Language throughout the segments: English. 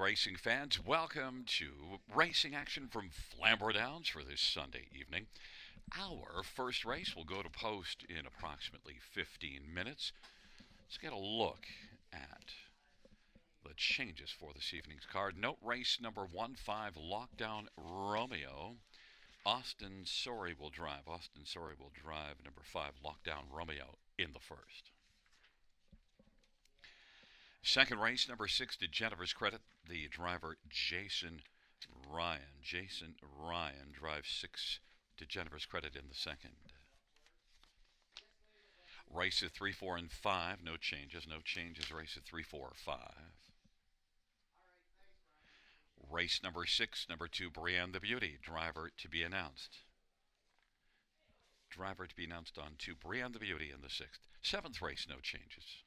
racing fans, welcome to racing action from Flamboro Downs for this Sunday evening. Our first race will go to post in approximately 15 minutes. Let's get a look at the changes for this evening's card. Note race number 1-5, Lockdown Romeo. Austin Sorey will drive. Austin Sorey will drive number 5, Lockdown Romeo, in the first. Second race, number 6, to Jennifer's credit, the driver Jason Ryan. Jason Ryan drives 6 to Jennifer's credit in the second. Race at 3, 4, and 5, no changes. No changes. Race at 3, 4, 5. Race number 6, number 2, Brienne the Beauty, driver to be announced. Driver to be announced on 2, Brienne the Beauty in the 6th. 7th race, no changes.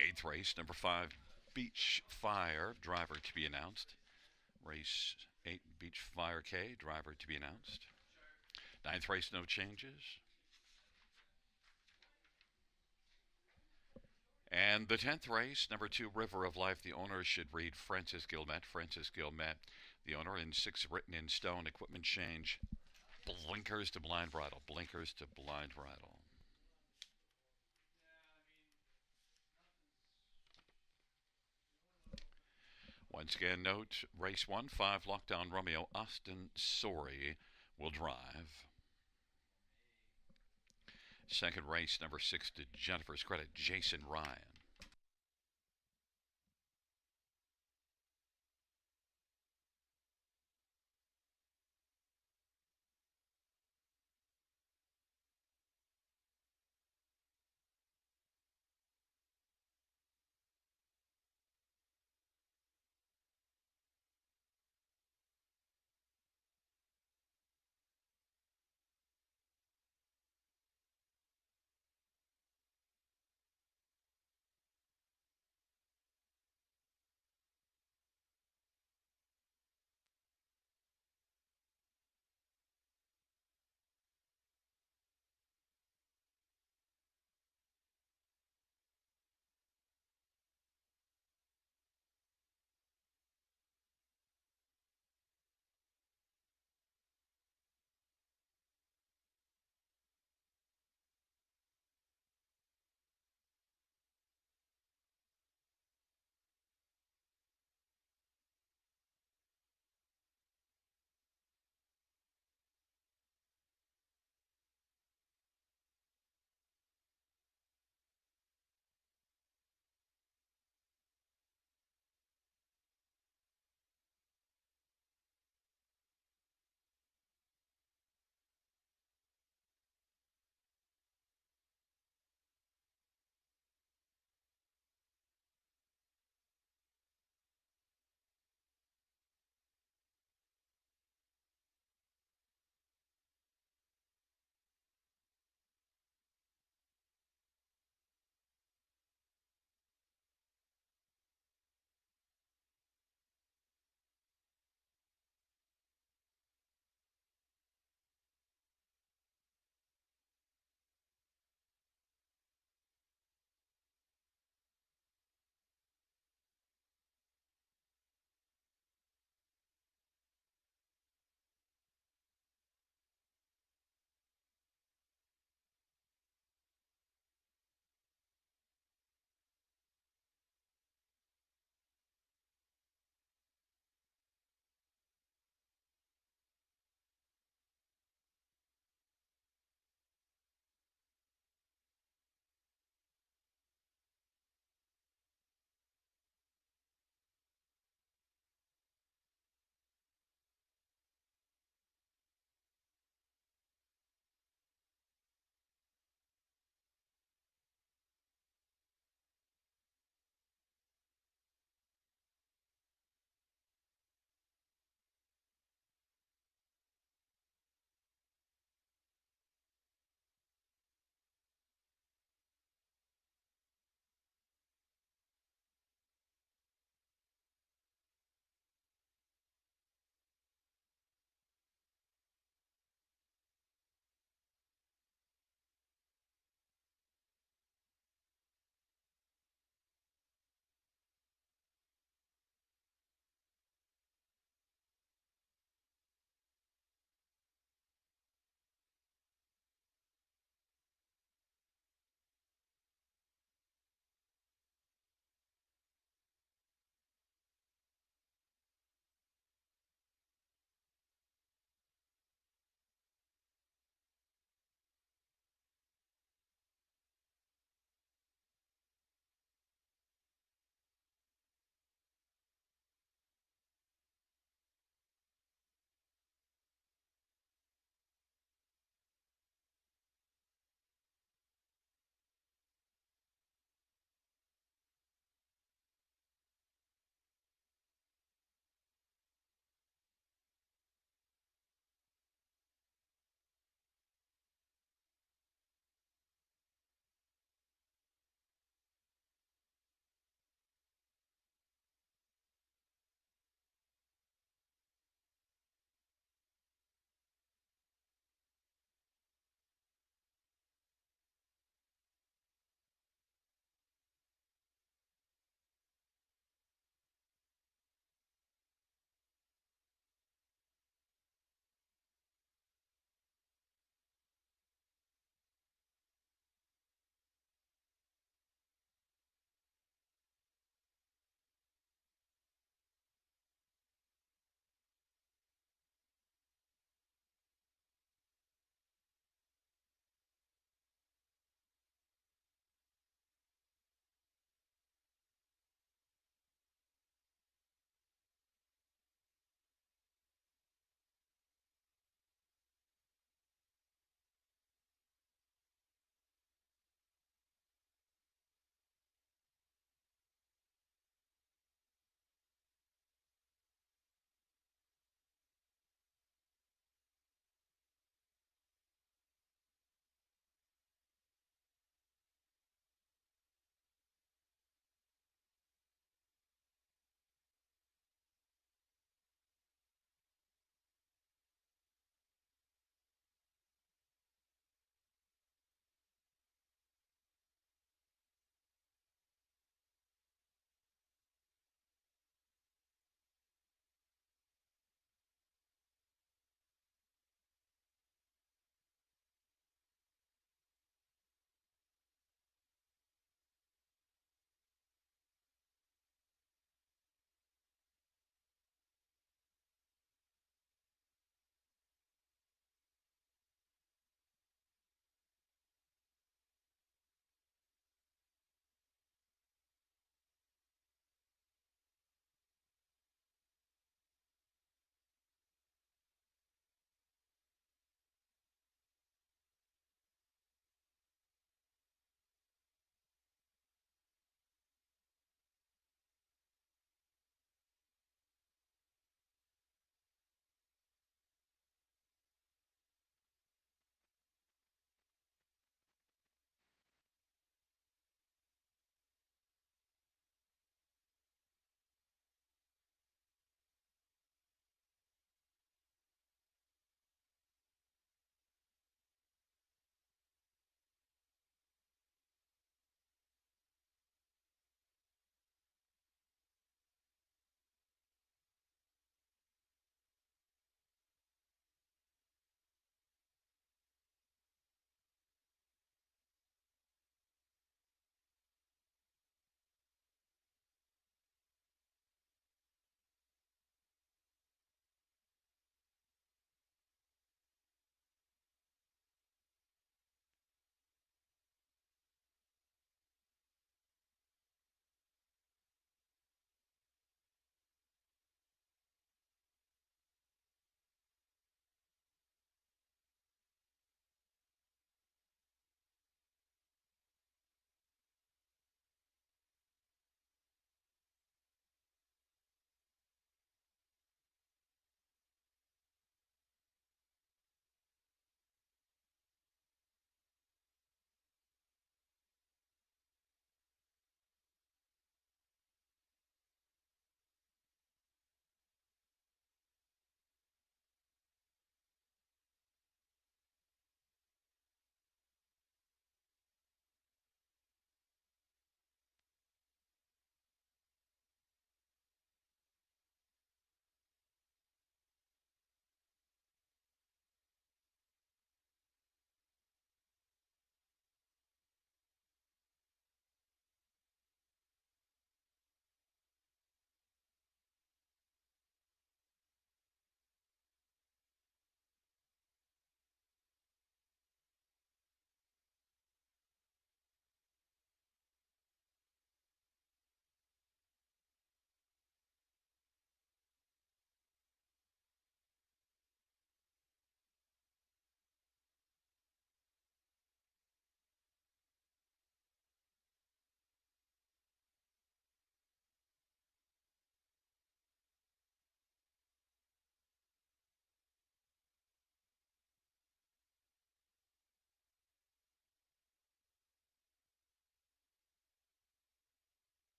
8th race, number 5, Beach Fire, driver to be announced. Race 8, Beach Fire K, driver to be announced. 9th race, no changes. And the 10th race, number 2, River of Life, the owner should read Francis Gilmet. Francis Gilmet, the owner, in 6, written in stone, equipment change. Blinkers to blind bridle. Blinkers to blind bridle. Once again, note race 1, 5, Lockdown Romeo, Austin Sorey will drive. Second race, number 6, to Jennifer's credit, Jason Ryan.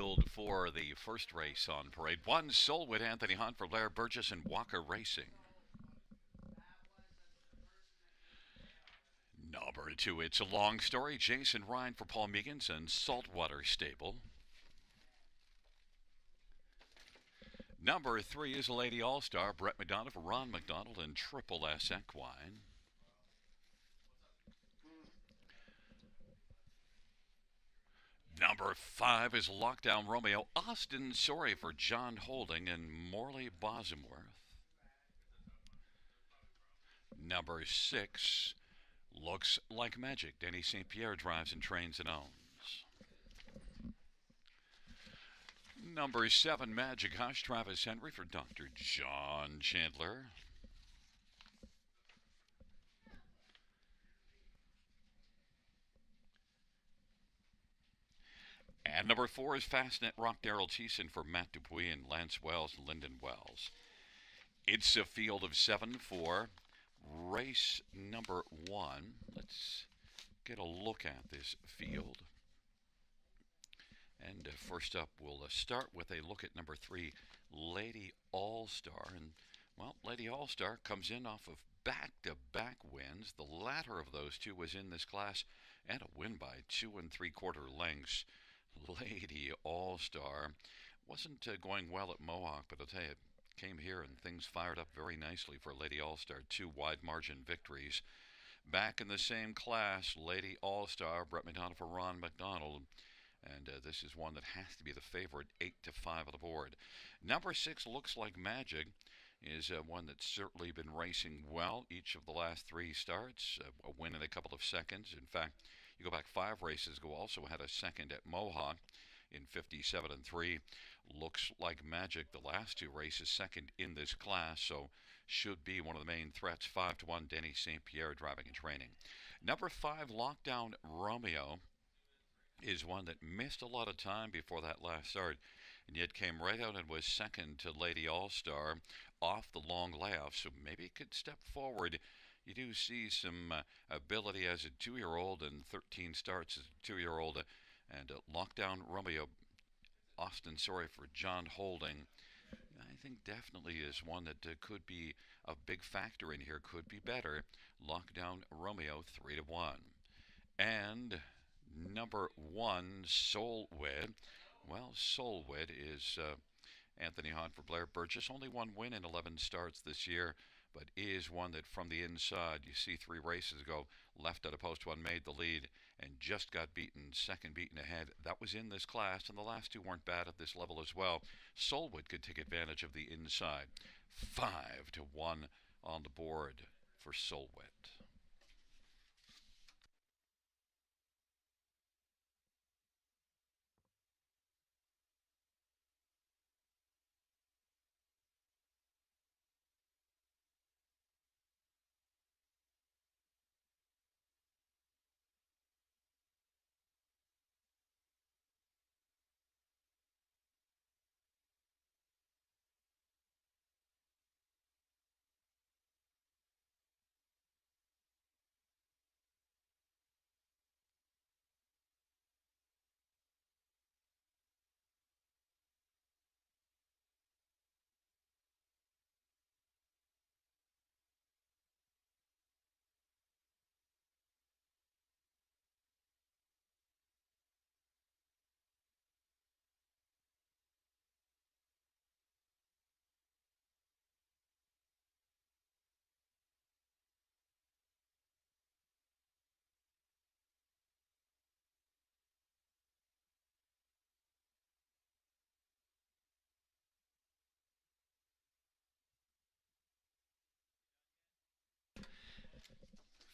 field for the first race on parade. One, Solwood, Anthony Hunt for Blair Burgess and Walker Racing. Number 2, It's a Long Story, Jason Ryan for Paul Meegans and Saltwater Stable. Number 3 is Lady All-Star, Brett McDonald for Ron McDonald and Triple S Equine. Number 5 is Lockdown Romeo, Austin Sorry for John Holding and Morley Bosworth. Number 6, Looks Like Magic, Denny St. Pierre drives and trains and owns. Number 7, Magic Hush, Travis Henry for Dr. John Chandler. And number 4 is Fastnet Rock, Daryl Thiessen for Matt Dupuis and Lance Wells and Lyndon Wells. It's a field of 7 for race number 1. Let's get a look at this field. And first up, we'll start with a look at number 3, Lady All-Star. And, well, Lady All-Star comes in off of back-to-back wins. The latter of those two was in this class and a win by 2 3/4 lengths. Lady All-Star wasn't going well at Mohawk, but I'll tell you, came here and things fired up very nicely for Lady All-Star. 2 wide margin victories. Back in the same class, Lady All-Star, Brett McDonald for Ron McDonald. And this is one that has to be the favorite, 8-5 on the board. Number 6, Looks Like Magic, is one that's certainly been racing well each of the last 3 starts. A win in a couple of seconds. In fact, you go back 5 races ago, also had a second at Mohawk in 57-3. Looks Like Magic, the last 2 races, second in this class, so should be one of the main threats. 5-1, Denny St. Pierre driving and training. Number 5, Lockdown Romeo, is one that missed a lot of time before that last start, and yet came right out and was second to Lady All-Star off the long layoff, so maybe it could step forward. You do see some ability as a 2-year-old and 13 starts as a 2-year-old. And Lockdown Romeo, Austin Sorry for John Holding, I think definitely is one that could be a big factor in here, could be better. Lockdown Romeo, 3-1. And number 1, Solwed. Well, Solwed is Anthony Hunt for Blair Burgess. Only 1 win in 11 starts this year, but is one that from the inside, you see 3 races ago, left at a post 1, made the lead, and just got beaten, second beaten ahead. That was in this class, and the last 2 weren't bad at this level as well. Solwood could take advantage of the inside. 5-1 on the board for Solwood.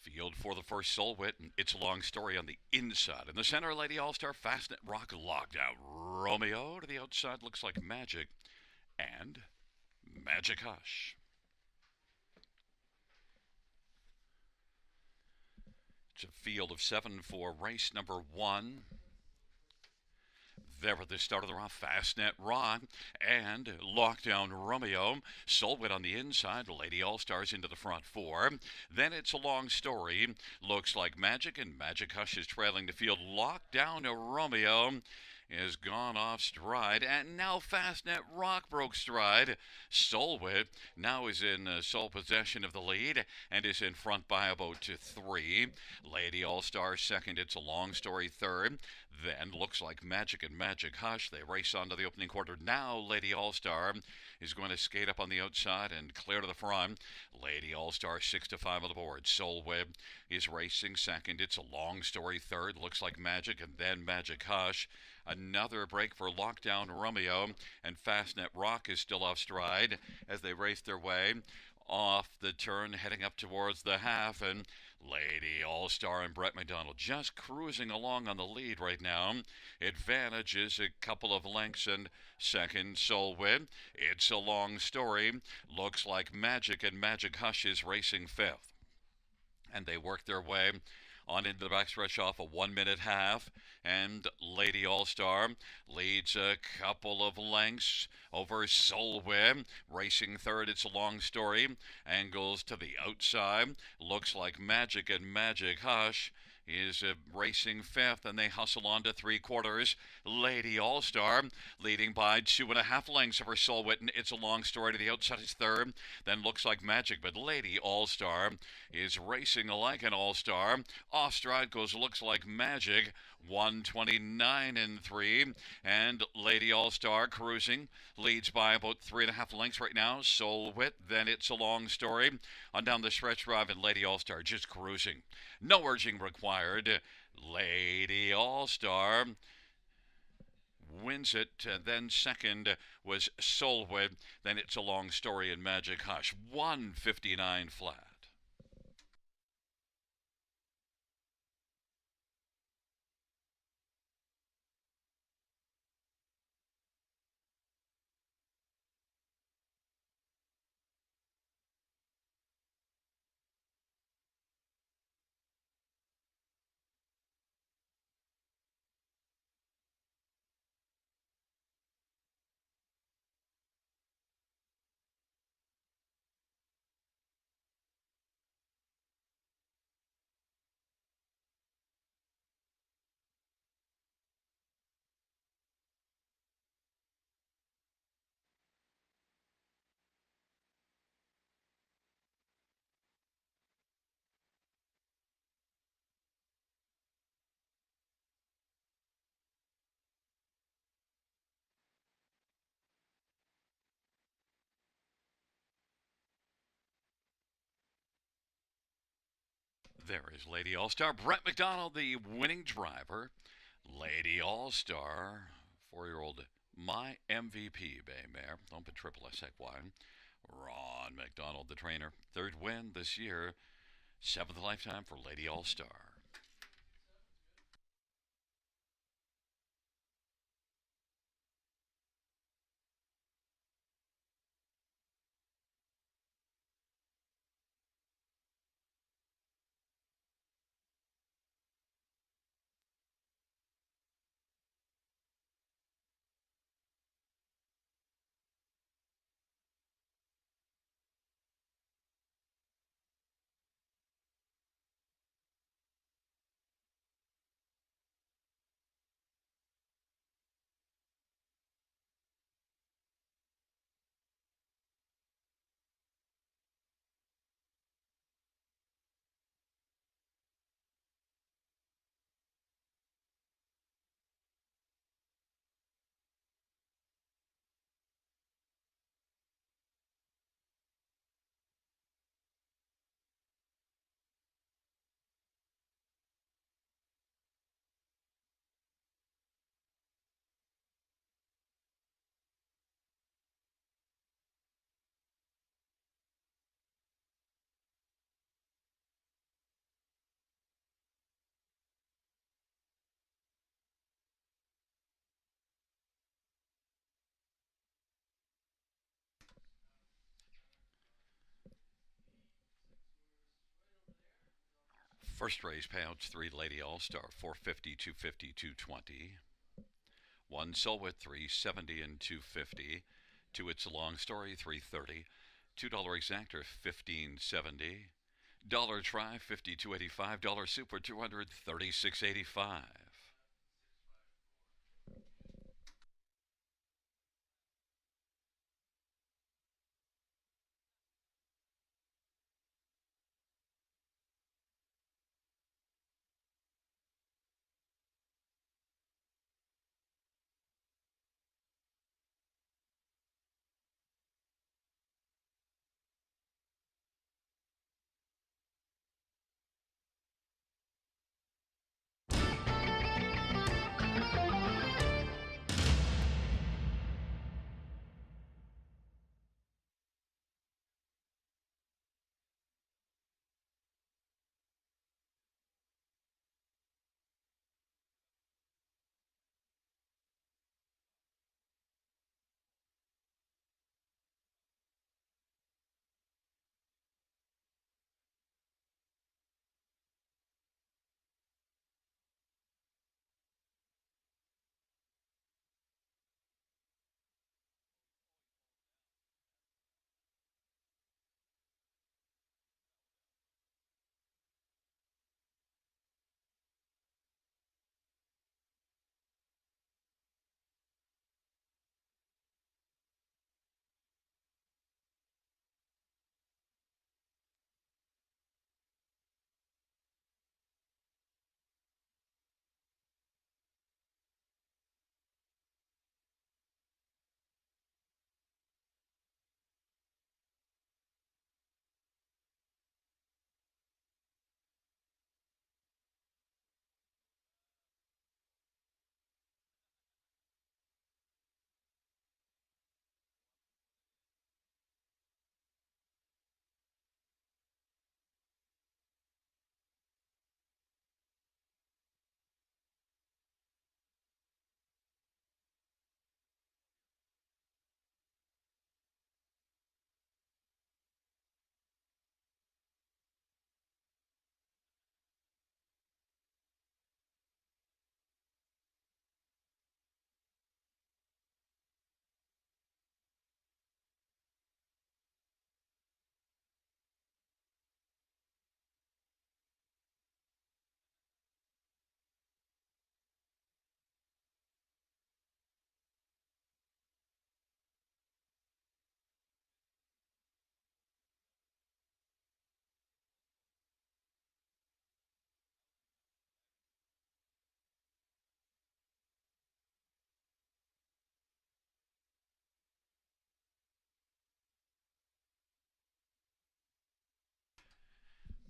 Field for the first Solwit, and It's a Long Story on the inside. In the center, Lady All-Star, Fastnet Rock, Lockdown Romeo. To the outside, Looks Like Magic, and Magic Hush. It's a field of 7 for race number 1. There at the start of the round, Fastnet Rock and Lockdown Romeo. Solwit on the inside, Lady All-Stars into the front 4. Then It's a Long Story, Looks Like Magic, and Magic Hush is trailing the field. Lockdown Romeo is gone off stride, and now Fastnet Rock broke stride. Solwit now is in sole possession of the lead and is in front by about 3. Lady All Star second. It's a Long Story third. Then looks like Magic and Magic Hush. They race on to the opening quarter. Now Lady All Star is going to skate up on the outside and clear to the front. Lady All Star 6-5 on the board. Soul Web is racing second. It's a Long Story third. Looks like Magic and then Magic Hush. Another break for Lockdown Romeo, and Fastnet Rock is still off stride as they race their way off the turn, heading up towards the half, and Lady All Star and Brett McDonald just cruising along on the lead right now. Advantage is a couple of lengths, and second Soul Win. It's a Long Story. Looks like Magic and Magic Hush is racing fifth, and they work their way on into the backstretch off a 1 minute half. And Lady All Star leads a couple of lengths over Soul Web. Racing third, It's a Long Story. Angles to the outside. Looks like Magic and Magic Hush is racing fifth, and they hustle on to 3/4. Lady All Star leading by 2.5 lengths over Soul Witten. It's a Long Story to the outside is third. Then looks like Magic, but Lady All Star is racing like an All Star. Off stride goes looks like Magic. 129 and 3, and Lady All Star cruising leads by about 3.5 lengths right now. Soul Wit, then It's a Long Story on down the stretch drive, and Lady All Star just cruising. No urging required. Lady All Star wins it. Then second was Soulwood. Then It's a Long Story and Magic Hush. 159 flat. There is Lady All Star. Brett McDonald, the winning driver. Lady All Star, 4-year-old my MVP Bay Mare. Don't put triple SXY. Ron McDonald, the trainer. Third win this year. Seventh lifetime for Lady All Star. First race payouts 3 Lady All Star, 450, 250, 220. 1 Solwit, 370 and 250. 2 It's a Long Story, 330. $2 exactor, 1570. Dollar try, 52.85. Dollar super, 236.85.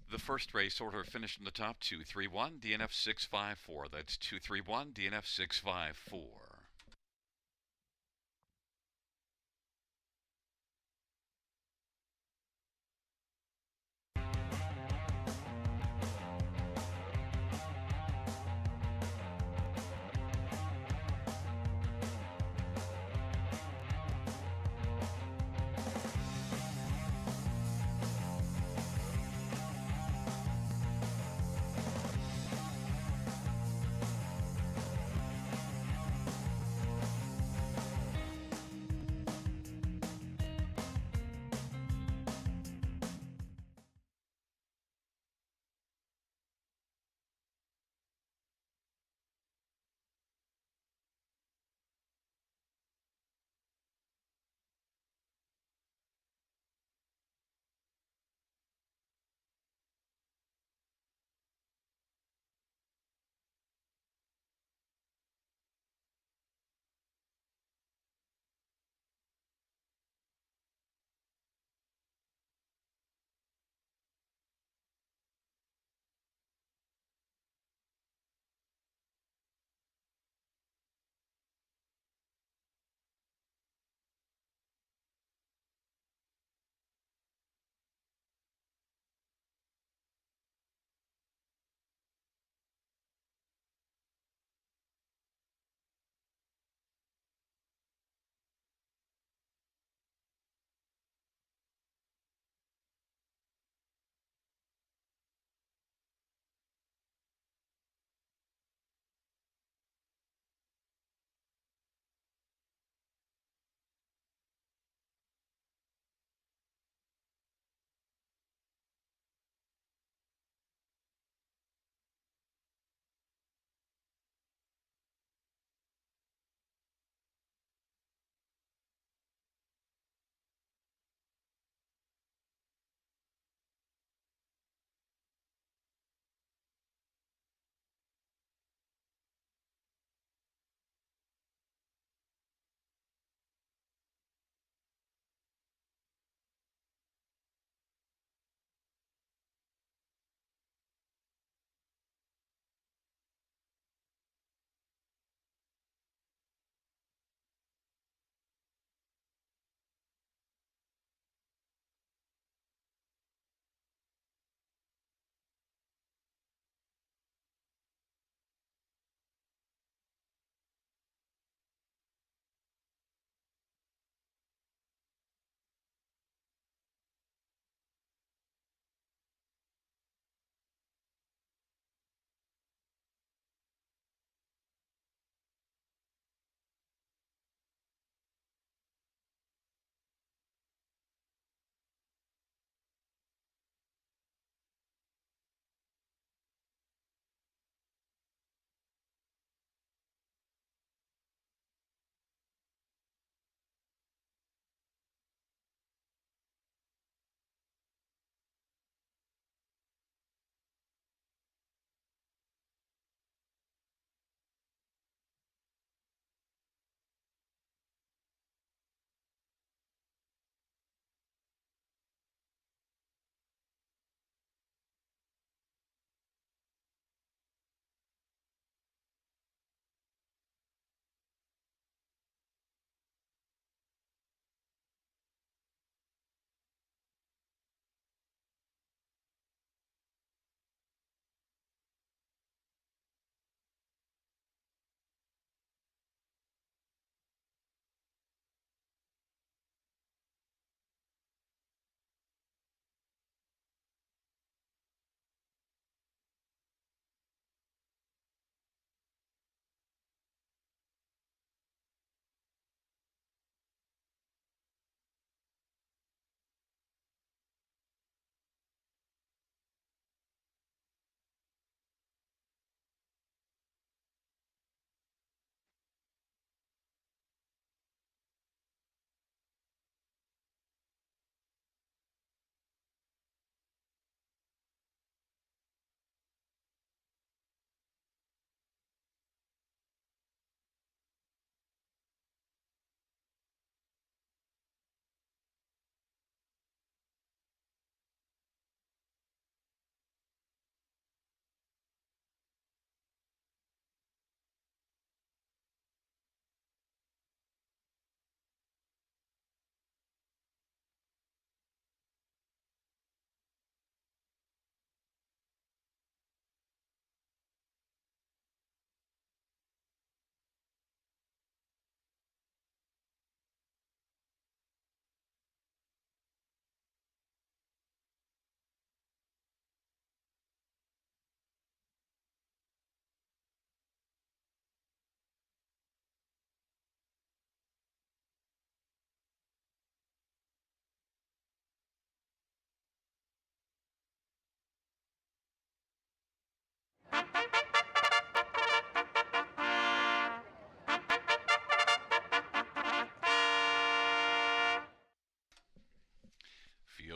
The first race order finished in the top 231, DNF 654. That's 231, DNF 654.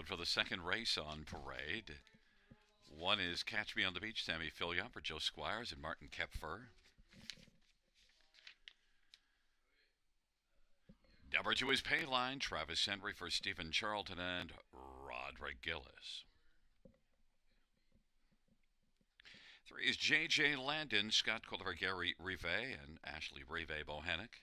field for the second race on parade. One is Catch Me on the Beach, Sammy Filia for Joe Squires and Martin Kepfer. Number 2 is Payline, Travis Henry for Stephen Charlton and Roderick Gillis. 3 is J.J. Landon, Scott Culver, Gary Rive, and Ashley Rive Bohannick.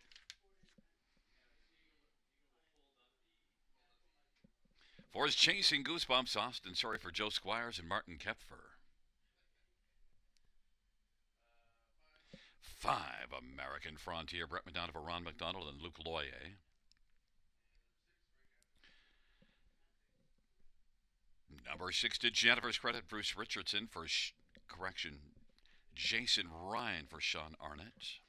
4 is Chasing Goosebumps, Austin Sorry for Joe Squires and Martin Kepfer. 5, American Frontier, Brett McDonough, Ron McDonald, and Luke Loyer. Number 6 to Jennifer's Credit, Bruce Richardson for Jason Ryan for Sean Arnott.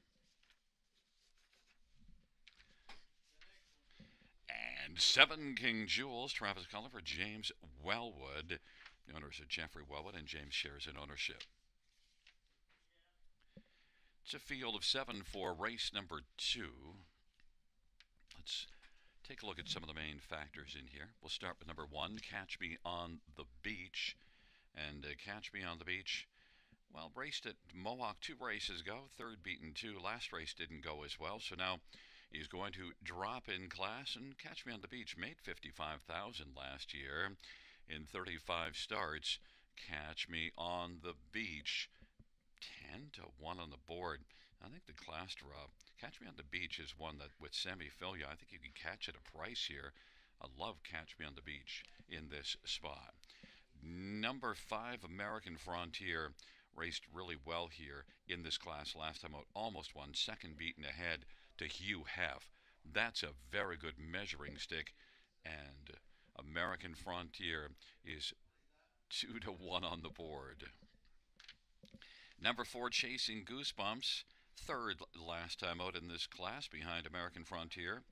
And 7 King Jewels, Travis Cullen for James Wellwood. The owners are Jeffrey Wellwood and James shares in ownership. It's a field of 7 for race number 2. Let's take a look at some of the main factors in here. We'll start with number 1, Catch Me on the Beach. And Catch Me on the Beach, well, raced at Mohawk 2 races ago, third beaten 2. Last race didn't go as well, so now he's going to drop in class. And Catch Me on the Beach made $55,000 last year in 35 starts. Catch Me on the Beach, 10-1 on the board. I think the class drop, Catch Me on the Beach, is one that with Sammy Filia, I think you can catch at a price here. I love Catch Me on the Beach in this spot. Number 5, American Frontier, raced really well here in this class last time out. Almost won, second beaten ahead to Hugh Heff. That's a very good measuring stick. And American Frontier is 2-1 on the board. Number 4, Chasing Goosebumps, third last time out in this class behind American Frontier.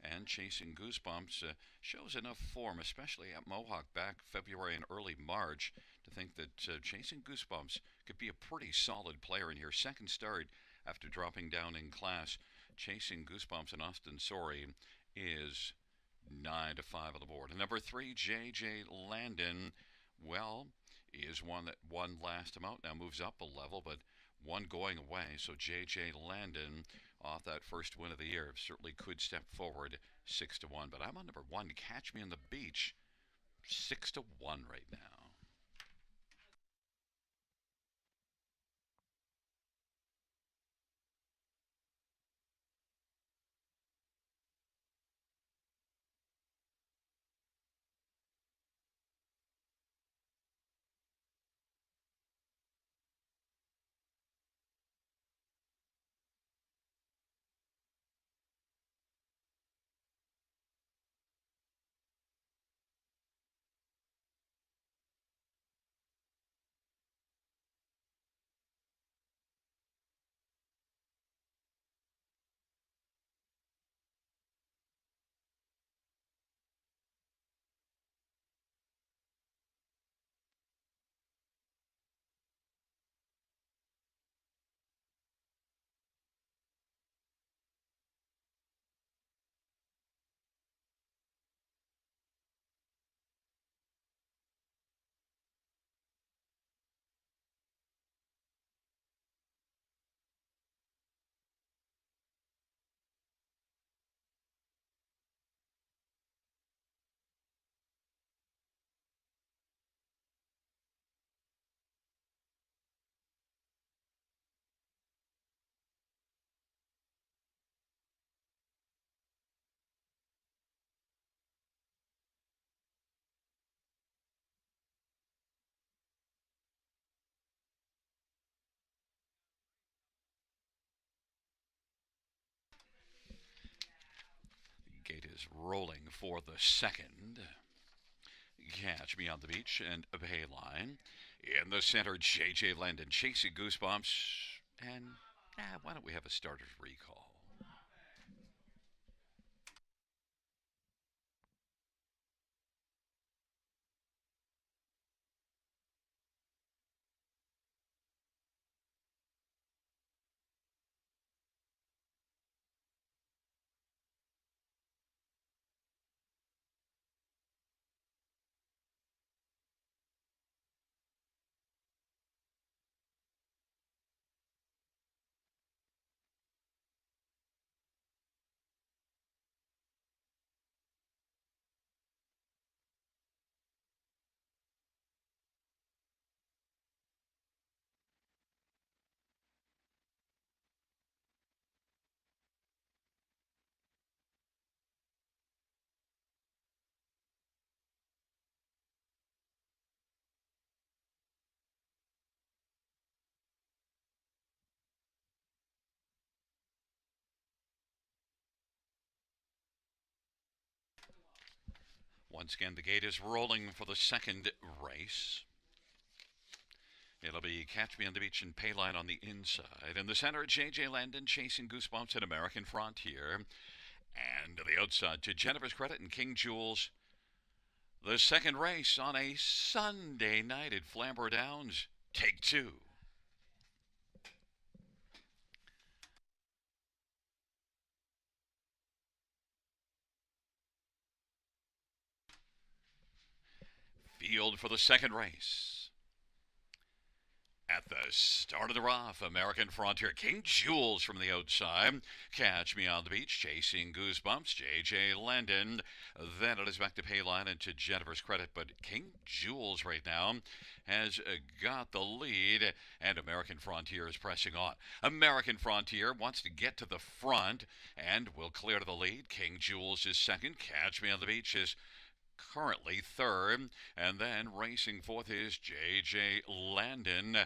And Chasing Goosebumps shows enough form, especially at Mohawk back February and early March, to think that Chasing Goosebumps could be a pretty solid player in here. Second start after dropping down in class. Chasing Goosebumps and Austin Sorry is 9-5 on the board. And number 3, J.J. Landon, well, is one that won last time out. Now moves up a level, but one going away. So J.J. Landon, off that first win of the year, certainly could step forward 6-1. But I'm on number 1, Catch Me on the Beach, 6-1 right now. Gate is rolling for the second. Catch Me on the Beach and a Payline. In the center, J.J. Landon, Chasing Goosebumps. And why don't we have a starter's recall? Once again, the gate is rolling for the second race. It'll be Catch Me on the Beach and Payline on the inside. In the center, J.J. Landon chasing Goosebumps and American Frontier. And to the outside, to Jennifer's Credit and King Jules. The second race on a Sunday night at Flamboro Downs. Take two. Field for the second race. At the start of the rough, American Frontier, King Jules from the outside. Catch Me on the Beach, chasing Goosebumps, J.J. Landon. Then it is back to Payline and to Jennifer's Credit, but King Jules right now has got the lead, and American Frontier is pressing on. American Frontier wants to get to the front and will clear to the lead. King Jules is second. Catch Me on the Beach is currently third, and then racing fourth is J.J. Landon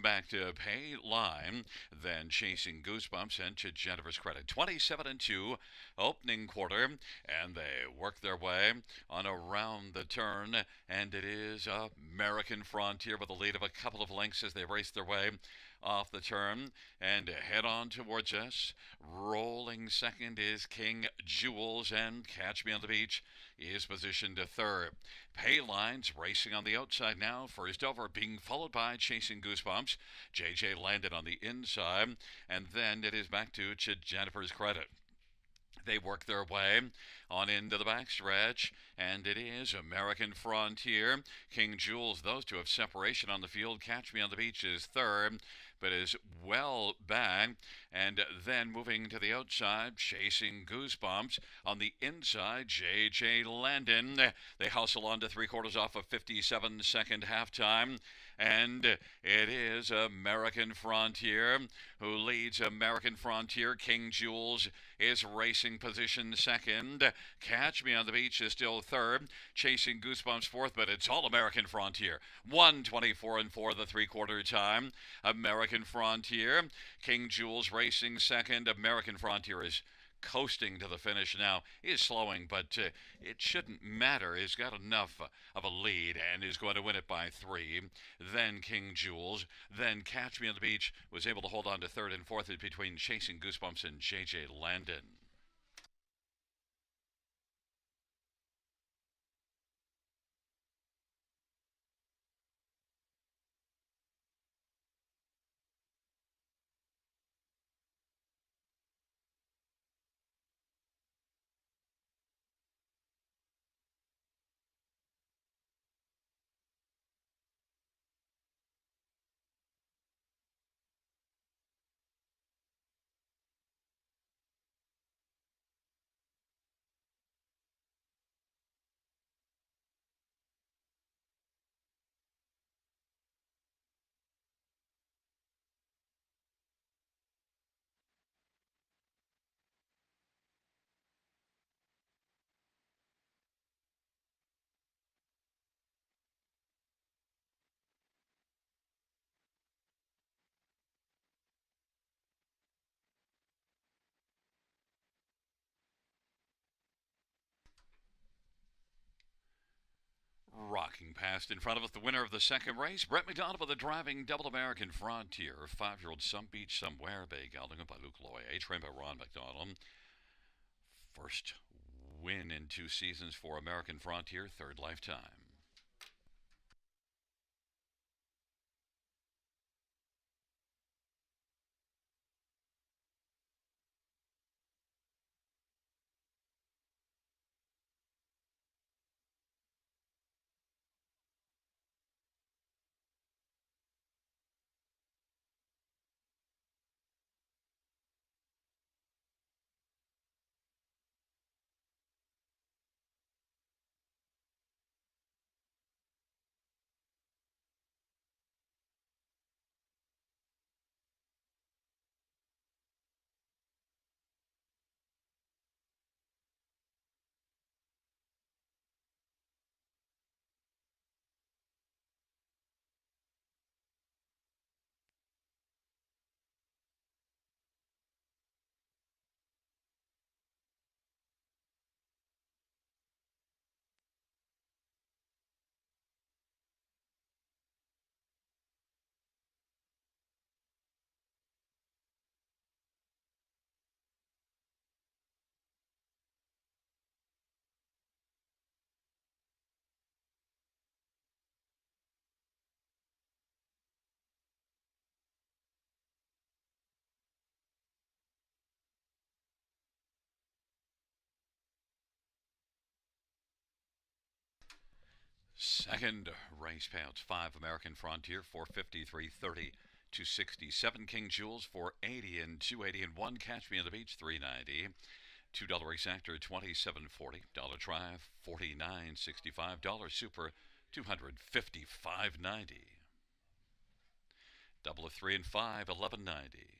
back to Payline, then chasing Goosebumps and to Jennifer's Credit. 27-2 opening quarter, and they work their way on around the turn, and it is American Frontier with a lead of a couple of lengths as they race their way off the turn and head on towards us. Rolling second is King Jules, and Catch Me on the Beach is positioned to third. Payline's racing on the outside now, first over, being followed by Chasing Goosebumps. J.J. Landon on the inside, and then it is back to Jennifer's Credit. They work their way on into the backstretch, and it is American Frontier. King Jules, those two have separation on the field. Catch Me on the Beach is third, but is well back. And then moving to the outside, Chasing Goosebumps. On the inside, J.J. Landon. They hustle on to 3/4 off a 57-second halftime. And it is American Frontier who leads. American Frontier. King Jules is racing position second. Catch Me on the Beach is still third. Chasing Goosebumps fourth, but it's all American Frontier. 1:24-4 the 3/4 time. American Frontier. King Jules racing second. American Frontier is coasting to the finish now. Is slowing, but it shouldn't matter. He's got enough of a lead and is going to win it by 3. Then King Jules. Then Catch Me on the Beach was able to hold on to third and fourth between Chasing Goosebumps and J.J. Landon. Rocking past in front of us, the winner of the second race, Brett McDonald with a driving double American Frontier. 5-year-old Some Beach Somewhere, Bay Gelding by Luke Loy. A-Train by Ron McDonald. First win in 2 seasons for American Frontier, third lifetime. Second race payouts: 5 American Frontier, 453.30 267. King Jules, 480 and 280, and 1 Catch Me on the Beach, 390. $2 race actor, 27.40. Dollar try, 49.65. Dollar super, 255.90. Double of 3 and 5, 11.90.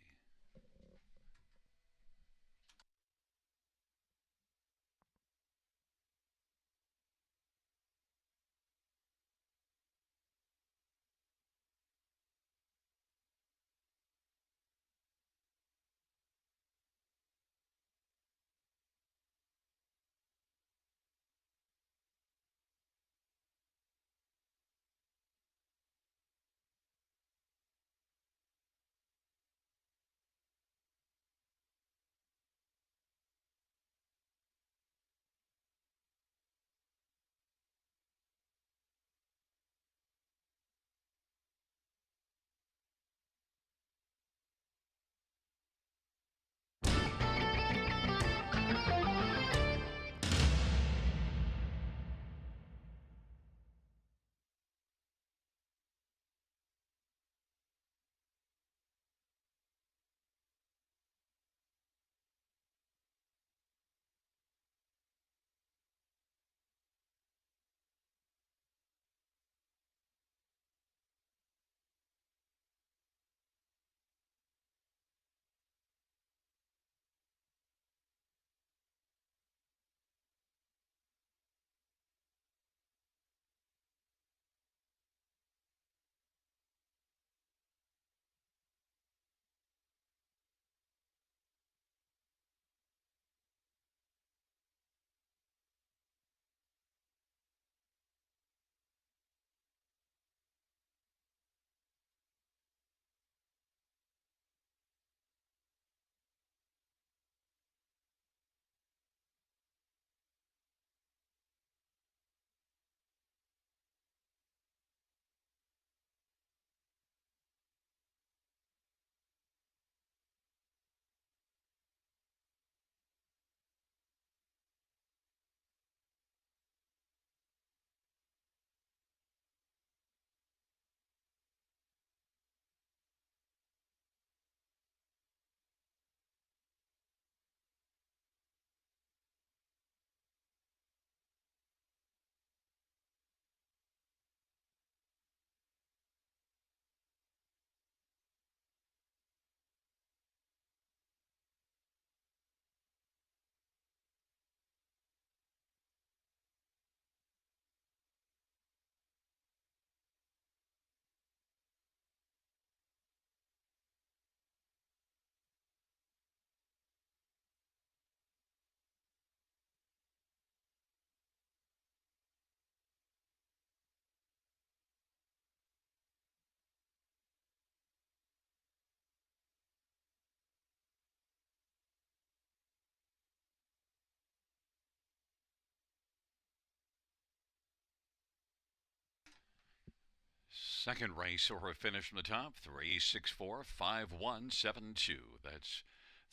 Second race or a finish from the top, 3645172. That's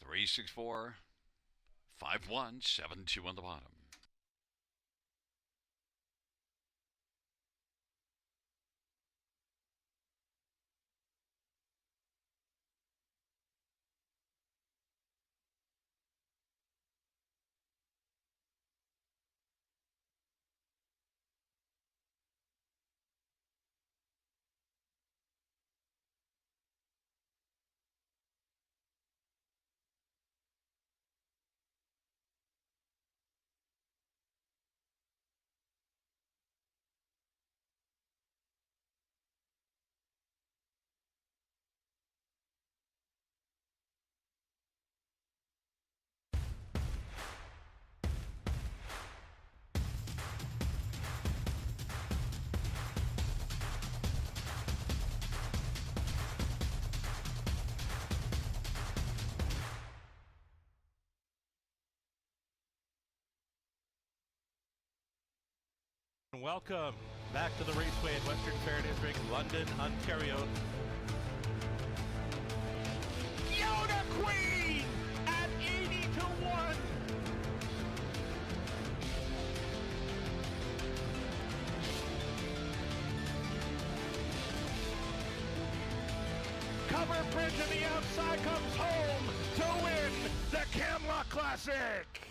3645172 on the bottom. Welcome back to the Raceway at Western Fair District, London, Ontario. Yoda Queen at 80-1. bridge and the outside comes home to win the Camlock Classic.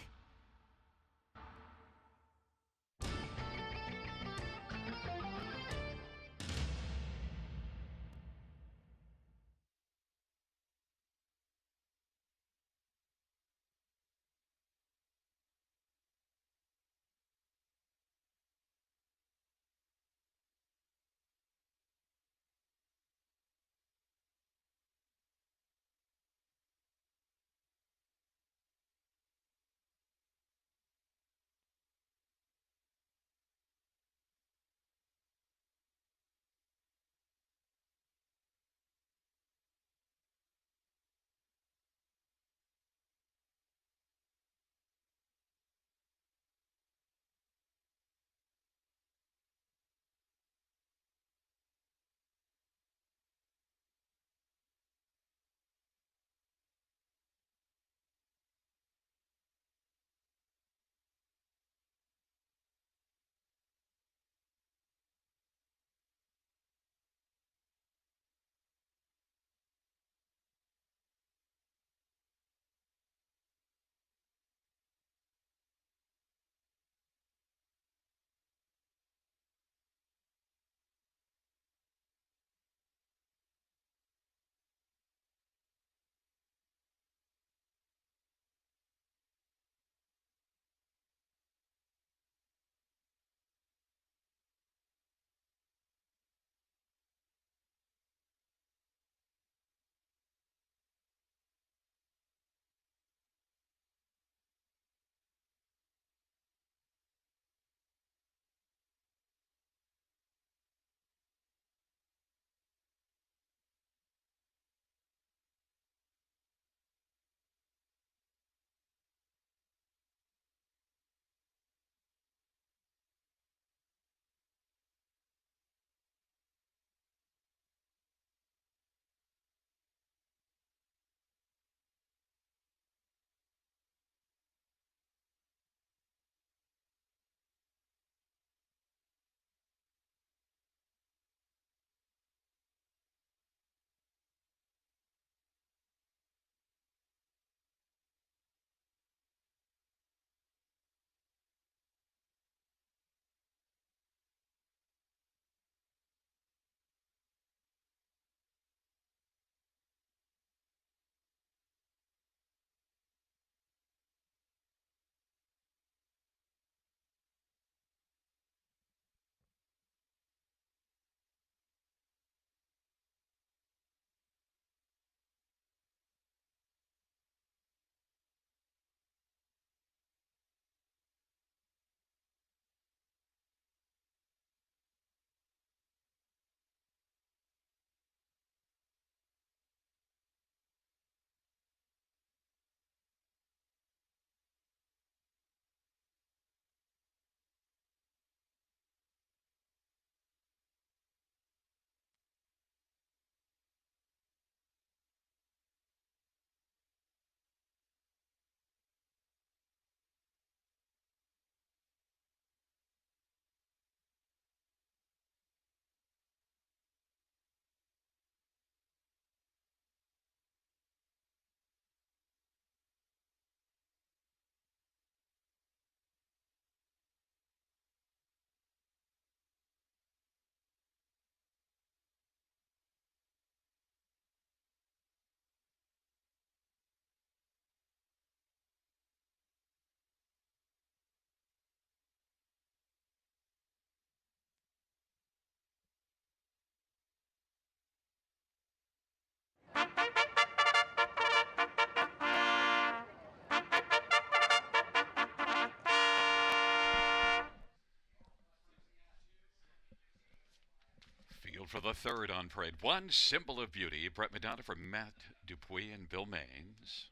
Field for the third on parade. One, Symbol of Beauty, Brett Madonna for Matt Dupuis and Bill Maines.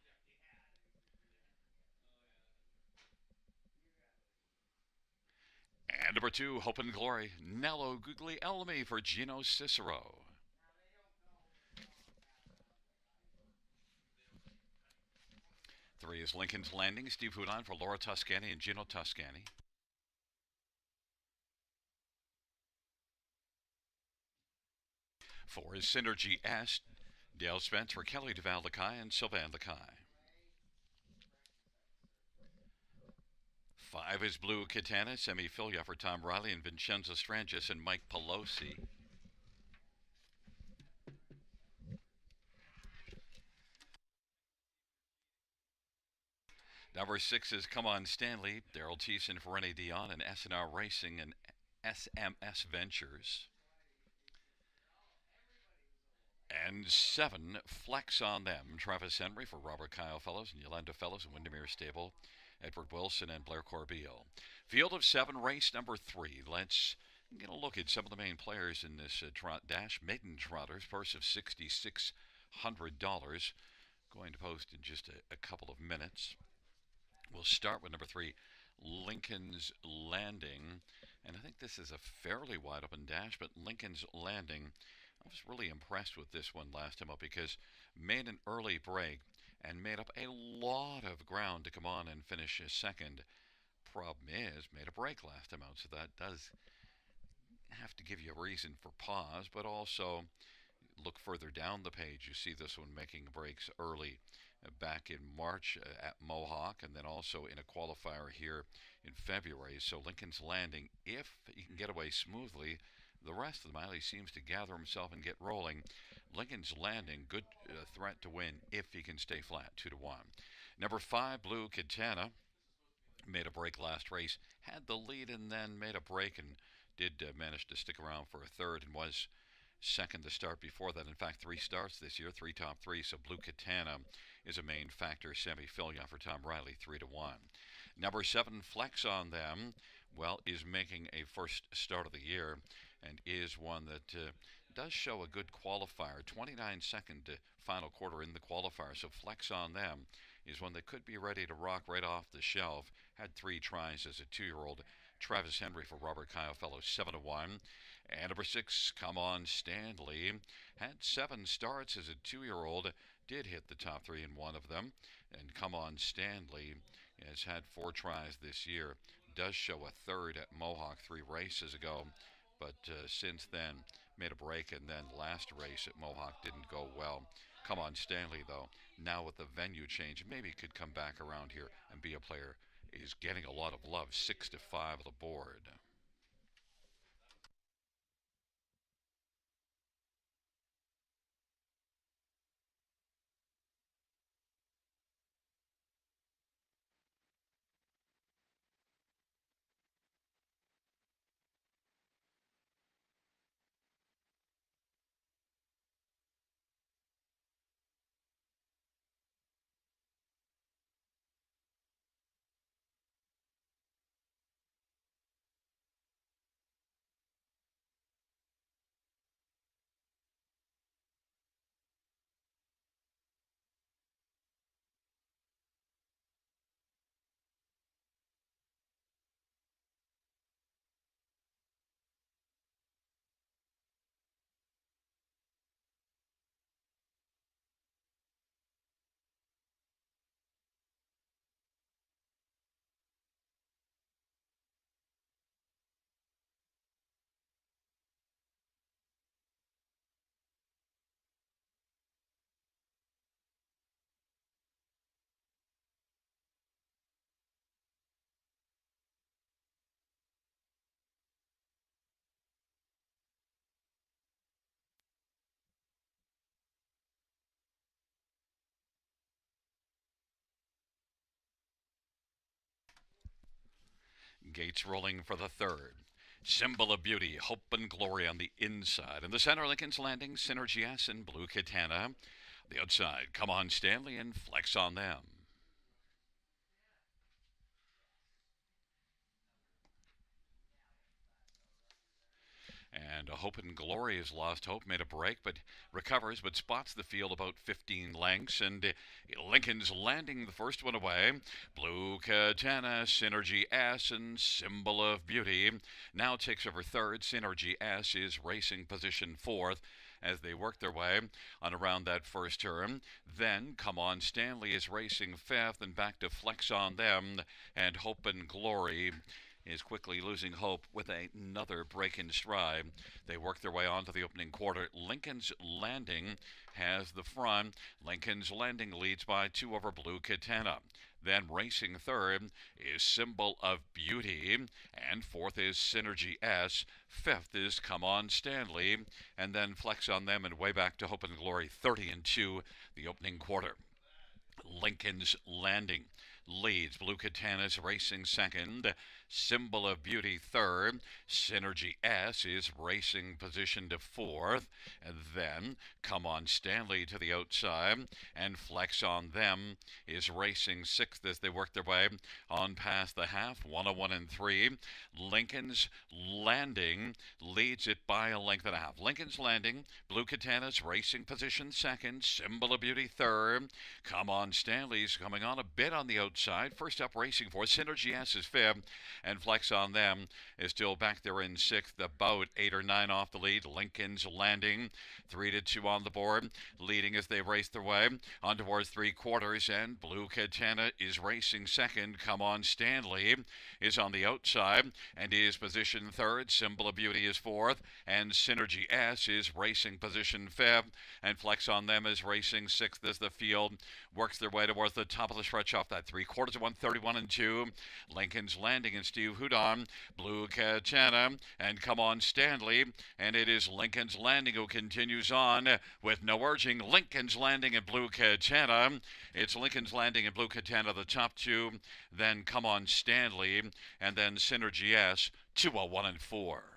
And number two, Hope and Glory, Nello Guglielmi for Gino Cicero. Three is Lincoln's Landing, Steve Houdon for Laura Toscani and Gino Toscani. Four is Synergy S, Dale Spence for Kelly Duval Lakai and Sylvain Lakai. 5 is Blue Katana, Semi Filia for Tom Riley and Vincenzo Strangis and Mike Pelosi. Number 6 is Come On Stanley, Daryl Thiessen for Rene Dion and SNR Racing and SMS Ventures. And 7, Flex on Them, Travis Henry for Robert Kyle Fellows and Yolanda Fellows and Windermere Stable, Edward Wilson and Blair Corbeil. Field of 7, race number 3. Let's get a look at some of the main players in this trot dash. Maiden Trotters, purse of $6,600. Going to post in just a couple of minutes. We'll start with number 3, Lincoln's Landing. And I think this is a fairly wide open dash, but Lincoln's Landing, I was really impressed with this one last time up because made an early break and made up a lot of ground to come on and finish second. Problem is, made a break last time out, so that does have to give you a reason for pause, but also look further down the page. You see this one making breaks early back in March at Mohawk, and then also in a qualifier here in February. So Lincoln's Landing, if he can get away smoothly, the rest of the mile he seems to gather himself and get rolling. Lincoln's Landing, good threat to win if he can stay flat, 2-1. Number 5, Blue Katana, made a break last race, had the lead and then made a break and did manage to stick around for a third and was second to start before that. In fact, 3 starts this year, 3 top 3. So Blue Katana is a main factor. Semi Filia for Tom Riley, 3-1. Number 7, Flex on Them, well, is making a first start of the year and is one that does show a good qualifier. 29-second final quarter in the qualifier. So Flex on Them is one that could be ready to rock right off the shelf. Had 3 tries as a 2-year-old. Travis Henry for Robert Kyle Fellows, 7-1. And number 6, Come On Stanley, had 7 starts as a 2-year-old, did hit the top 3 in one of them. And Come On Stanley has had 4 tries this year, does show a third at Mohawk 3 races ago, but since then made a break, and then last race at Mohawk didn't go well. Come On Stanley, though, now with the venue change, maybe could come back around here and be a player. Is getting a lot of love, 6-5 on the board. Gates rolling for the third. Symbol of Beauty, Hope and Glory on the inside. In the center, Lincoln's Landing, Synergy S and Blue Katana. The outside, Come On Stanley and Flex on Them. And Hope and Glory has lost hope, made a break, but recovers, but spots the field about 15 lengths. And Lincoln's Landing, the first one away. Blue Katana, Synergy S, and Symbol of Beauty now takes over third. Synergy S is racing position fourth as they work their way on around that first turn. Then Come On Stanley is racing fifth, and back to Flex on Them, and Hope and Glory is quickly losing hope with another break in stride. They work their way on to the opening quarter. Lincoln's Landing has the front. Lincoln's Landing leads by 2 over Blue Katana. Then racing third is Symbol of Beauty, and fourth is Synergy S. Fifth is Come On Stanley, and then Flex on Them and Way Back to Hope and Glory 30 and 2 the opening quarter. Lincoln's Landing leads. Blue Katana's racing second. Symbol of Beauty third. Synergy S is racing position to fourth. And then Come On Stanley to the outside. And Flex on Them is racing sixth as they work their way on past the half. 101 and 3. Lincoln's Landing leads it by a length and a half. Lincoln's Landing, Blue Katana's racing position second. Symbol of Beauty third. Come On Stanley's coming on a bit on the outside. First up racing for Synergy S is fifth, and Flex on Them is still back there in sixth, about 8 or 9 off the lead. Lincoln's Landing 3 to 2 on the board, leading as they race their way on towards 3/4, and Blue Katana is racing second. Come On Stanley is on the outside and is position third. Symbol of Beauty is fourth, and Synergy S is racing position fifth, and Flex on Them is racing sixth as the field works their way towards the top of the stretch off that 3/4 of 131 and 2. Lincoln's Landing and Steve Houdon, Blue Katana, and Come On Stanley, and it is Lincoln's Landing who continues on with no urging. Lincoln's Landing and Blue Katana. It's Lincoln's Landing and Blue Katana, the top two, then Come On Stanley, and then Synergy S, 201 and 4.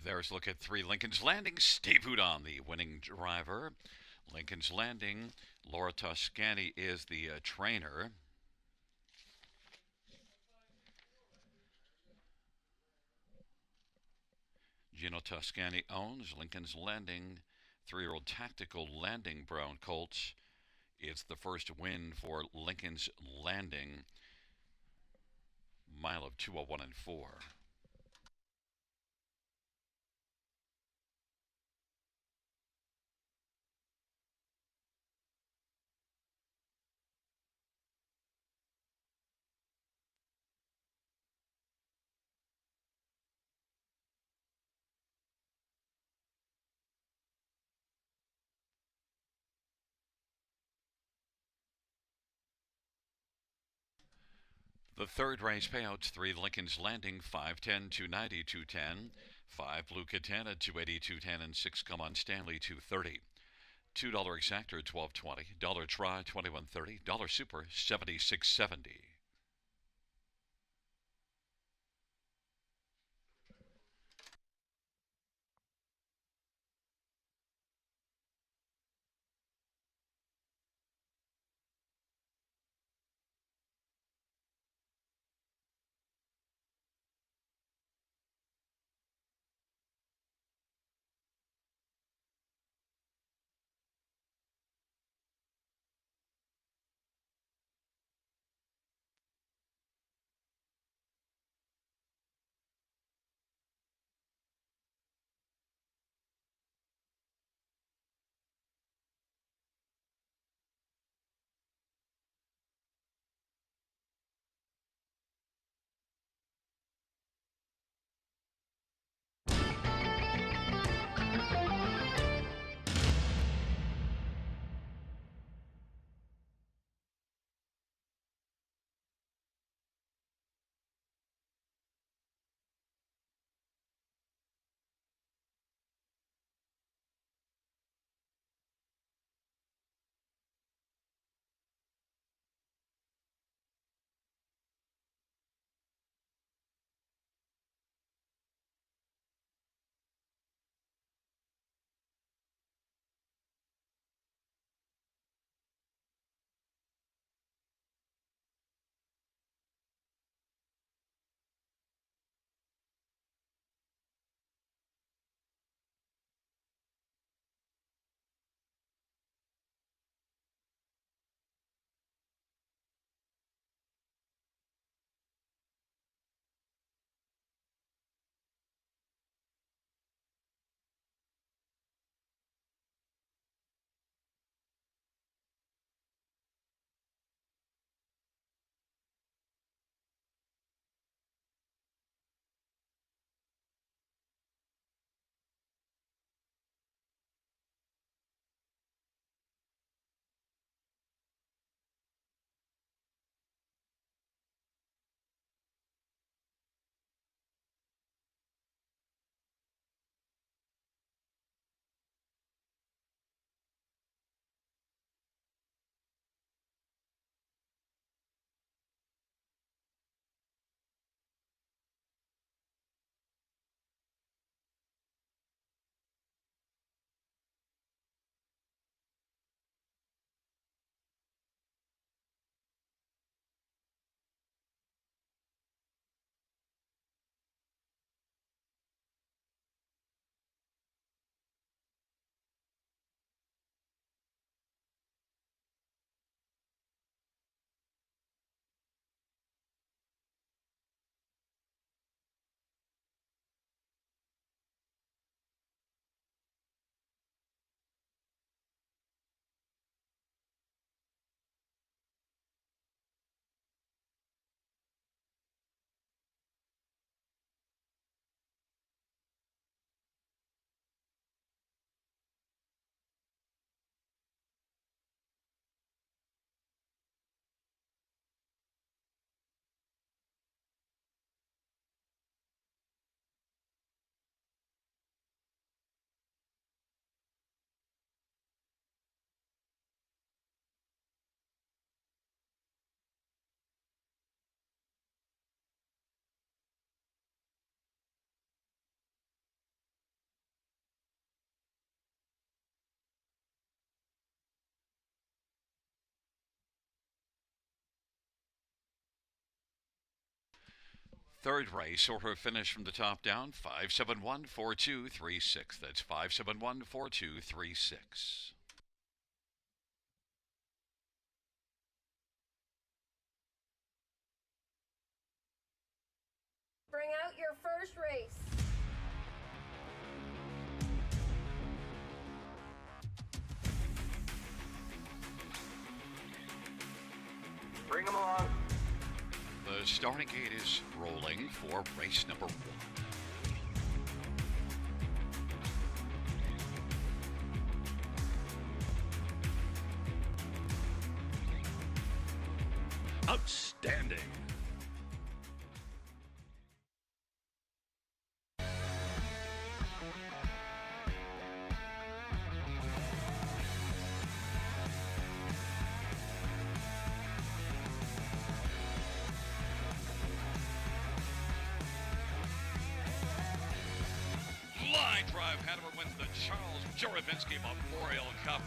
There's a look at 3 Lincoln's Landing. Steve Houdon, the winning driver. Lincoln's Landing, Laura Toscani is the trainer. Gino Toscani owns Lincoln's Landing. 3-year-old Tactical Landing Brown Colts. It's the first win for Lincoln's Landing. Mile of 201 and 4. The third race payouts: 3 Lincoln's Landing, 510, 290, 210. 5 Blue Katana, 280, 210, and 6 Come On Stanley, 230. $2 exactor, 1220. Dollar try, 2130. Dollar super, 7670. Third race, order finish from the top down, 5714236. That's 5714236. Bring out your first race. Bring them along. The starting gate is rolling for race number 1. Outstanding. Line drive, Hanover wins the Charles Jurabinsky Memorial Cup.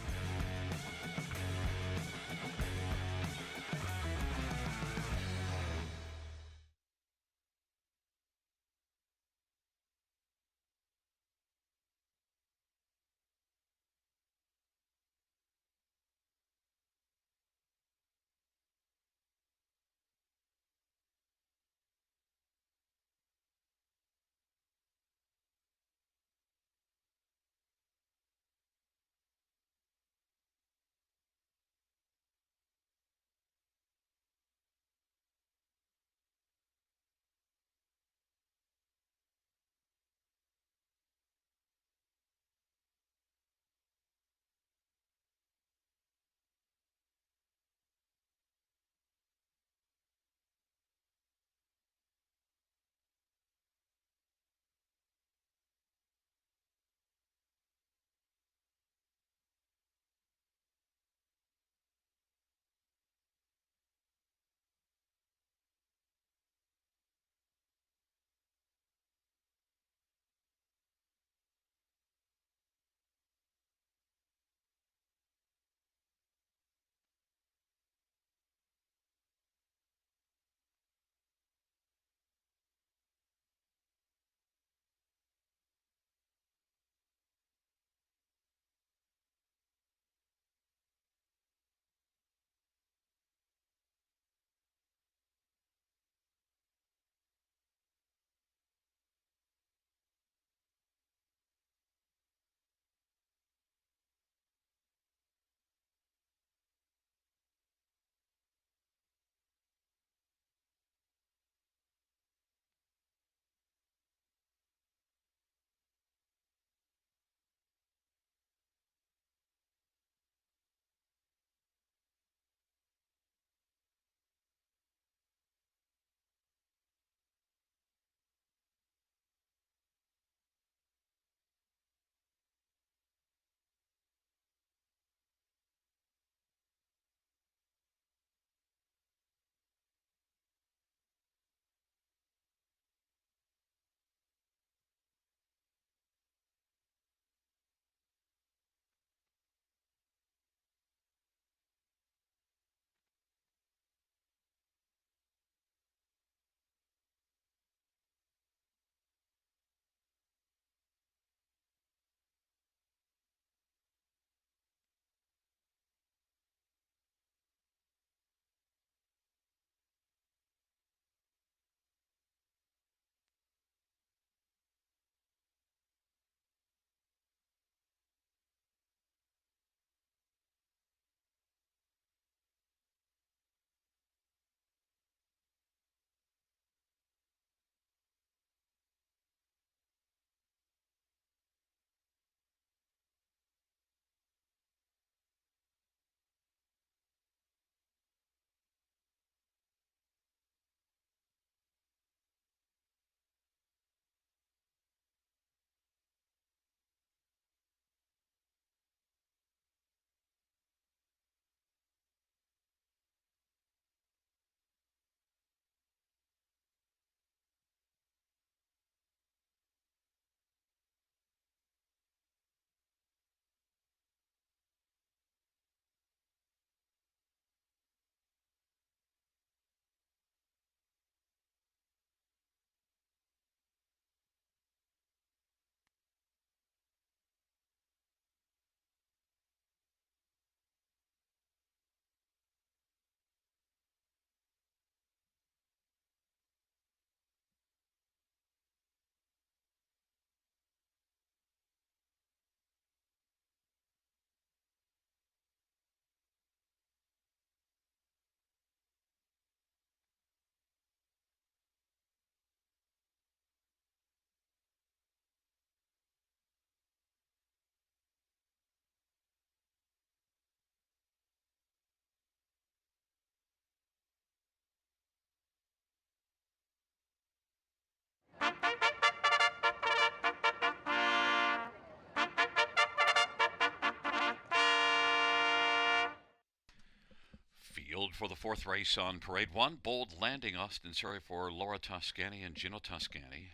Field for the fourth race on Parade 1. Bold Landing, Austin Surrey for Laura Toscani and Gino Toscani.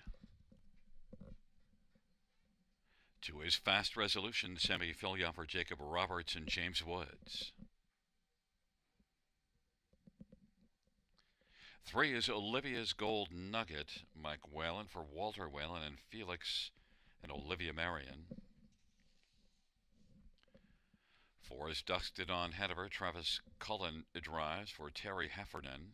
To his Fast Resolution, semi-filia for Jacob Roberts and James Woods. 3 is Olivia's Gold Nugget, Mike Whalen for Walter Whalen and Felix and Olivia Marion. 4 is Dusted on Hanover, Travis Cullen drives for Terry Heffernan.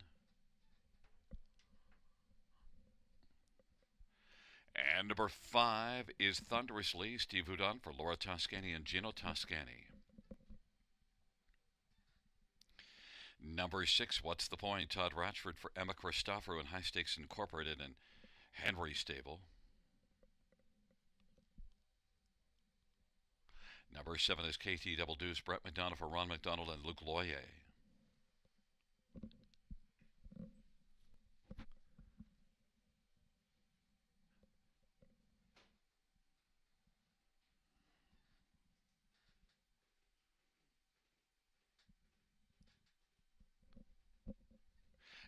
And number 5 is Thunderously, Steve Houdon for Laura Toscani and Gino Toscani. Number 6, What's the Point? Todd Ratchford for Emma Christoforou and High Stakes Incorporated and Henry Stable. Number 7 is KT Double Deuce, Brett McDonough for Ron McDonald and Luke Loyer.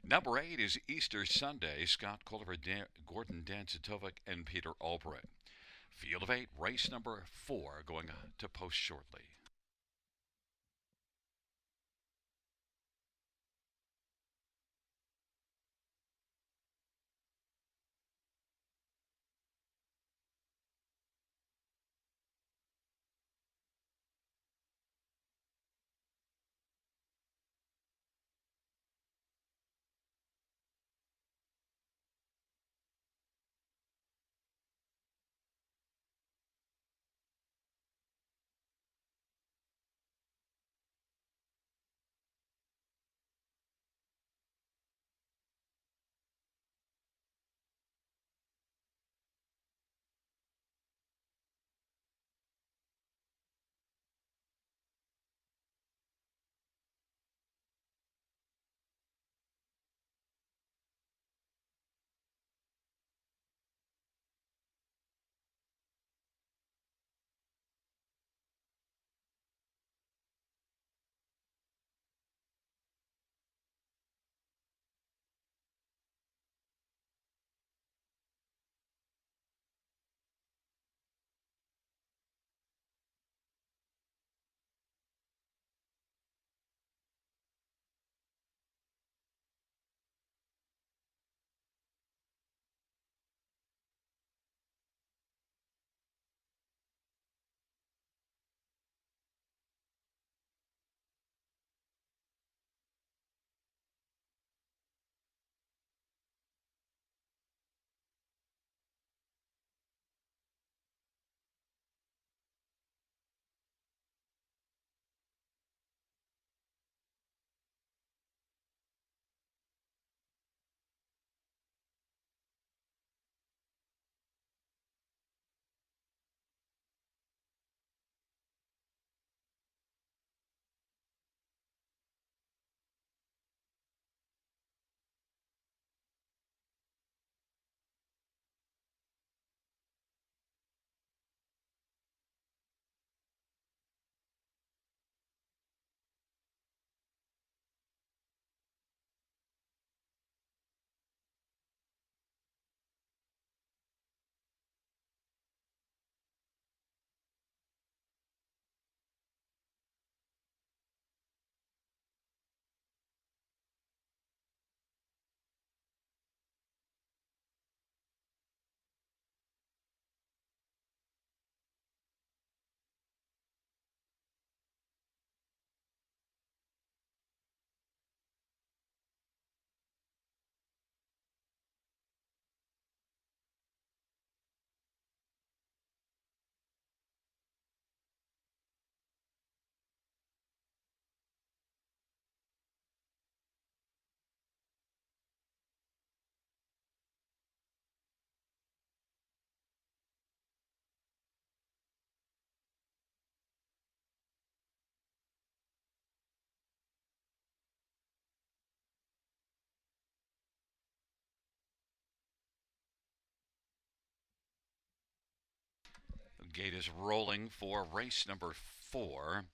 Number 8 is Easter Sunday, Scott Culver, Gordon Dancitovic, and Peter Albright. Field of 8, race number 4, going to post shortly. The gate is rolling for race number 4.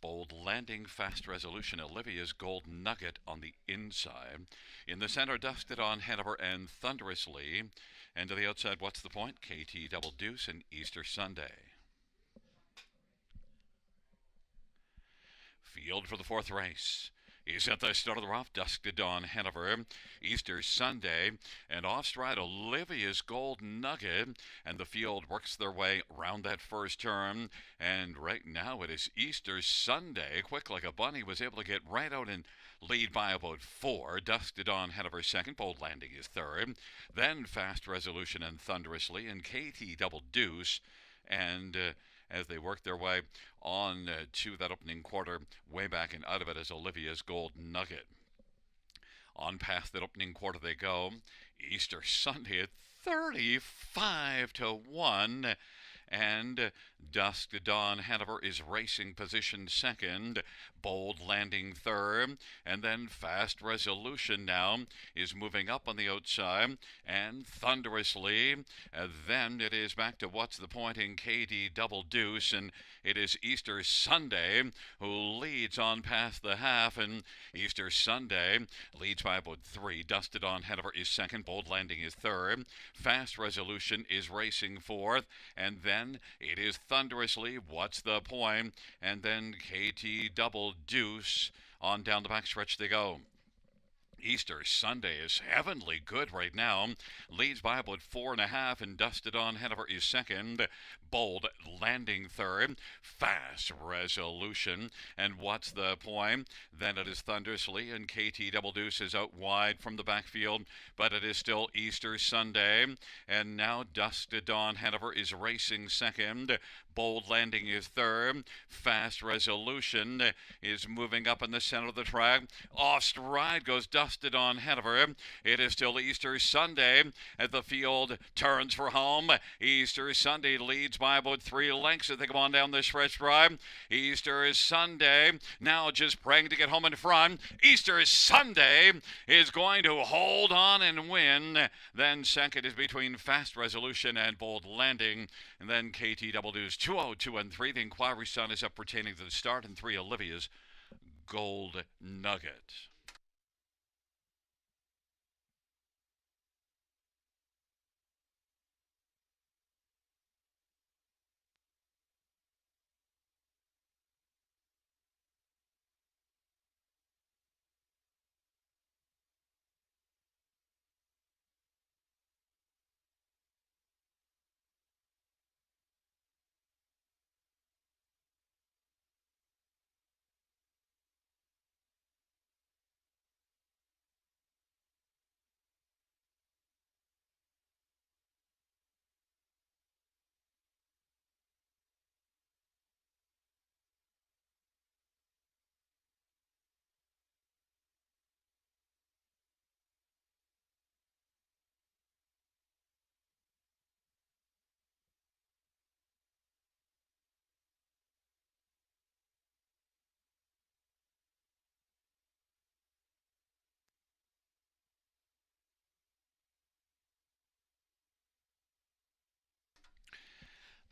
Bold Landing, Fast Resolution, Olivia's Gold Nugget on the inside. In the center, Dusted on Hanover and Thunderously. And to the outside, What's the Point? KT Double Deuce and Easter Sunday. Field for the fourth race is at the start of the rough. Dusk to Dawn, Hanover, Easter Sunday, and off stride Olivia's Gold Nugget, and the field works their way round that first turn, and right now it is Easter Sunday. Quick like a bunny was able to get right out and lead by about 4. Dusk to Dawn, Hanover second, Bold Landing is third, then Fast Resolution and Thunderously, and KT Double Deuce, and as they work their way on to that opening quarter, way back and out of it is Olivia's Gold Nugget. On past that opening quarter they go. Easter Sunday at 35-1. And Dusk to Dawn, Hanover is racing position second, Bold Landing third, and then Fast Resolution now is moving up on the outside, and Thunderously, then it is back to What's the Point in KD Double Deuce, and it is Easter Sunday who leads on past the half, and Easter Sunday leads by about 3. Dusk to Dawn, Hanover is second, Bold Landing is third, Fast Resolution is racing fourth, and then it is Thunderously, What's the Point, and then KT Double Deuce. On down the backstretch they go. Easter Sunday is heavenly good right now. Leads by about 4.5, and Dusk to Dawn, Hanover is second. Bold Landing third. Fast Resolution, and What's the Point? Then it is Thunderously, and KT Double Deuce is out wide from the backfield, but it is still Easter Sunday. And now Dusk to Dawn, Hanover is racing second. Bold Landing is third. Fast Resolution is moving up in the center of the track. Off stride goes Dusk to Dawn, Hanover. It is still Easter Sunday as the field turns for home. Easter Sunday leads by about 3 lengths as they come on down this stretch drive. Easter Sunday now just praying to get home in front. Easter Sunday is going to hold on and win. Then second is between Fast Resolution and Bold Landing, and then KT Double Deuce 202 and 3. The inquiry sign is up pertaining to the start, and 3 Olivia's Gold Nugget.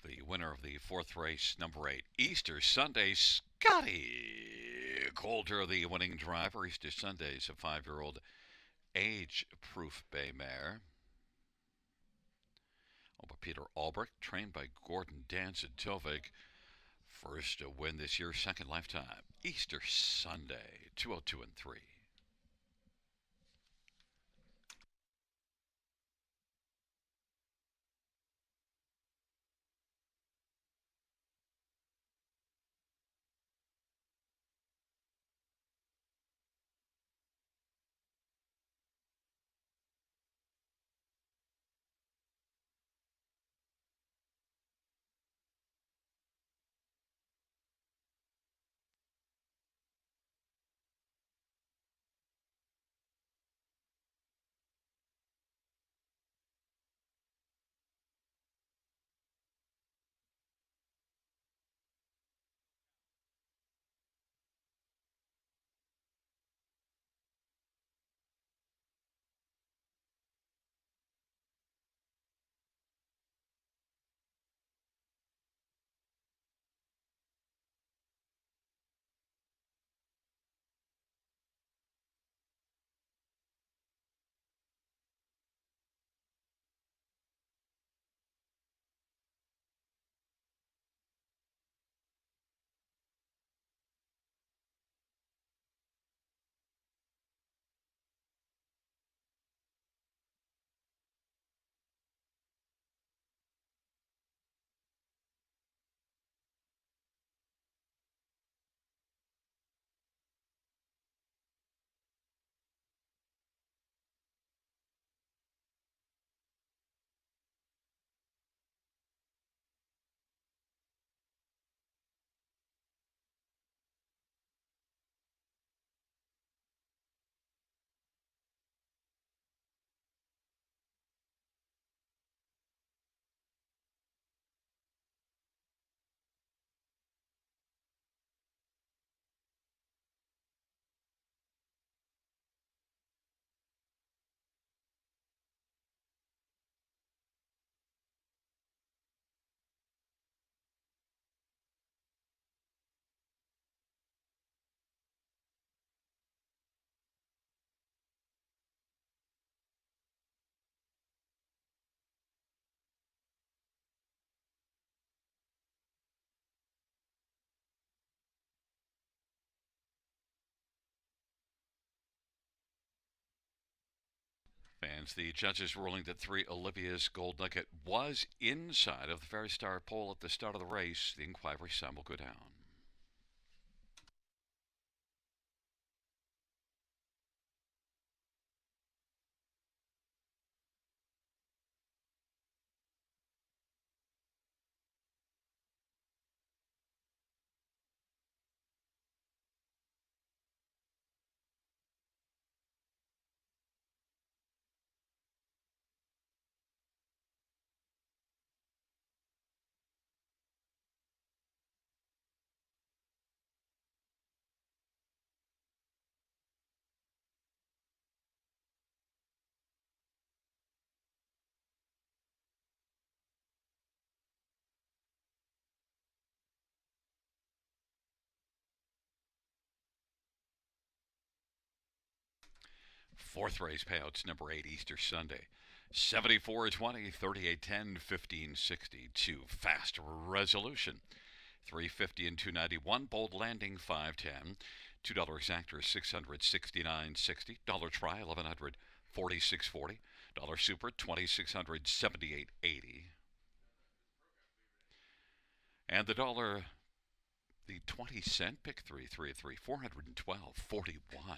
The winner of the fourth race, number 8, Easter Sunday, Scotty Coulter, the winning driver. Easter Sunday is a 5-year-old age-proof bay mare. By Peter Albrecht, trained by Gordon Danzig-Tovig. First win this year, second lifetime. Easter Sunday, 202 and 3. downs. The judges ruling that 3 Olivia's Gold Nugget was inside of the Fair Star pole at the start of the race. The inquiry sign will go down. Fourth race payouts, number 8, Easter Sunday. 74-20, 38-10, 15-62. Fast Resolution. 350 and 291. Bold Landing, 510. $2 exactor, 669.60. Dollar try, 1100, 46.40. Dollar super, 2600, 78.80. And the dollar, the 20-cent pick 3, 3 at 3, 412.41.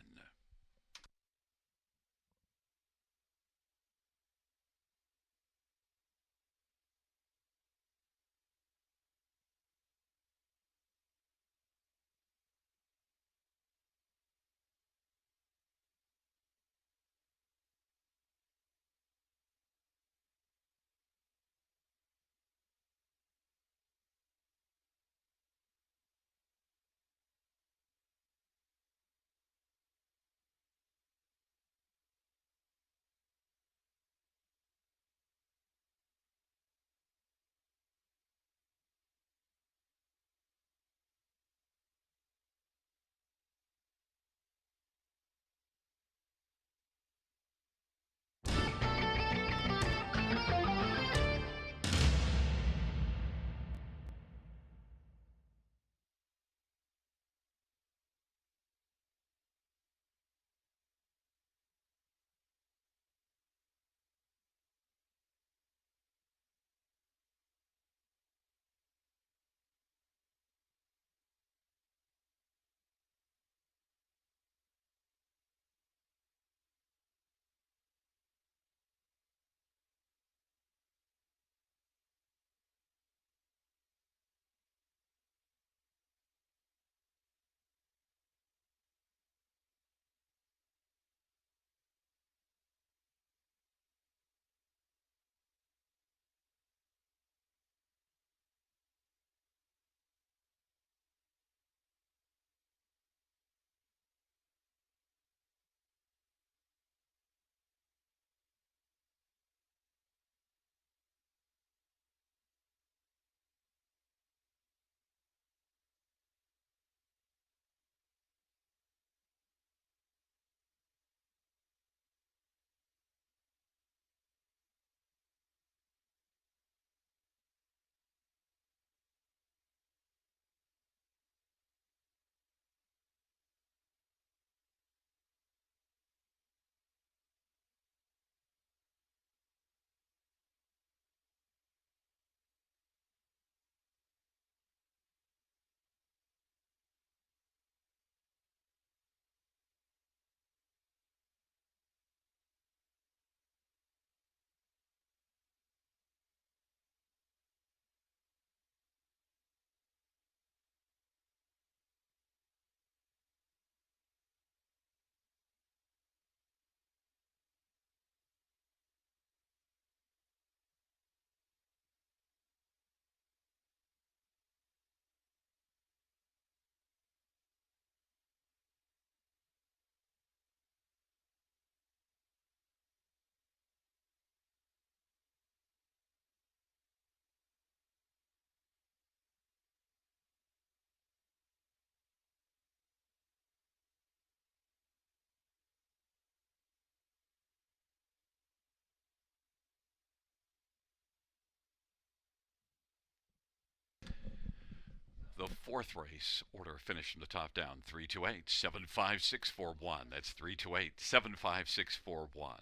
The fourth race order finished from the top down. 328 75641. That's 328 75641.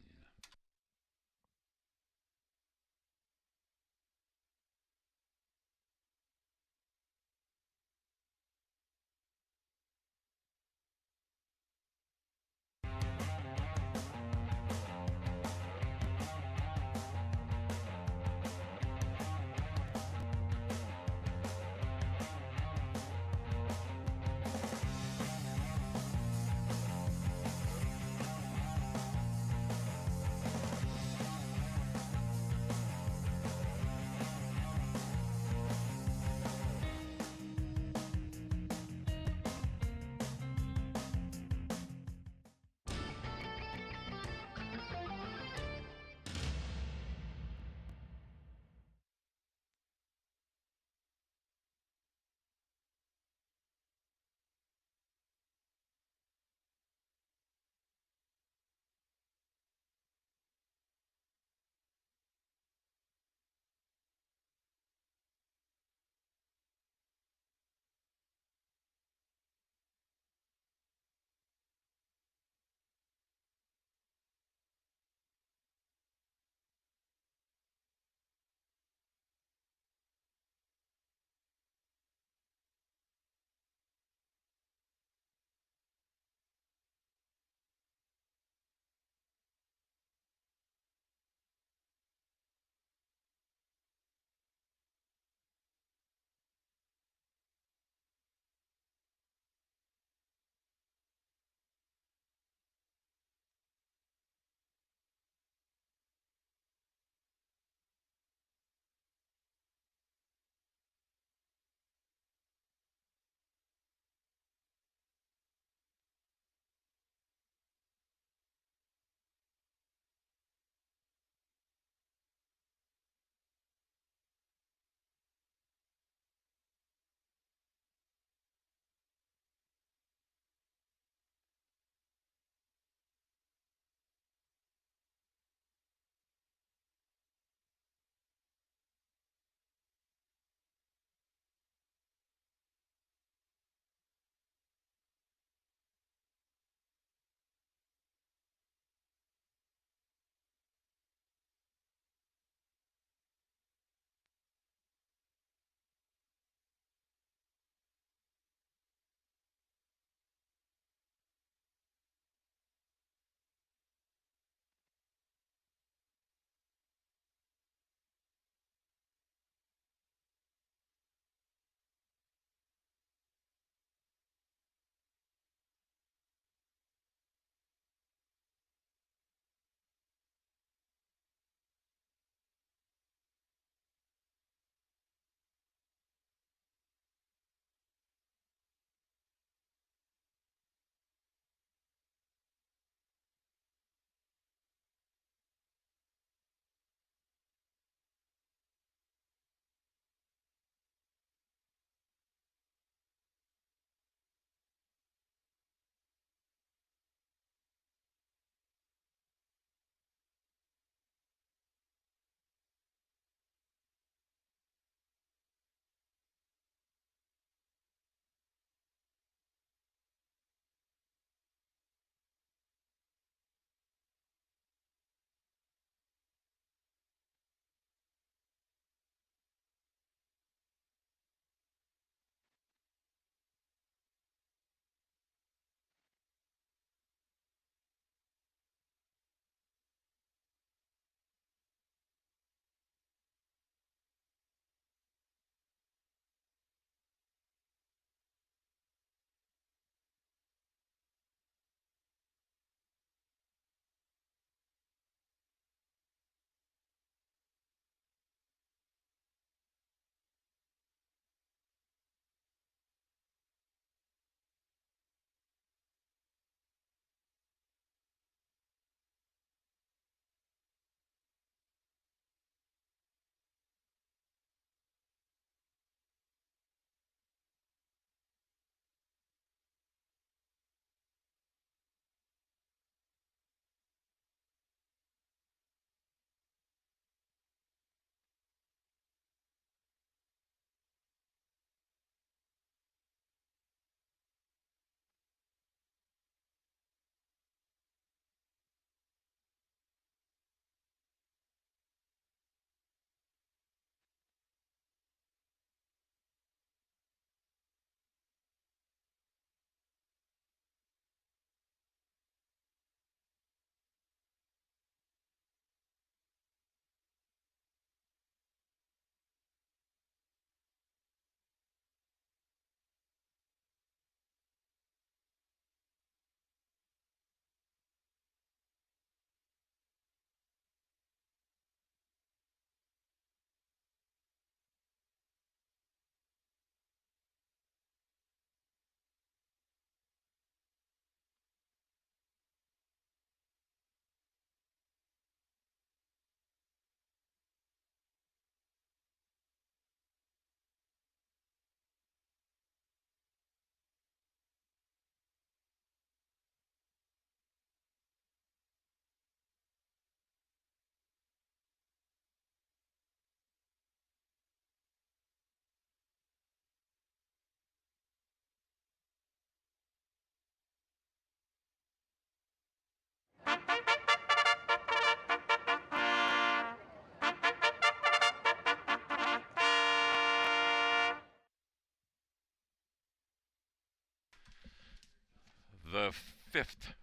The fifth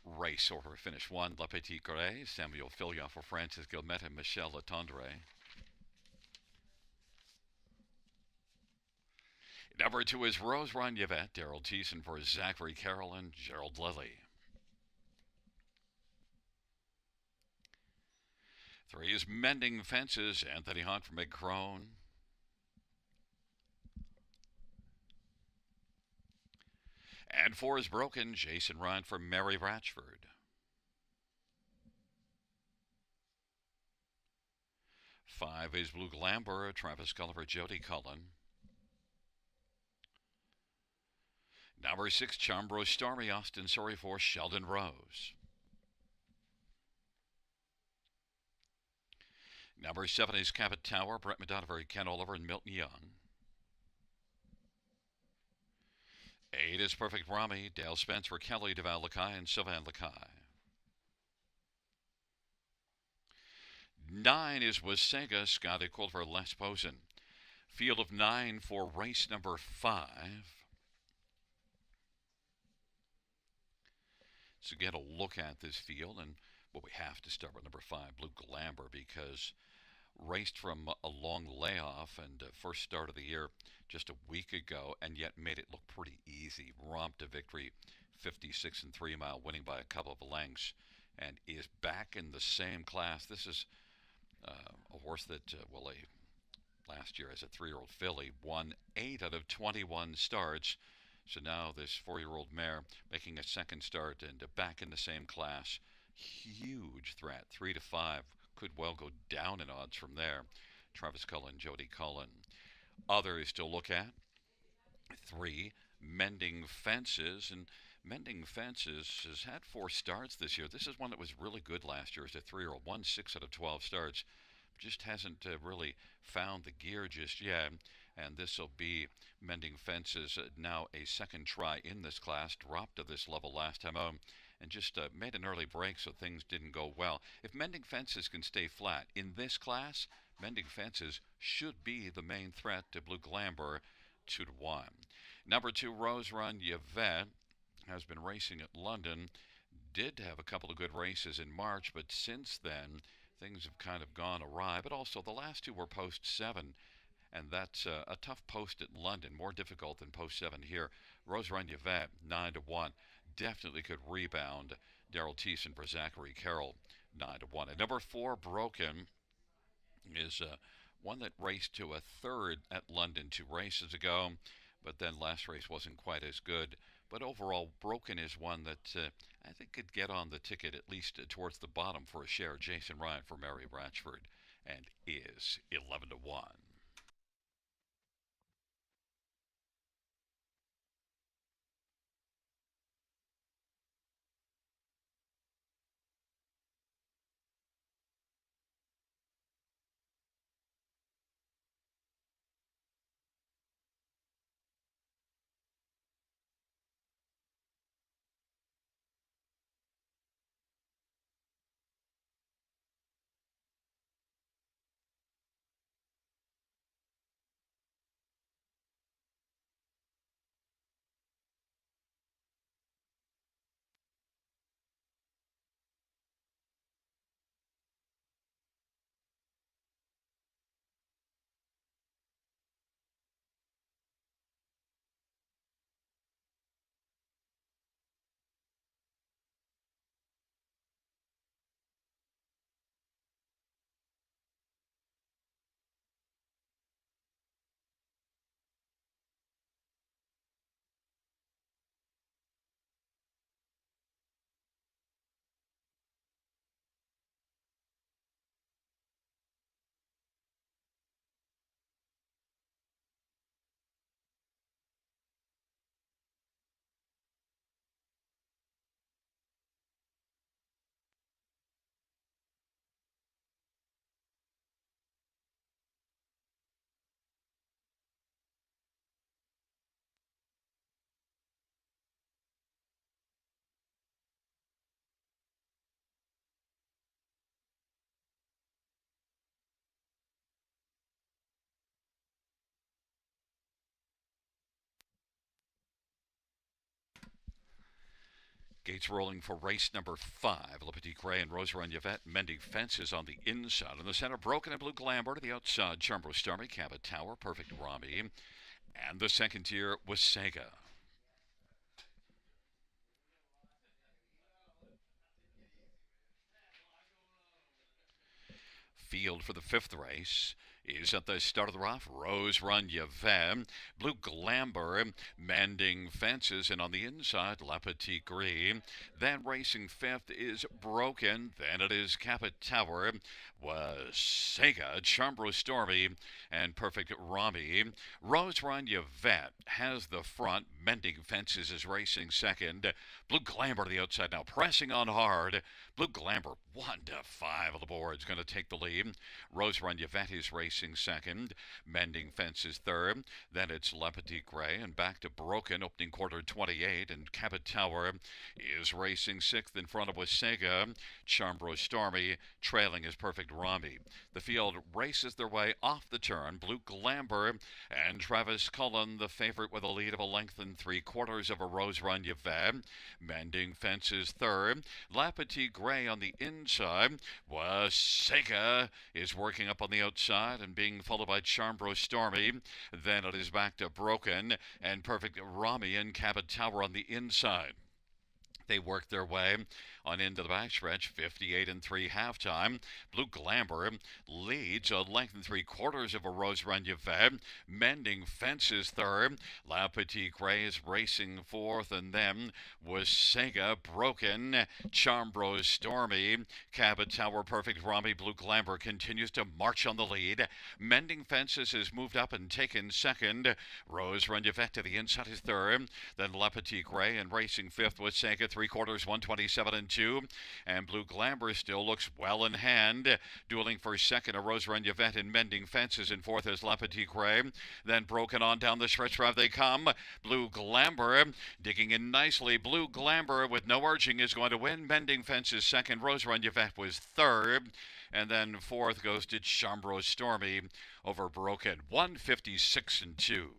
race over finish one, La Petite Grey, Samuel Fillion for Francis Guillemette and Michel Letendre. Number 2 is Rose Ron Yvette, Daryl Thiessen for Zachary Carroll and Gerald Lilly. 3 is Mending Fences, Anthony Hunt for McCrone. And 4 is Broken, Jason Ryan for Mary Ratchford. 5 is Blue Glamber, Travis Culliver, Jody Cullen. Number 6, Chambro Stormy, Austin Sorry for Sheldon Rose. Number 7 is Cabot Tower, Brett Madonover, Ken Oliver, and Milton Young. 8 is Perfect Rami, Dale Spencer, Kelly DeVal Lakai, and Sylvan Lakai. 9 is Wasaga, Scotty Culver, Les Posen. Field of 9 for race number 5. So get a look at this field, and well, we have to start with number 5, Blue Glamber, because raced from a long layoff and first start of the year just a week ago, and yet made it look pretty easy. Romped to victory, 56 and 3 mile, winning by a couple of lengths, and is back in the same class. This is a horse that, last year as a 3-year-old filly, won 8 out of 21 starts. So now this 4-year-old mare making a second start and back in the same class. Huge threat, 3 to 5. Could well go down in odds from there. Travis Cullen, Jody Cullen. Others to look at. 3, Mending Fences. And Mending Fences has had 4 starts this year. This is one that was really good last year as a 3-year-old. Won 6 out of 12 starts. Just hasn't really found the gear just yet. And this will be Mending Fences, now a second try in this class. Dropped to this level last time out and just made an early break, so things didn't go well. If Mending Fences can stay flat in this class, Mending Fences should be the main threat to Blue Glamber, 2 to 1. Number 2, Rose Run Yvette has been racing at London. Did have a couple of good races in March, but since then things have kind of gone awry. But also the last 2 were post 7. And that's a tough post at London, more difficult than post 7 here. Rose Run Yvette, 9 to 1. Definitely could rebound. Daryl Thiessen for Zachary Carroll, 9 to 1. And number 4, Broken, is one that raced to a third at London 2 races ago, but then last race wasn't quite as good. But overall, Broken is one that I think could get on the ticket at least towards the bottom for a share. Jason Ryan for Mary Ratchford, and is 11 to 1. Gates rolling for race number 5. Le Petit Gray and Rosaron Yvette mending fences on the inside. In the center, Broken and Blue Glamour. To the outside, Chumbro Stormy, Cabot Tower, Perfect Rami. And the second tier was Sega. Field for the 5th race is at the start of the rough. Rose Run Yvette, Blue Glamour mending fences, and on the inside, La Petite Gris. Then racing 5th is Broken. Then it is Cabot Tower, was Sega, Chumbro Stormy, and Perfect Rami. Rose Run Yvette has the front. Mending fences is racing 2nd. Blue Glamour to the outside now, pressing on hard. Blue Glamour 1-5 on the board is going to take the lead. Rose Run Yvette is racing 2nd. Mending fences 3rd. Then it's Le Petit Gray and back to Broken, opening quarter 28. And Cabot Tower is racing 6th in front of Wasega. Chumbro Stormy trailing is Perfect Rami. The field races their way off the turn. Blue Glamour and Travis Cullen, the favorite, with a lead of a length and 3/4 of a Rose Run Yvette. Mending fences 3rd. La Petite Gray on the inside. Wasega is working up on the outside and being followed by Chumbro Stormy. Then it is back to Broken and Perfect Rami and Cabot Tower on the inside. They work their way on into the backstretch, 58-3 halftime. Blue Glamour leads a length and 3/4 of a Rose Run Yvette. Mending fences 3rd. La Petite Gray is racing 4th, and then Wasega, Broken, Chumbro Stormy, Cabot Tower, Perfect Rami. Blue Glamour continues to march on the lead. Mending fences has moved up and taken 2nd. Rose Run Yvette to the inside is 3rd. Then La Petite Gray and racing 5th was Wasega, 3/4, 127-2. And Blue Glamour still looks well in hand. Dueling for 2nd, a Rose Run Yvette in mending fences. In 4th is La Petite Gray. Then Broken on down the stretch drive they come. Blue Glamour digging in nicely. Blue Glamour with no urging is going to win. Mending fences 2nd. Rose Run Yvette was 3rd. And then 4th goes to Chumbro Stormy over Broken, 156-2.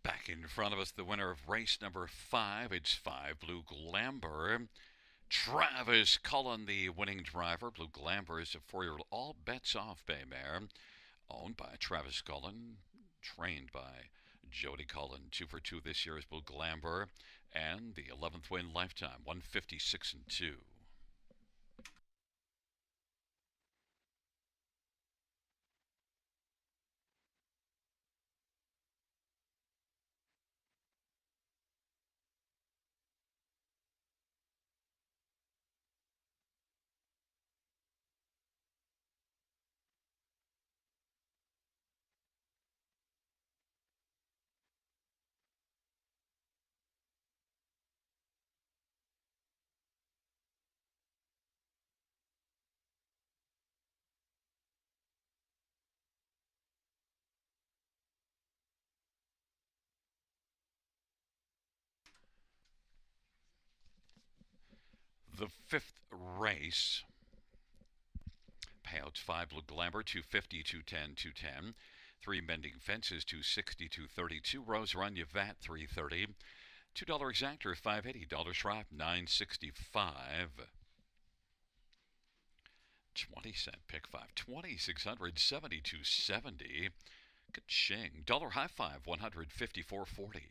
Back in front of us, the winner of race number 5. It's 5 Blue Glamour. Travis Cullen, the winning driver. Blue Glamour is a 4-year-old all bets off bay mare, owned by Travis Cullen, trained by Jody Cullen. 2 for 2 this year is Blue Glamour, and the 11th win lifetime, 156-2. The 5th race, payouts 5 Blue Glamour, 250, 210, 210. 3 Mending Fences, 260, 232. Rose Run Yvette, 330. $2 exactor, $5.80. Shrap, $9.65. 20-cent pick five, 2,600, 72.70. Ka-ching. Dollar high five, 154.40.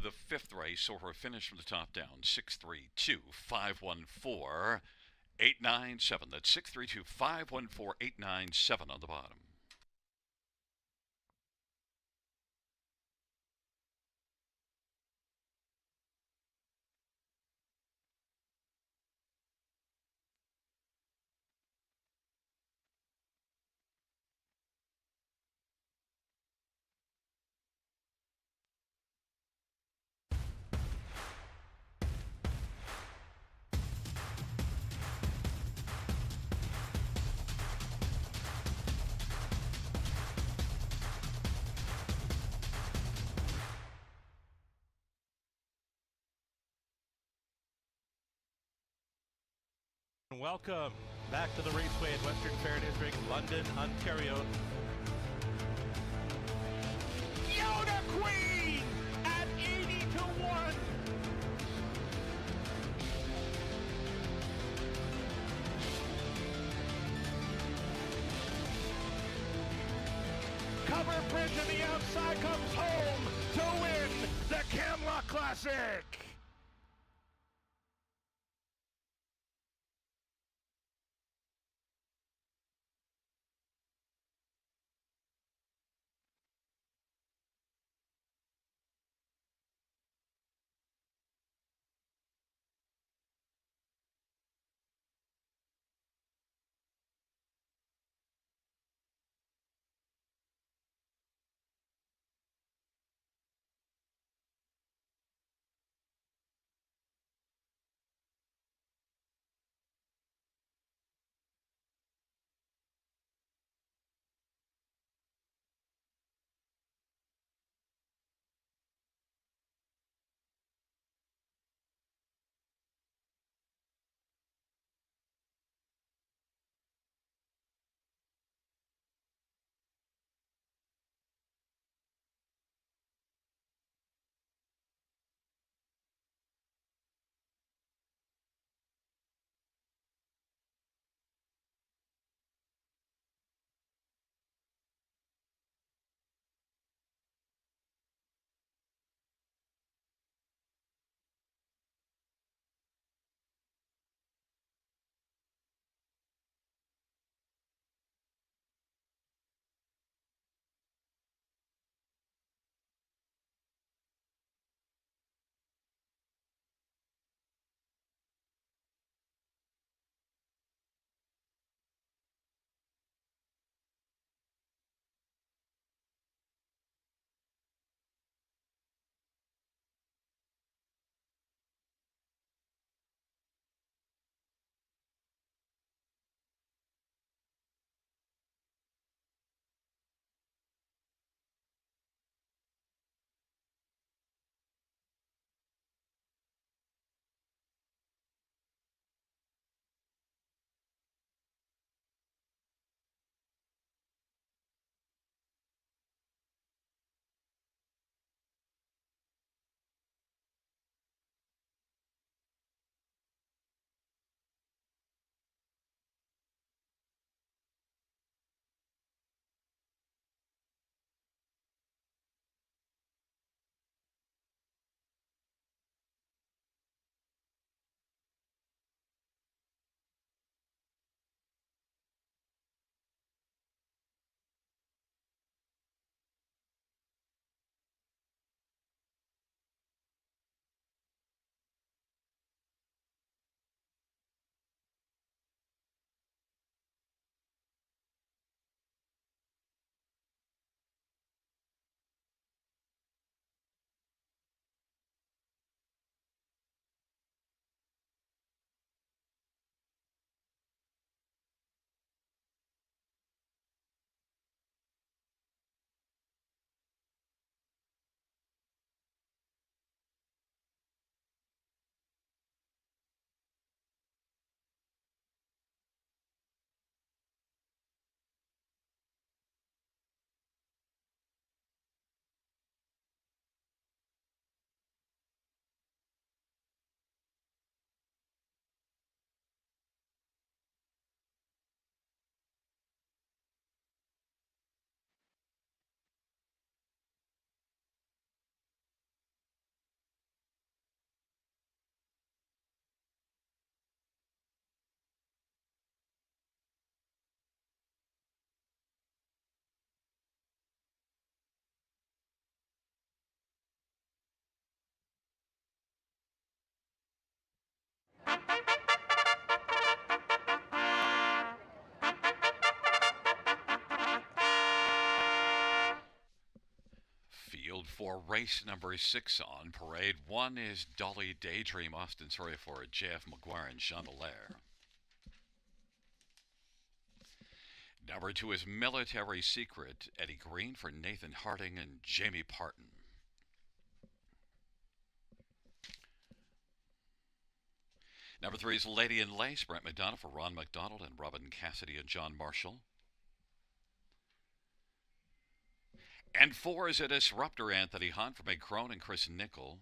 The fifth race, or a finish from the top down, 632-514-897. That's 632-514-897 on the bottom. Welcome back to the Raceway at Western Fair District, London, Ontario. Yoda Queen! to the outside, comes home to win the Camlock Classic. Field for race number 6 on parade. 1 is Dolly Daydream, Austin Sorry for J.F. McGuire and Chandelier. Number 2 is Military Secret, Eddie Green for Nathan Harding and Jamie Parton. Number 3 is Lady in Lace, Brent McDonough for Ron McDonald and Robin Cassidy and John Marshall. And 4 is a Disruptor, Anthony Hunt for Meg Crone and Chris Nickel.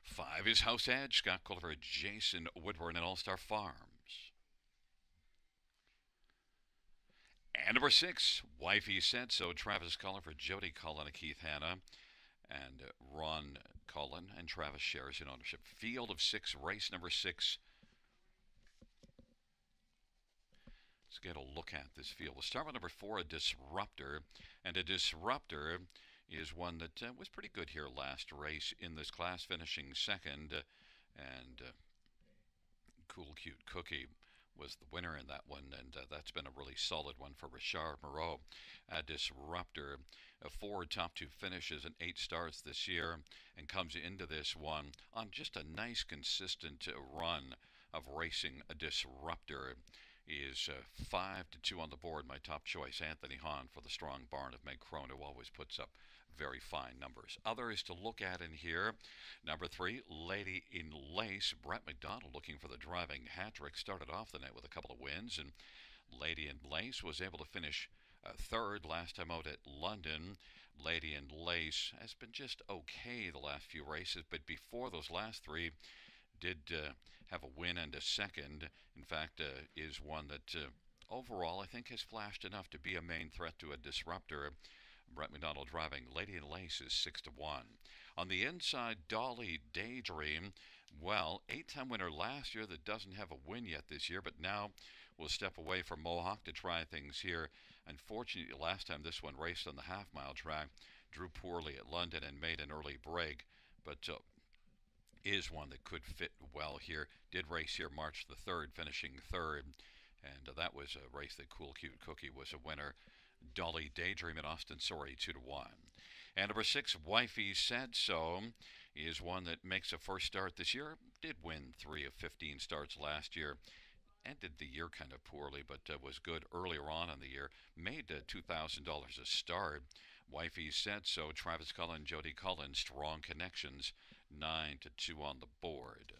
5 is House Edge, Scott Culver, Jason Woodward and All Star Farms. And number 6, Wifey Said So, Travis Cullen for Jody Cullen and Keith Hanna. And Ron Cullen and Travis shares in ownership. Field of 6, race number 6. Let's get a look at this field. We'll start with number 4, a Disruptor. And a Disruptor is one that was pretty good here last race in this class, finishing second. And Cool Cute Cookie was the winner in that one, and that's been a really solid one for Richard Moreau. Disruptor, 4 top 2 finishes and 8 starts this year, and comes into this one on just a nice consistent run of racing. A Disruptor is 5-2 on the board. My top choice, Anthony Hahn, for the strong barn of Meg Crone, who always puts up very fine numbers. Others to look at in here. Number 3, Lady in Lace. Brett McDonald looking for the driving hat trick. Started off the night with a couple of wins, and Lady in Lace was able to finish third last time out at London. Lady in Lace has been just okay the last few races, but before those last 3, did have a win and a second. In fact, is one that overall I think has flashed enough to be a main threat to a Disruptor. Brett McDonald driving. Lady in Lace is 6-1. On the inside, Dolly Daydream. Well, 8-time winner last year that doesn't have a win yet this year, but now will step away from Mohawk to try things here. Unfortunately, last time this one raced on the half-mile track, drew poorly at London and made an early break, but is one that could fit well here. Did race here March the 3rd, finishing third, and that was a race that Cool Cute Cookie was a winner. Dolly Daydream at Austin Sorry 2-1. And number 6, Wifey Said So, is one that makes a first start this year. Did win 3 of 15 starts last year. Ended the year kind of poorly, but was good earlier on in the year. Made $2,000 a start. Wifey Said So, Travis Cullen, Jody Cullen, strong connections, 9-2 on the board.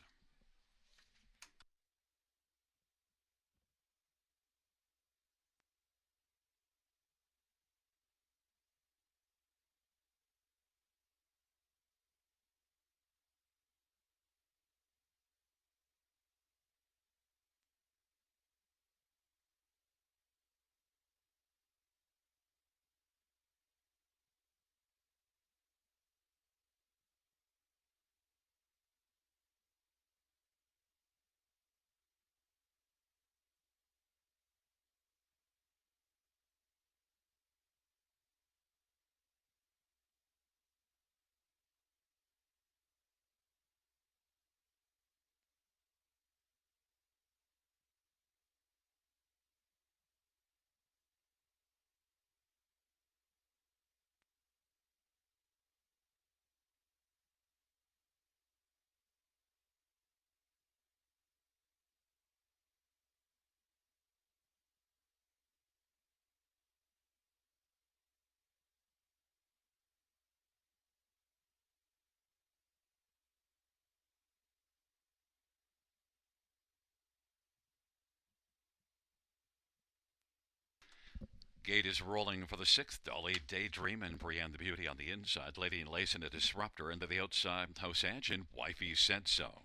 Gate is rolling for the 6th. Dolly Daydream and Brienne the Beauty on the inside. Lady in Lace and a Disruptor into the outside. House Edge and Wifey Said So.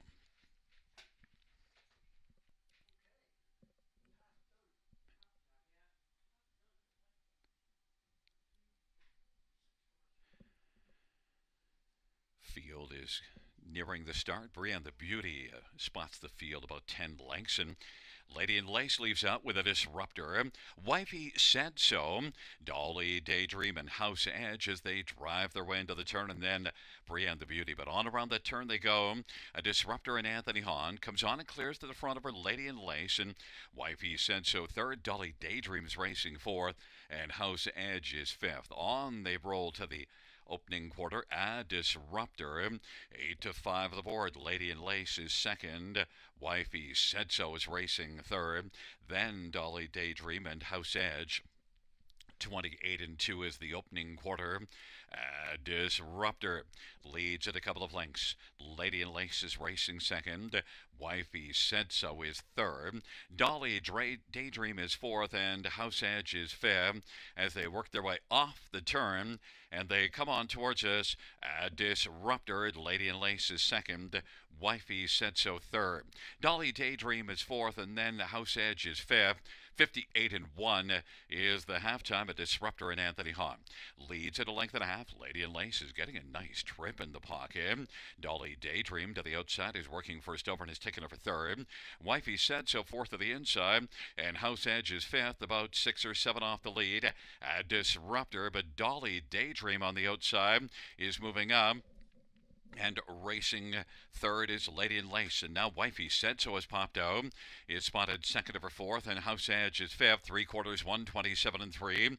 Field is nearing the start. Brienne the Beauty spots the field about 10 lengths, and Lady in Lace leaves out with a Disruptor. Wifey Said So, Dolly Daydream and House Edge as they drive their way into the turn, and then Brienne the Beauty. But on around that turn they go. A Disruptor and Anthony Hahn comes on and clears to the front of her. Lady in Lace and Wifey Said So third. Dolly Daydream is racing fourth, and House Edge is fifth. On they roll to the opening quarter. A Disruptor, 8-5 of the board. Lady in Lace is second. Wifey Said So is racing third. Then Dolly Daydream and House Edge. 28-2 is the opening quarter. Disruptor leads at a couple of lengths. Lady in Lace is racing second. Wifey Said So is third. Dolly Daydream is fourth, and House Edge is fifth as they work their way off the turn, and they come on towards us. Disruptor, Lady in Lace is second. Wifey Said So third. Dolly Daydream is fourth, and then House Edge is fifth. 58-1 is the halftime at Disruptor and Anthony Hahn. Leads at a length and a half. Lady and Lace is getting a nice trip in the pocket. Dolly Daydream to the outside is working first over and is taken over third. Wifey Said So fourth to the inside. And House Edge is fifth, about 6 or 7 off the lead. At Disruptor, but Dolly Daydream on the outside is moving up. And racing third is Lady in Lace. And now Wifey Said So has popped out. Is spotted second over fourth. And House Edge is fifth. 3/4, 127-3.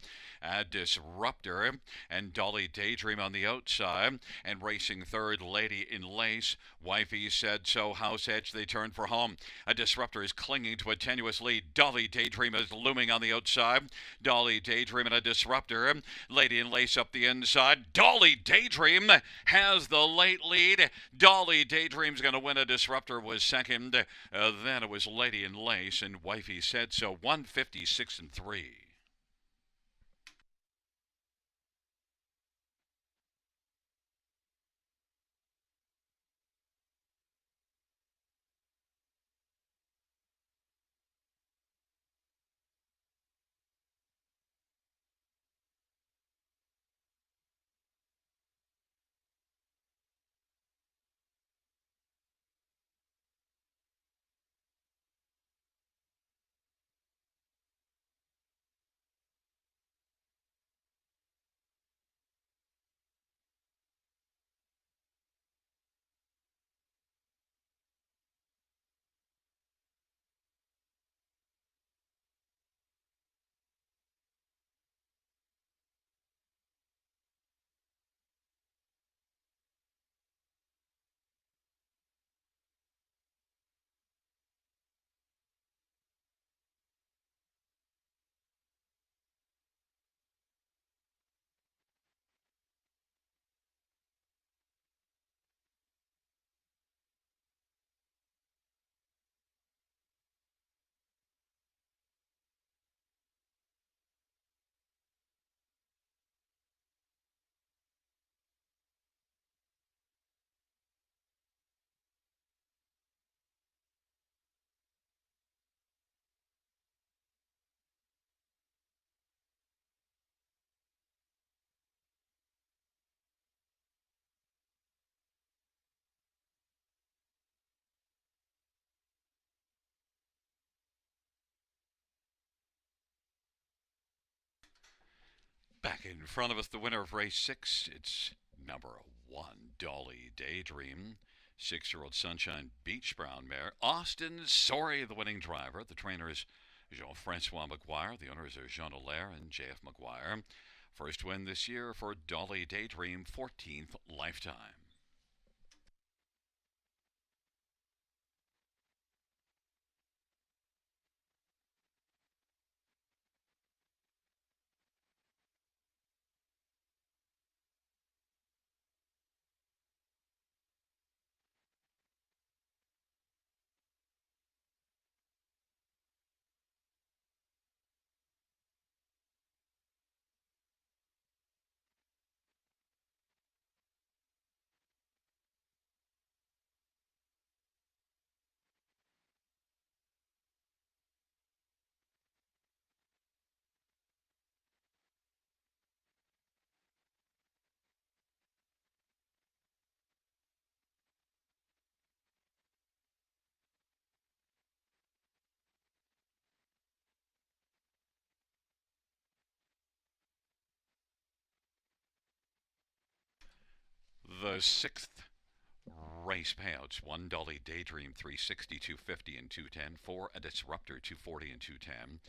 Disruptor and Dolly Daydream on the outside. And racing third, Lady in Lace. Wifey Said So, House Edge, they turn for home. A Disruptor is clinging to a tenuous lead. Dolly Daydream is looming on the outside. Dolly Daydream and a Disruptor. Lady in Lace up the inside. Dolly Daydream has the late lead. Dolly Daydream's going to win. A Disruptor was second. Then it was Lady in Lace and Wifey Said So, 156-3. Back in front of us, the winner of race 6. It's number 1, Dolly Daydream. 6-year-old Sunshine Beach Brown mare. Austin Sorry, the winning driver. The trainer is Jean-Francois McGuire. The owners are Jean Allaire and J.F. McGuire. First win this year for Dolly Daydream, 14th lifetime. The 6th race payouts: 1 Dolly Daydream, 360, 250, and 210. 4 A Disruptor, 240 and 210.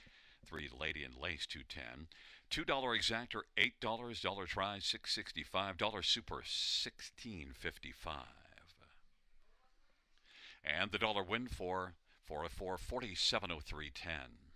3 Lady and Lace, 210. $2 Exactor, $8. Dollar Try, $6.65. Dollar Super, $16.55. And the dollar win for 404, 4703.10.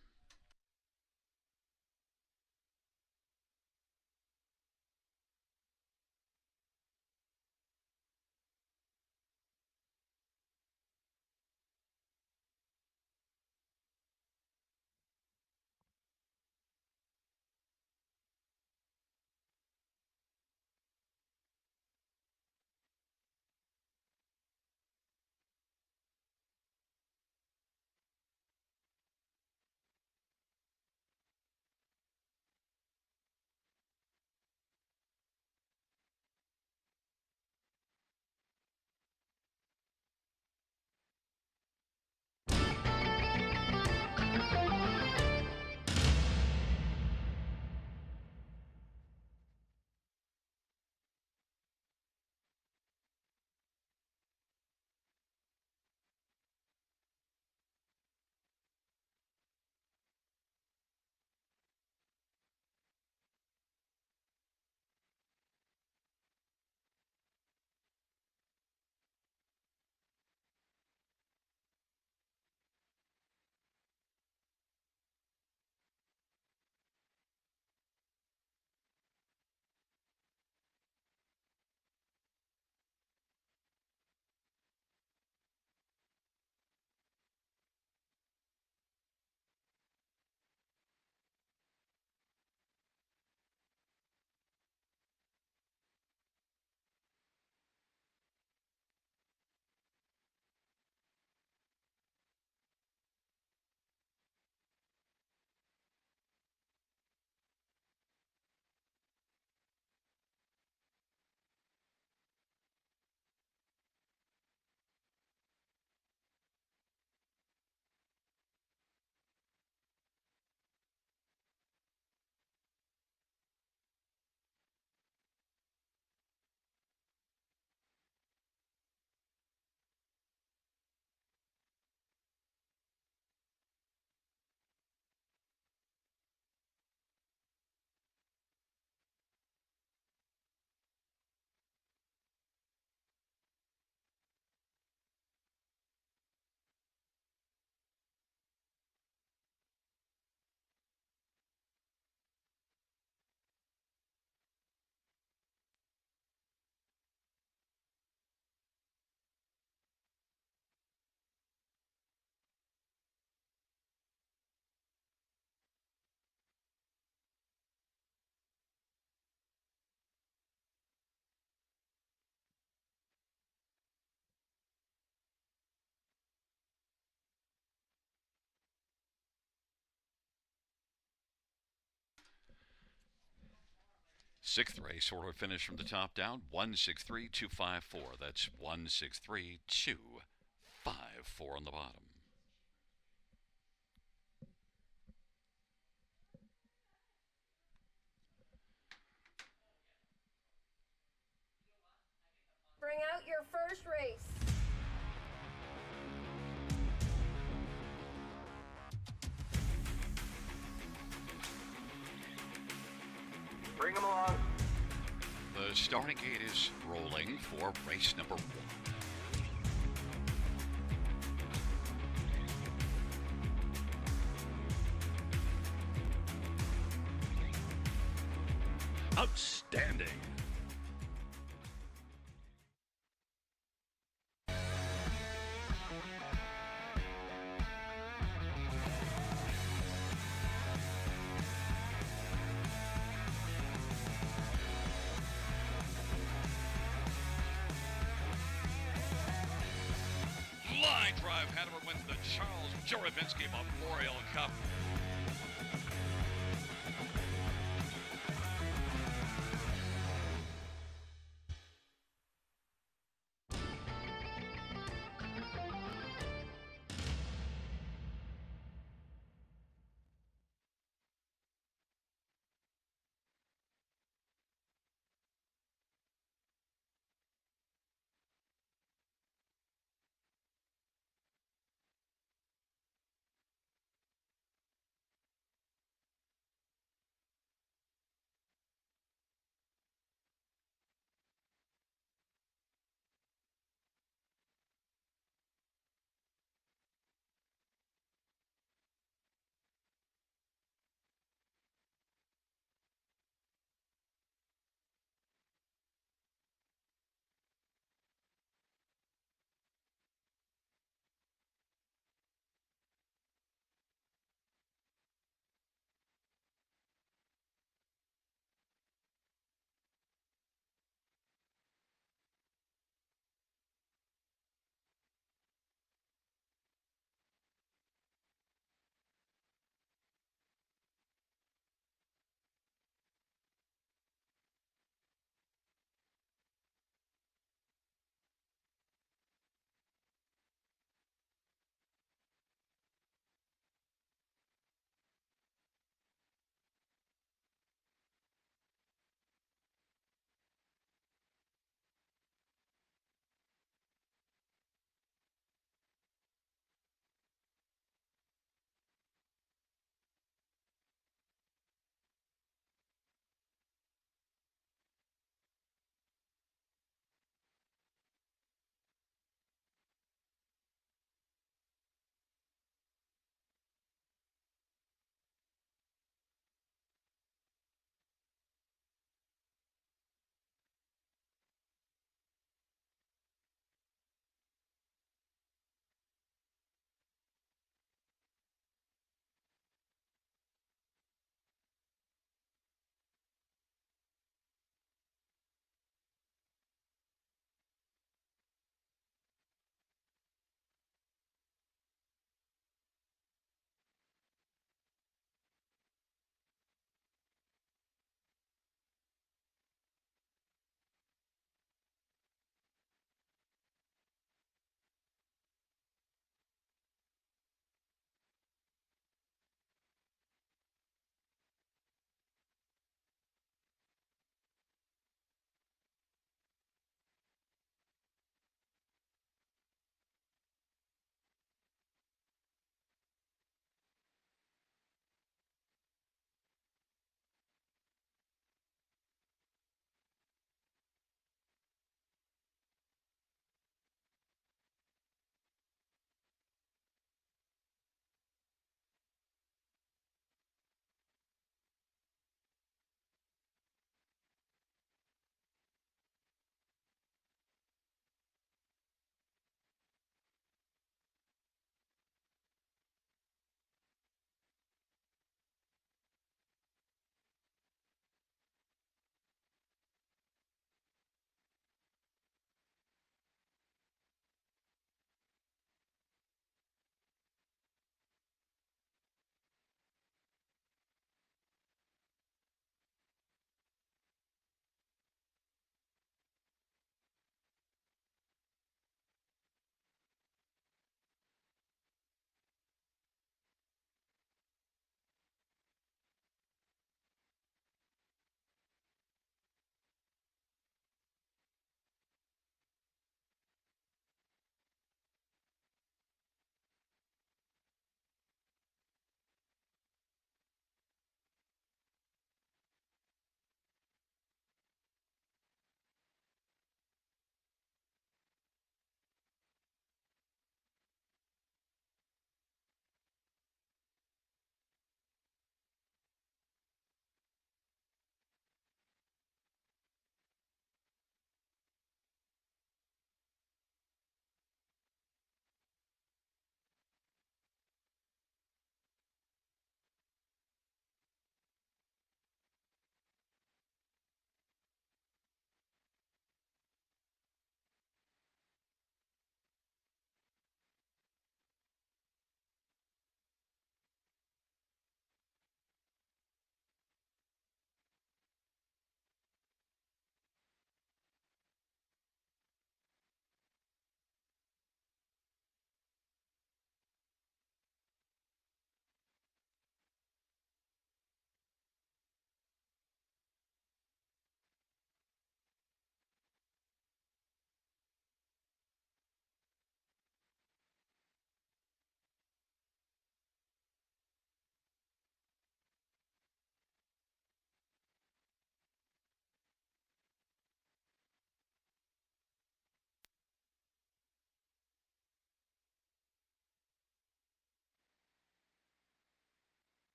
Sixth race, order finish from the top down, 163254. That's 163254 on the bottom. Bring out your first race. Bring them along. The starting gate is rolling for race number 1. Outstanding. Line drive, Hanover wins the Charles Jurabinsky Memorial Cup.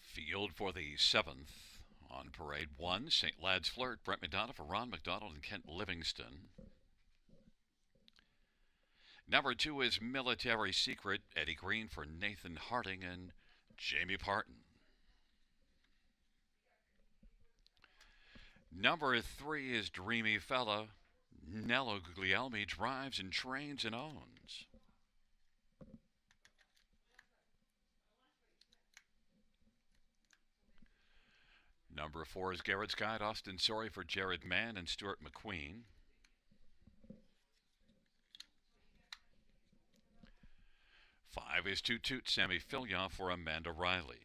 Field for the seventh. On parade one, St. Lad's Flirt, Brett McDonough for Ron McDonald and Kent Livingston. Number two is Military Secret, Eddie Green for Nathan Harding and Jamie Parton. Number three is Dreamy Fella, Nello Guglielmi drives and trains and owns. Number four is Garrett's Guide, Austin Sorry for Jared Mann and Stuart McQueen. Five is Toot Toot, Sammy Fillion for Amanda Riley.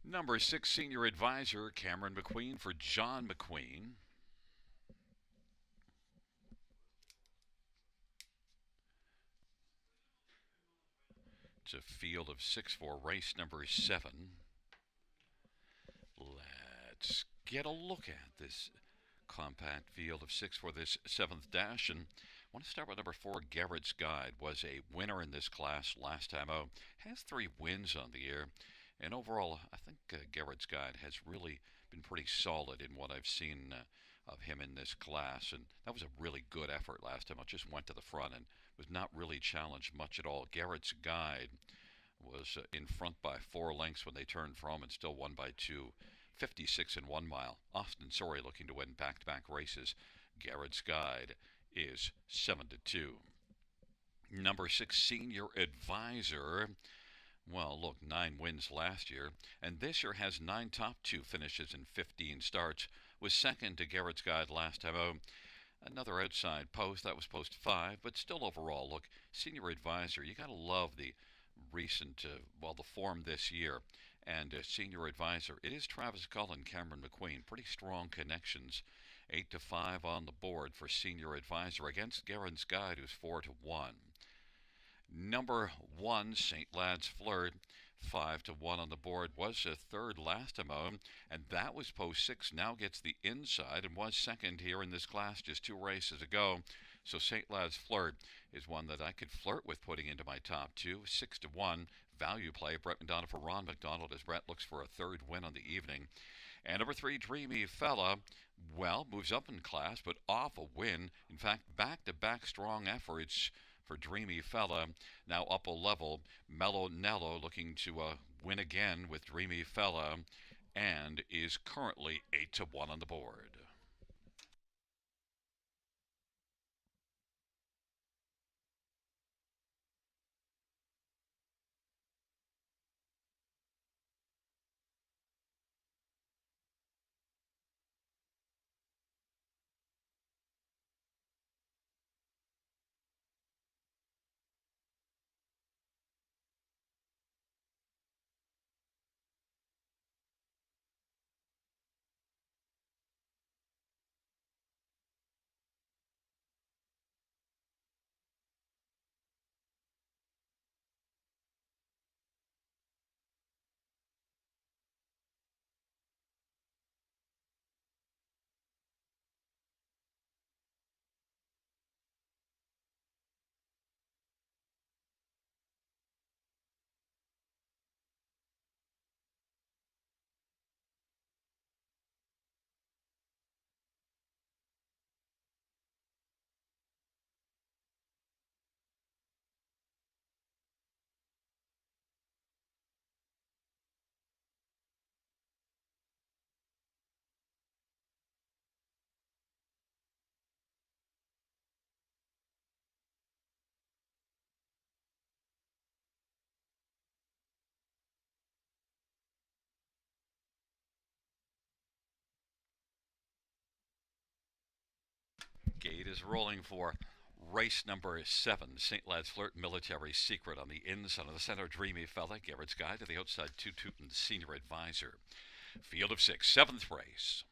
Number six, Senior Advisor, Cameron McQueen for John McQueen. It's a field of six for race number seven. Let's get a look at this compact field of six for this seventh dash. And I want to start with number four, Garrett's Guide. Was a winner in this class last time out. Has 3 wins on the year. And overall, I think Garrett's Guide has really been pretty solid in what I've seen of him in this class. And that was a really good effort last time. I just went to the front and was not really challenged much at all. Garrett's Guide was in front by 4 lengths when they turned from and still won by 2. 56 and 1 mile. Austin Sorry looking to win back-to-back races. Garrett's Guide is 7-2. Number 6, Senior Advisor. Well, look, 9 wins last year, and this year has 9 top 2 finishes in 15 starts. Was second to Garrett's Guide last time out. Another outside post, that was post 5, but still overall, look, Senior Advisor, you got to love the recent, the form this year. And Senior Advisor, it is Travis Cullen, Cameron McQueen. Pretty strong connections. 8-5 on the board for Senior Advisor against Garrett's Guide, who's 4-1. Number 1, St. Lad's Flirt, 5-1 on the board. Was a third last time out, and that was post 6. Now gets the inside and was second here in this class just 2 races ago. So St. Lad's Flirt is one that I could flirt with putting into my top 2. 6-1 value play. Brett McDonough for Ron McDonald as Brett looks for a third win on the evening. And number 3, Dreamy Fella, moves up in class, but off a win. In fact, back-to-back strong efforts for Dreamy Fella. Now up a level. Mellow Nello looking to win again with Dreamy Fella and is currently 8-1 on the board. Gate is rolling for race number 7. St. Lad's Flirt, Military Secret on the inside of the center. Dreamy Fella, Garrett's Guide to the outside. Toot Toot and Senior Advisor. Field of 6, 7th race.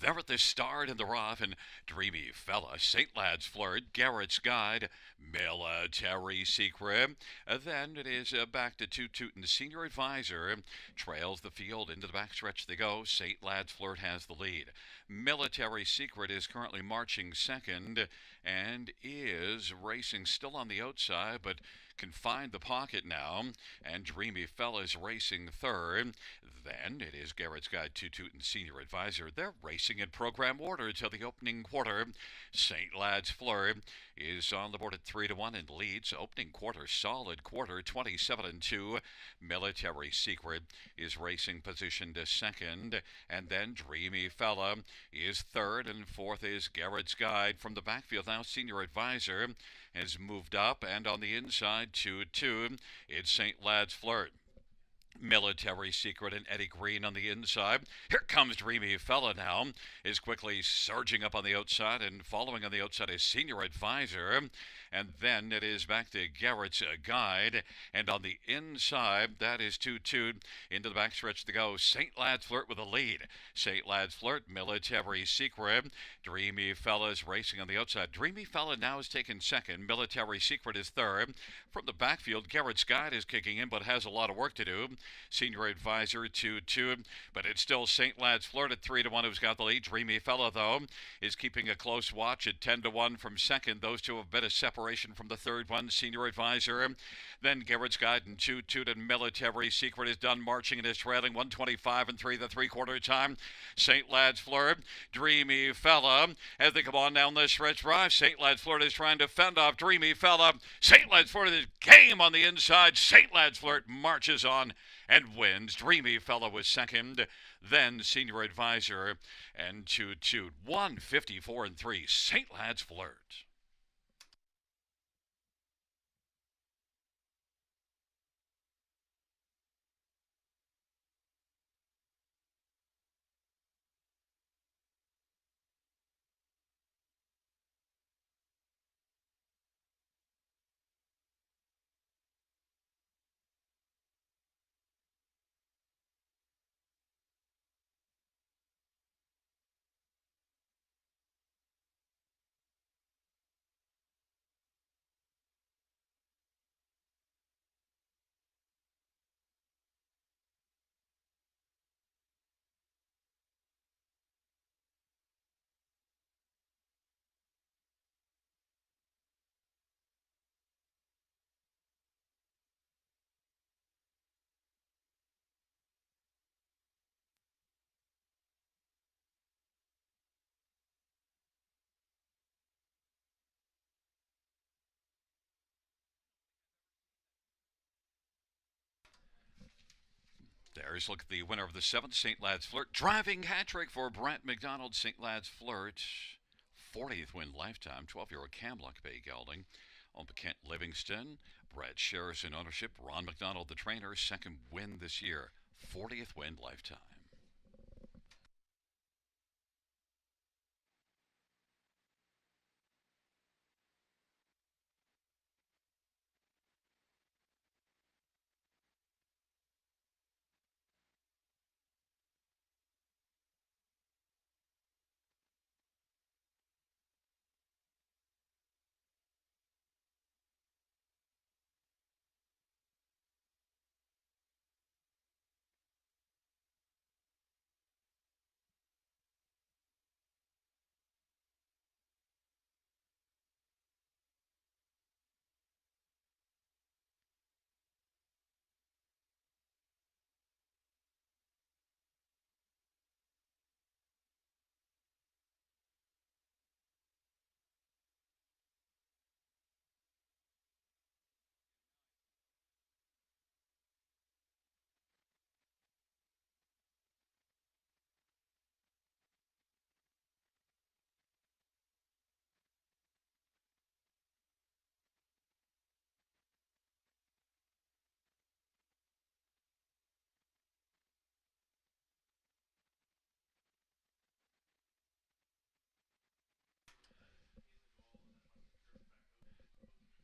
There at the start in the rough and Dreamy Fella, St. Lad's Flirt, Garrett's Guide, Military Secret. Then it is back to Toot Toot and the Senior Advisor. Trails the field into the backstretch they go. St. Lad's Flirt has the lead. Military Secret is currently marching second and is racing still on the outside, but can find the pocket now. And Dreamy Fella's racing third. Then it is Garrett's Guide, Toot Toot and Senior Advisor. They're racing in program order till the opening quarter. St. Lad's Flirt is on the board at 3-1 and leads. Opening quarter, solid quarter, 27-2. Military Secret is racing positioned to second. And then Dreamy Fella is third, and fourth is Garrett's Guide. From the backfield now, Senior Advisor has moved up, and on the inside, 2-2, it's St. Lad's Flirt. Military Secret and Eddie Green on the inside. Here comes Dreamy Fella now. Is quickly surging up on the outside, and following on the outside is Senior Advisor. And then it is back to Garrett's Guide. And on the inside, that is 2-2. Into the backstretch to go. St. Lad's Flirt with a lead. St. Lad's Flirt, Military Secret. Dreamy Fella's racing on the outside. Dreamy Fella now is taken second. Military Secret is third. From the backfield, Garrett's Guide is kicking in, but has a lot of work to do. Senior Advisor 2-2, but it's still St. Lad's Flirt at 3-1 who's got the lead. Dreamy Fella, though, is keeping a close watch at 10-1 from second. Those two have a bit of separation from the third one. Senior Advisor, then Garrett's Guide and 2-2, and Military Secret is done marching and is trailing 125 and 3 the three-quarter time. St. Lad's Flirt, Dreamy Fella, as they come on down this stretch drive. St. Lad's Flirt is trying to fend off Dreamy Fella. St. Lad's Flirt is game on the inside. St. Lad's Flirt marches on and wins. Dreamy Fella was second, then Senior Advisor and 2-2. 154 and 3. St. Lad's Flirt. There's look at the winner of the 7th, St. Lad's Flirt. Driving hat trick for Brent McDonald, St. Lad's Flirt. 40th win lifetime, 12-year-old Camlock Bay gelding. On Kent Livingston, Brett shares in ownership. Ron McDonald, the trainer, second win this year. 40th win lifetime.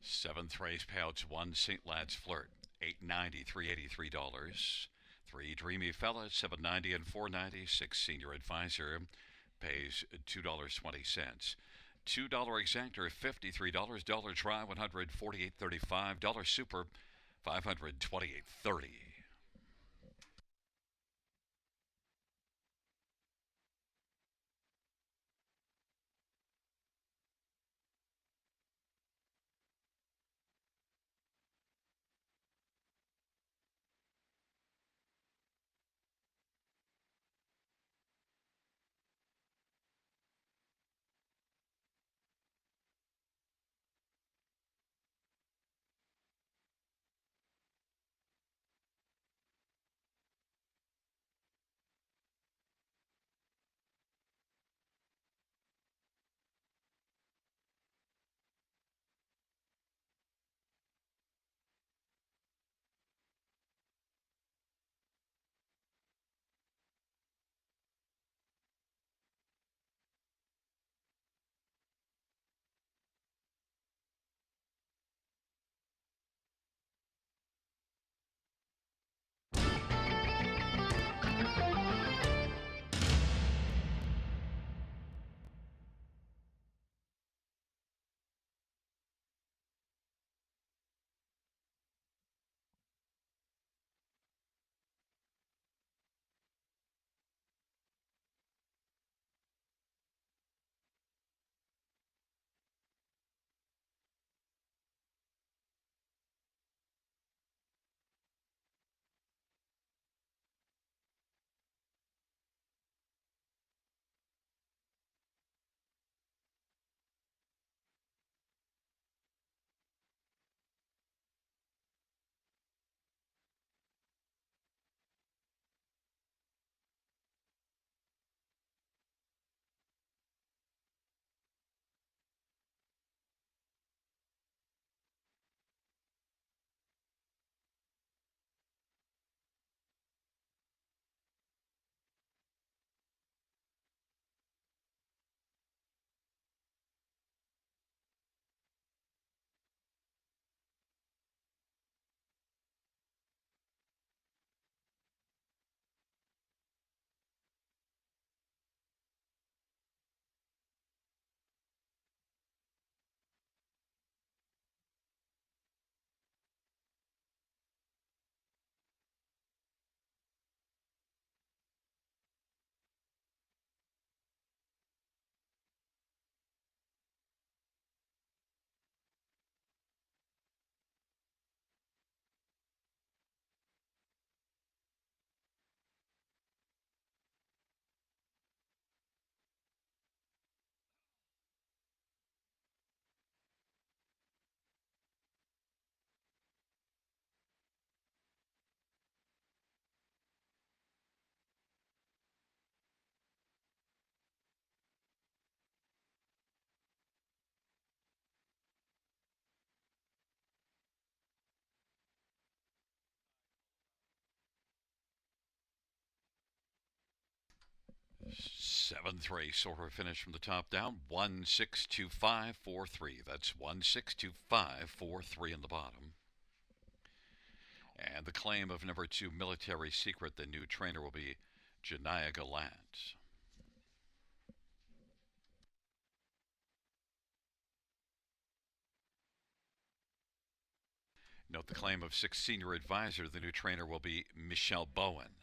Seventh race payouts, 1 St. Lad's Flirt, $8.90, $383. 3 Dreamy Fella, $7.90 and $4.90. 6 Senior Advisor, pays $2.20. $2 exactor, $53. Dollar try, $148.35. Dollar super, $528.30. Seventh race order finish from the top down. 162543. That's 162543 in the bottom. And the claim of number 2, Military Secret. The new trainer will be Janaya Gallant. Note the claim of 6, Senior Advisor. The new trainer will be Michelle Bowen.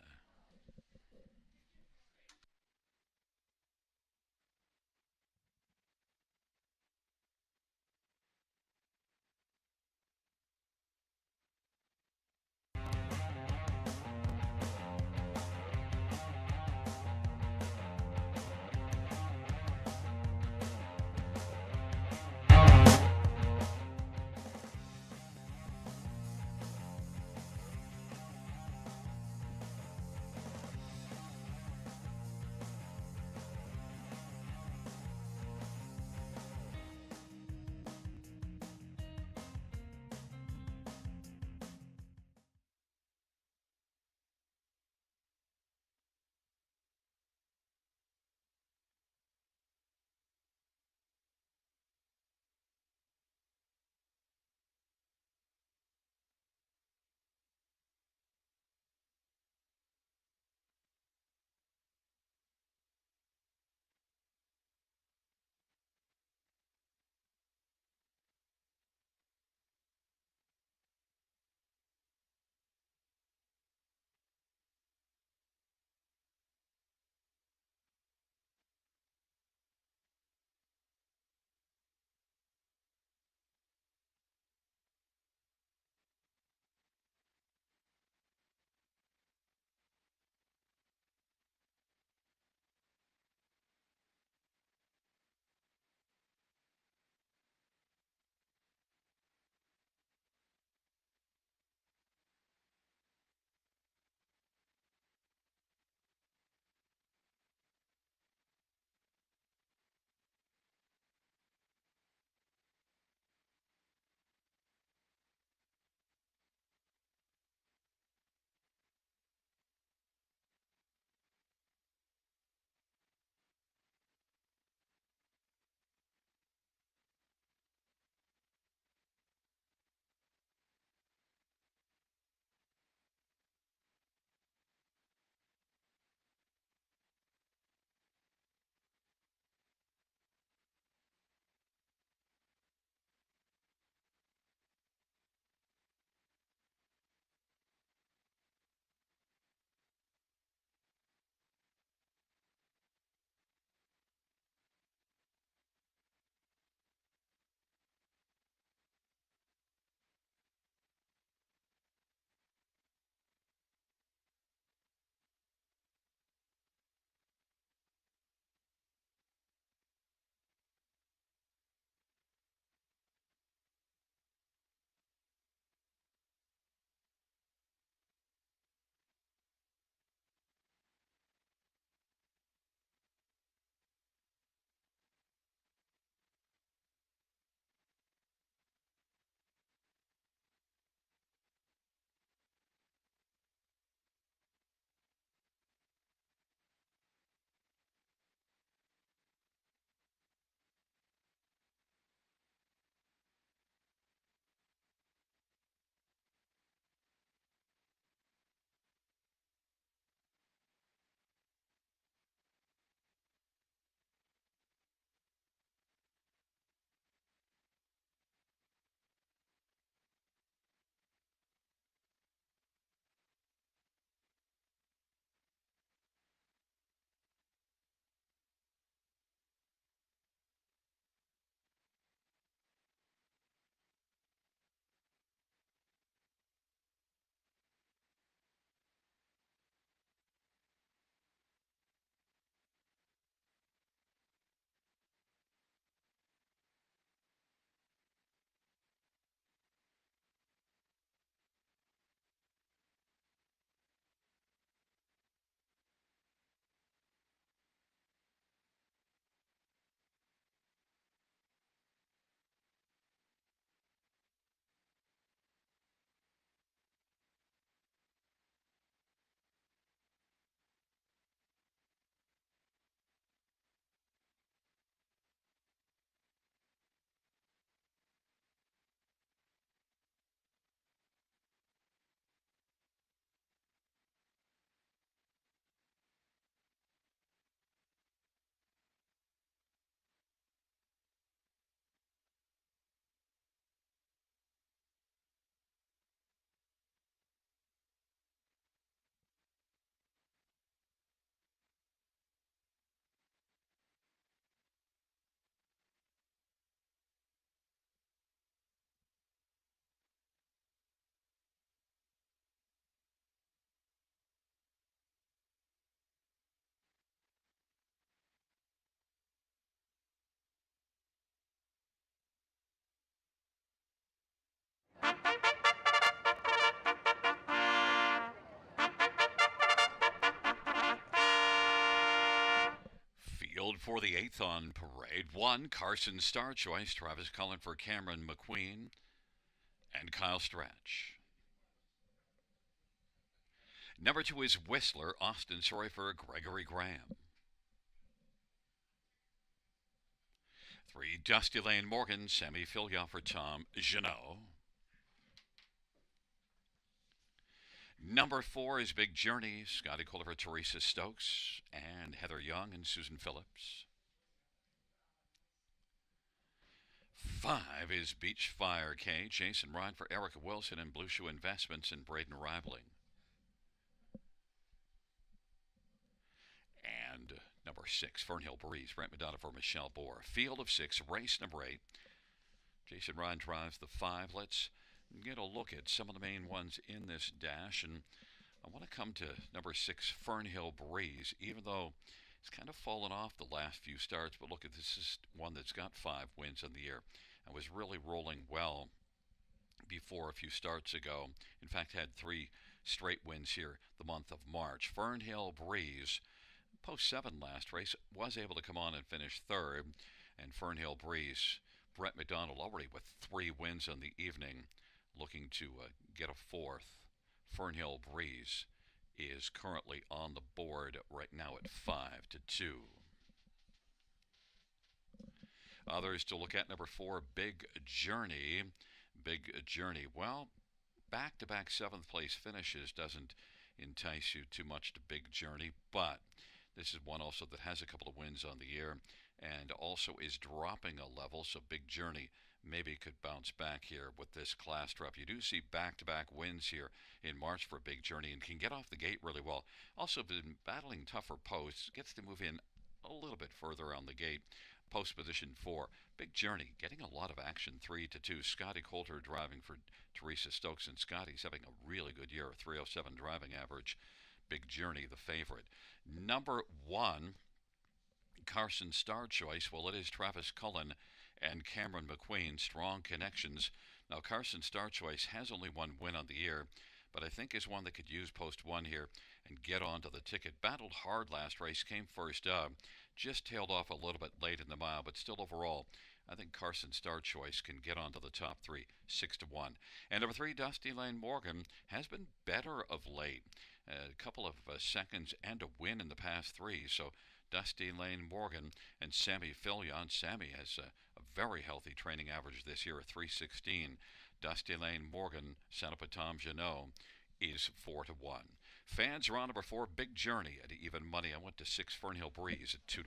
for the 8th on parade. 1, Carson Star Choice, Travis Cullen for Cameron McQueen and Kyle Stretch. Number 2 is Whistler, Austin Sorry for Gregory Graham. 3, Dusty Lane Morgan, Sammy Filia for Tom Janot. Number 4 is Big Journey, Scotty Kohler for Teresa Stokes and Heather Young and Susan Phillips. 5 is Beach Fire K, Jason Ryan for Erica Wilson and Blue Shoe Investments and Braden Ribling. And number 6, Fernhill Breeze, Brent Madonna for Michelle Bohr. Field of 6, race number 8. Jason Ryan drives the 5. Let's get a look at some of the main ones in this dash. And I want to come to number 6, Fernhill Breeze, even though it's kind of fallen off the last few starts. But look at this is one that's got 5 wins on the year and was really rolling well before a few starts ago. In fact, had 3 straight wins here the month of March. Fernhill Breeze, post 7 last race, was able to come on and finish 3rd. And Fernhill Breeze, Brett McDonald already with 3 wins on the evening, looking to get a 4th. Fernhill Breeze is currently on the board right now at 5-2. Others to look at, number 4, Big Journey. Big Journey, well, back-to-back 7th place finishes doesn't entice you too much to Big Journey, but this is one also that has a couple of wins on the year and also is dropping a level, so Big Journey maybe could bounce back here with this class drop. You do see back-to-back wins here in March for Big Journey and can get off the gate really well. Also been battling tougher posts, gets to move in a little bit further on the gate. Post position 4, Big Journey getting a lot of action, 3-2. Scotty Coulter driving for Teresa Stokes, and Scotty's having a really good year, a 307 driving average. Big Journey, the favorite. Number 1, Carson Star Choice. Well, it is Travis Cullen and Cameron McQueen, strong connections. Now, Carson Star Choice has only 1 win on the year, but I think is one that could use post 1 here and get onto the ticket. Battled hard last race, came first up, just tailed off a little bit late in the mile, but still overall, I think Carson Star Choice can get onto the top 3, 6-1. And number 3, Dusty Lane Morgan has been better of late. A couple of seconds and a win in the past 3, so Dusty Lane Morgan and Sammy Filion. Sammy has a very healthy training average this year, a 316. Dusty Lane Morgan, set up at Tom Janot, is 4-1. Fans are on number 4, Big Journey at even money. I went to 6, Fernhill Breeze at 2-1.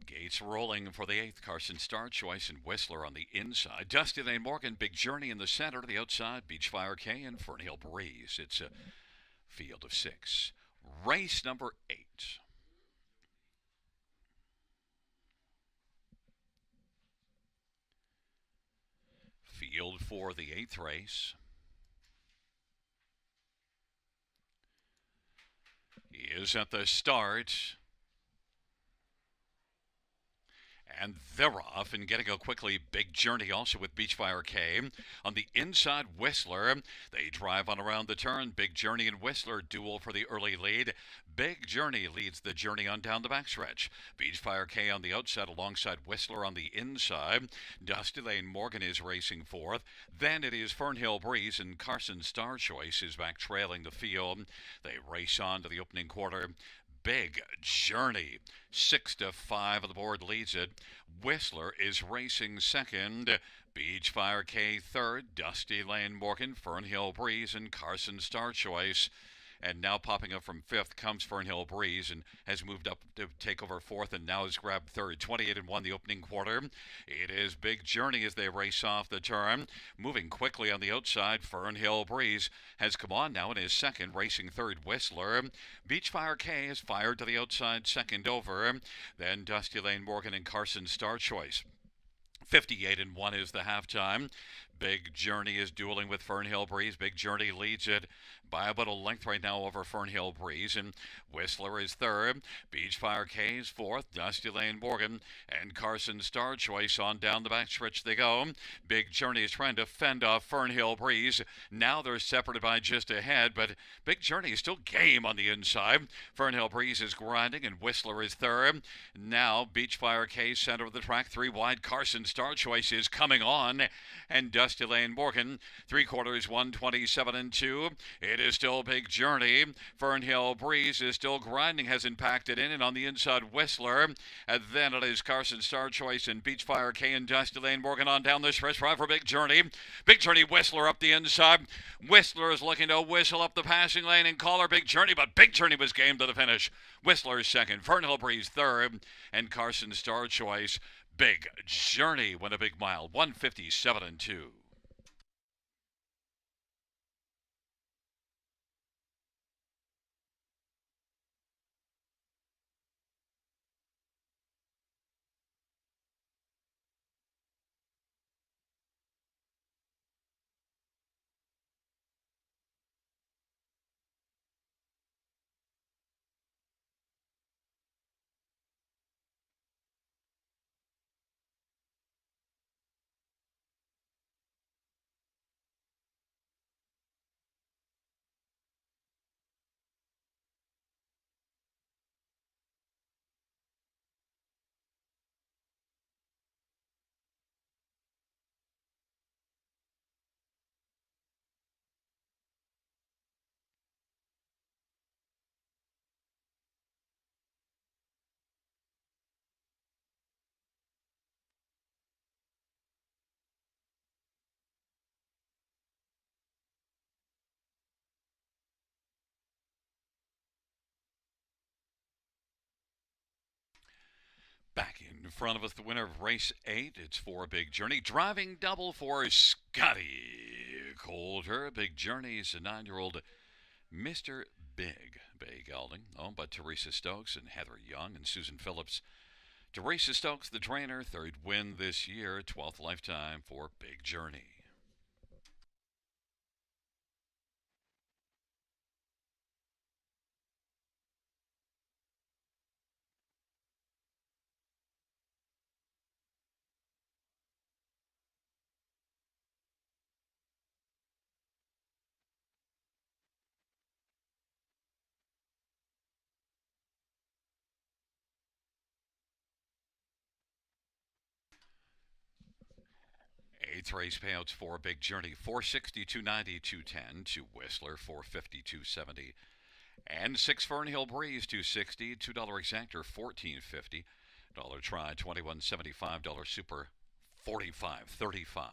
Gates rolling for the 8th, Carson Star Choice and Whistler on the inside. Dusty Lane Morgan, Big Journey in the center. To the outside, Beachfire K and Fernhill Breeze. It's a field of 6. Race number 8. Field for the 8th race is at the start. And they're off and getting a quickly big journey also with Beachfire K. On the inside, Whistler. They drive on around the turn. Big Journey and Whistler duel for the early lead. Big Journey leads the journey on down the backstretch. Beachfire K on the outside alongside Whistler on the inside. Dusty Lane Morgan is racing fourth. Then it is Fernhill Breeze and Carson Star Choice is back trailing the field. They race on to the opening quarter. Big Journey, 6-5 on the board leads it. Whistler is racing second. Beachfire K third. Dusty Lane Morgan, Fernhill Breeze, and Carson Star Choice. And now popping up from fifth comes Fernhill Breeze and has moved up to take over fourth and now has grabbed third. 28-1 the opening quarter. It is Big Journey as they race off the turn. Moving quickly on the outside, Fernhill Breeze has come on now and is second, racing third Whistler. Beachfire K is fired to the outside, second over. Then Dusty Lane Morgan and Carson Star Choice. 58-1 is the halftime. Big Journey is dueling with Fernhill Breeze. Big Journey leads it by about a length right now over Fernhill Breeze, and Whistler is third. Beachfire K is fourth. Dusty Lane Morgan and Carson Star Choice on down the backstretch they go. Big Journey is trying to fend off Fernhill Breeze. Now they're separated by just a head, but Big Journey is still game on the inside. Fernhill Breeze is grinding, and Whistler is third. Now Beachfire K center of the track, three wide. Carson Star Choice is coming on, and Dusty Lane Morgan, three quarters, 127-2. It is still Big Journey. Fernhill Breeze is still grinding, has impacted in, and on the inside, Whistler. And then it is Carson Star Choice and Beachfire K and Dusty Lane Morgan on down the stretch drive for Big Journey. Big Journey, Whistler up the inside. Whistler is looking to whistle up the passing lane and call her Big Journey, but Big Journey was game to the finish. Whistler is second, Fernhill Breeze third, and Carson Star Choice. Big Journey went a big mile, 157-2. Back in front of us, the winner of race 8. It's for Big Journey. Driving double for Scotty Coulter. Big Journey's a 9-year-old Mr. Big Gelding, owned by Teresa Stokes and Heather Young and Susan Phillips. Teresa Stokes, the trainer, third win this year, 12th lifetime for Big Journey. Eighth race payouts for Big Journey, 460, 290, 210 to Whistler, 450, 270. And 6 Fernhill Breeze, 260, $2 exactor, 1450. Dollar try, 2175. Dollar super, 45.35.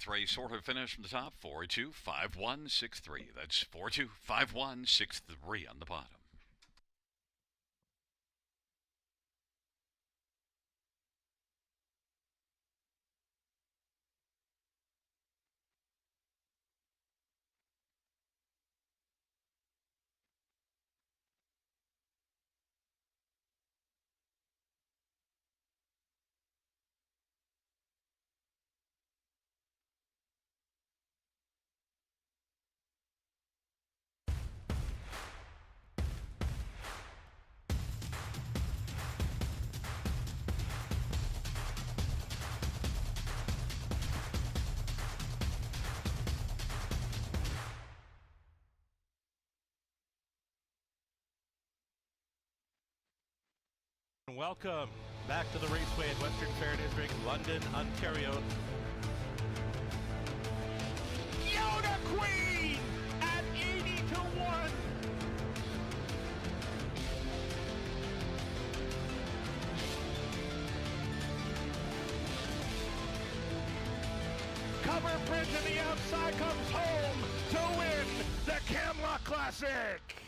8th race order finish from the top, 425163. That's 425163 on the bottom. Welcome back to the Raceway at Western Fair District, London, Ontario. Yoda Queen at 80-1. Cover Bridge on the outside comes home to win the Camelot Classic.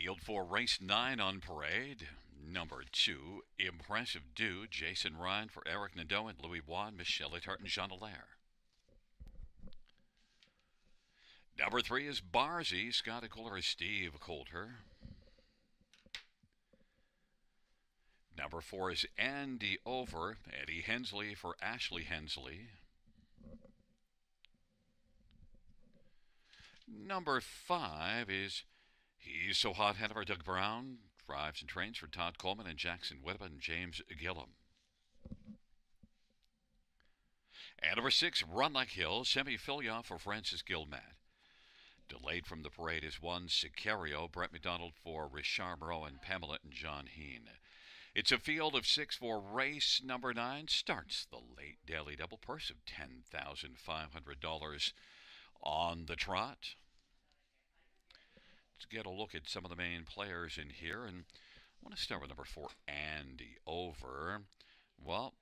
Field for race 9 on parade. Number 2, Impressive Dude, Jason Ryan for Eric Nadeau and Louis Wan, Michelle Tartan, Jean Allaire. Number 3 is Barzy, Scotty Kohler, Steve Coulter. Number 4 is Andy Over, Eddie Hensley for Ashley Hensley. Number 5 is He's So Hot Hanover, Doug Brown, drives and trains for Todd Coleman and Jackson Whitman and James Gillum. And number 6, Run Like Hill, Semi Filioff for Francis Gilmat. Delayed from the parade is 1, Sicario, Brett McDonald for Richard Moreau and Pamela and John Heen. It's a field of 6 for race number 9. Starts the late daily double, purse of $10,500 on the trot. Let's get a look at some of the main players in here, and I want to start with number 4, Andy Over. Well,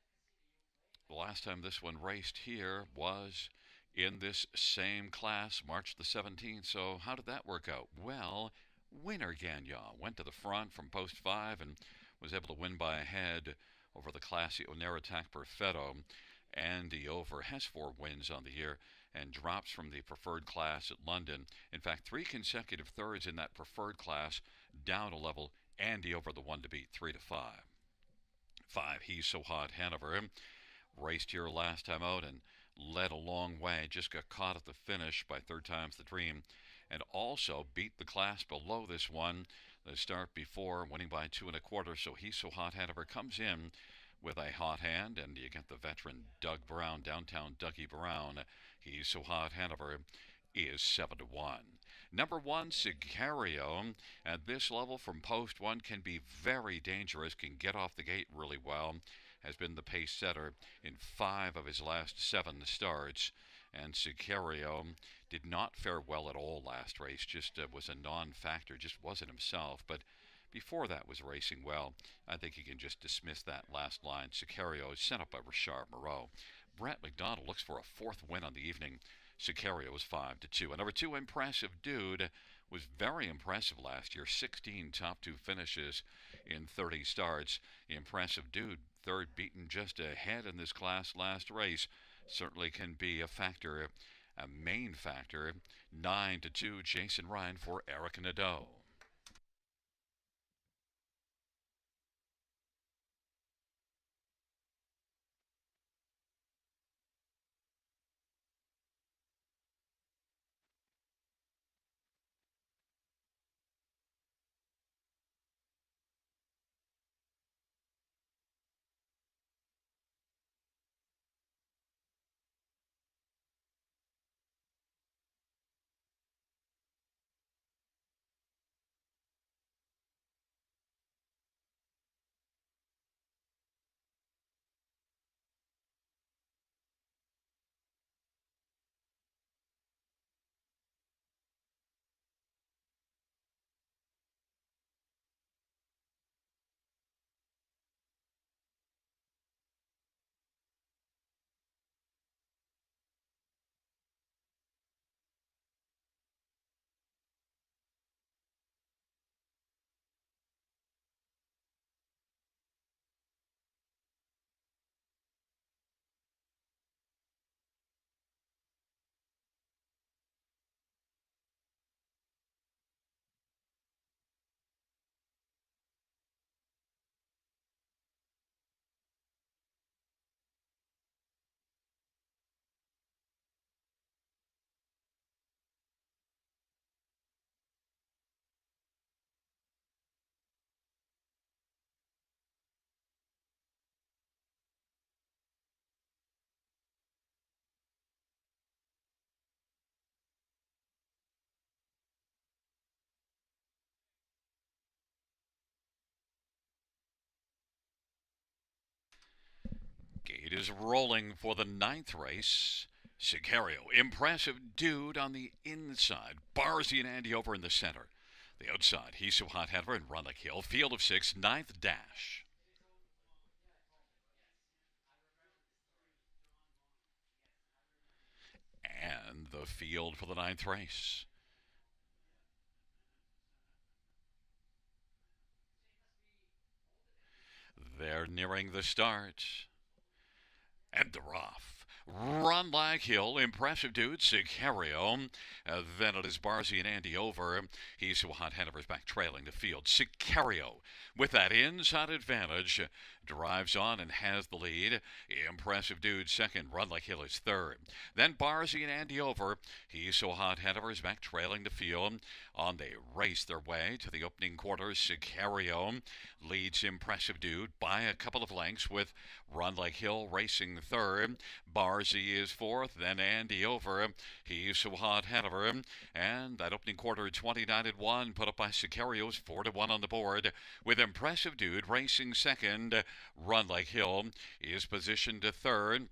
the last time this one raced here was in this same class, March the 17th. So how did that work out? Well, winner Gagnon went to the front from post 5 and was able to win by a head over the classy Oneratak Perfetto. Andy Over has 4 wins on the year and drops from the preferred class at London. In fact, 3 consecutive thirds in that preferred class, down a level. Andy Over the one to beat, 3-5. 5, He's So Hot Hanover, raced here last time out and led a long way. Just got caught at the finish by Third Time's the Dream, and also beat the class below this one the start before, winning by 2 1/4. So He's So Hot Hanover comes in with a hot hand, and you get the veteran Doug Brown, downtown Dougie Brown. He's So Hot Hanover is 7-1. Number 1, Sicario, at this level from post 1 can be very dangerous, can get off the gate really well, has been the pace setter in 5 of his last 7 starts, and Sicario did not fare well at all last race, just was a non-factor, just wasn't himself, but before that was racing well. I think you can just dismiss that last line. Sicario is sent up by Richard Moreau. Brett McDonald looks for a 4th win on the evening. Sicario was 5-2. And number 2, Impressive Dude, was very impressive last year. 16 top 2 finishes in 30 starts. Impressive Dude, 3rd beaten just ahead in this class last race. Certainly can be a factor, a main factor. 9-2, Jason Ryan for Eric Nadeau. Gate is rolling for the 9th race. Sicario, Impressive Dude on the inside. Barzy and Andy Over in the center. The outside, He's So Hot Hanover and Run Like Hill. Field of 6, 9th dash. And the field for the 9th race. They're nearing the start. And they're off. Run like Hill, impressive dude, Sicario. Then it is Barzy and Andy over. He's so hot, Hanover's back trailing the field. Sicario, with that inside advantage, drives on and has the lead. Impressive dude second, Run like Hill is third. Then Barzy and Andy over. He's so hot, Hanover's back trailing the field. On they race their way to the opening quarter. Sicario leads impressive dude by a couple of lengths with Run like Hill racing third. Barzy is fourth, then Andy over. He's so hot, Hanover. And that opening quarter, 29-1, put up by Sicario's 4-1 on the board. With impressive dude racing second. Run like Hill is positioned to third.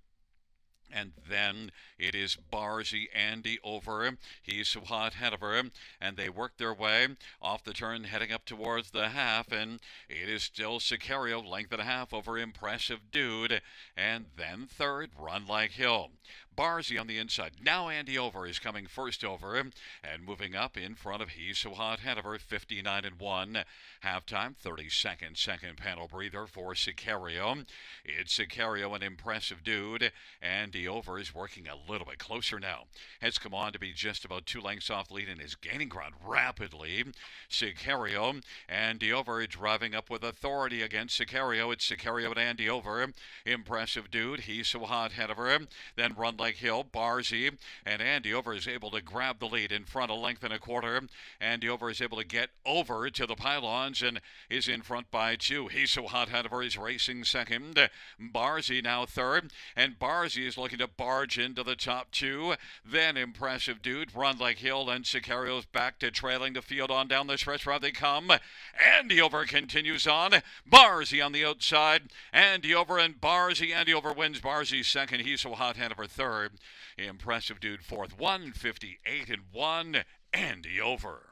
And then it is Barzy, Andy over. He's so hot, Hanover. And they work their way off the turn, heading up towards the half. And it is still Sicario, length and a half over impressive dude. And then third, Run like Hill. Barzy on the inside. Now Andy over is coming first over and moving up in front of He's So Hot, Hanover, 59-1. Halftime, 30-second second panel breather for Sicario. It's Sicario, an impressive dude. Andy over is working a little bit closer now. Has come on to be just about 2 lengths off lead and is gaining ground rapidly. Sicario, Andy over driving up with authority against Sicario. It's Sicario and Andy over. Impressive dude. He's So Hot, Hanover. Then Run like Hill, Barzy, and Andy over is able to grab the lead in front, a length and a quarter. Andy over is able to get over to the pylons and is in front by 2. He's So Hot, Hanover is racing second. Barzy now third, and Barzy is looking to barge into the top 2. Then impressive dude, Run like Hill, and Sicario's back to trailing the field on down the stretch. Round they come. Andy over continues on. Barzy on the outside. Andy over and Barzy. Andy over wins. Barzy second. He's So Hot, Hanover third. Impressive dude fourth, 158-1. Andy over.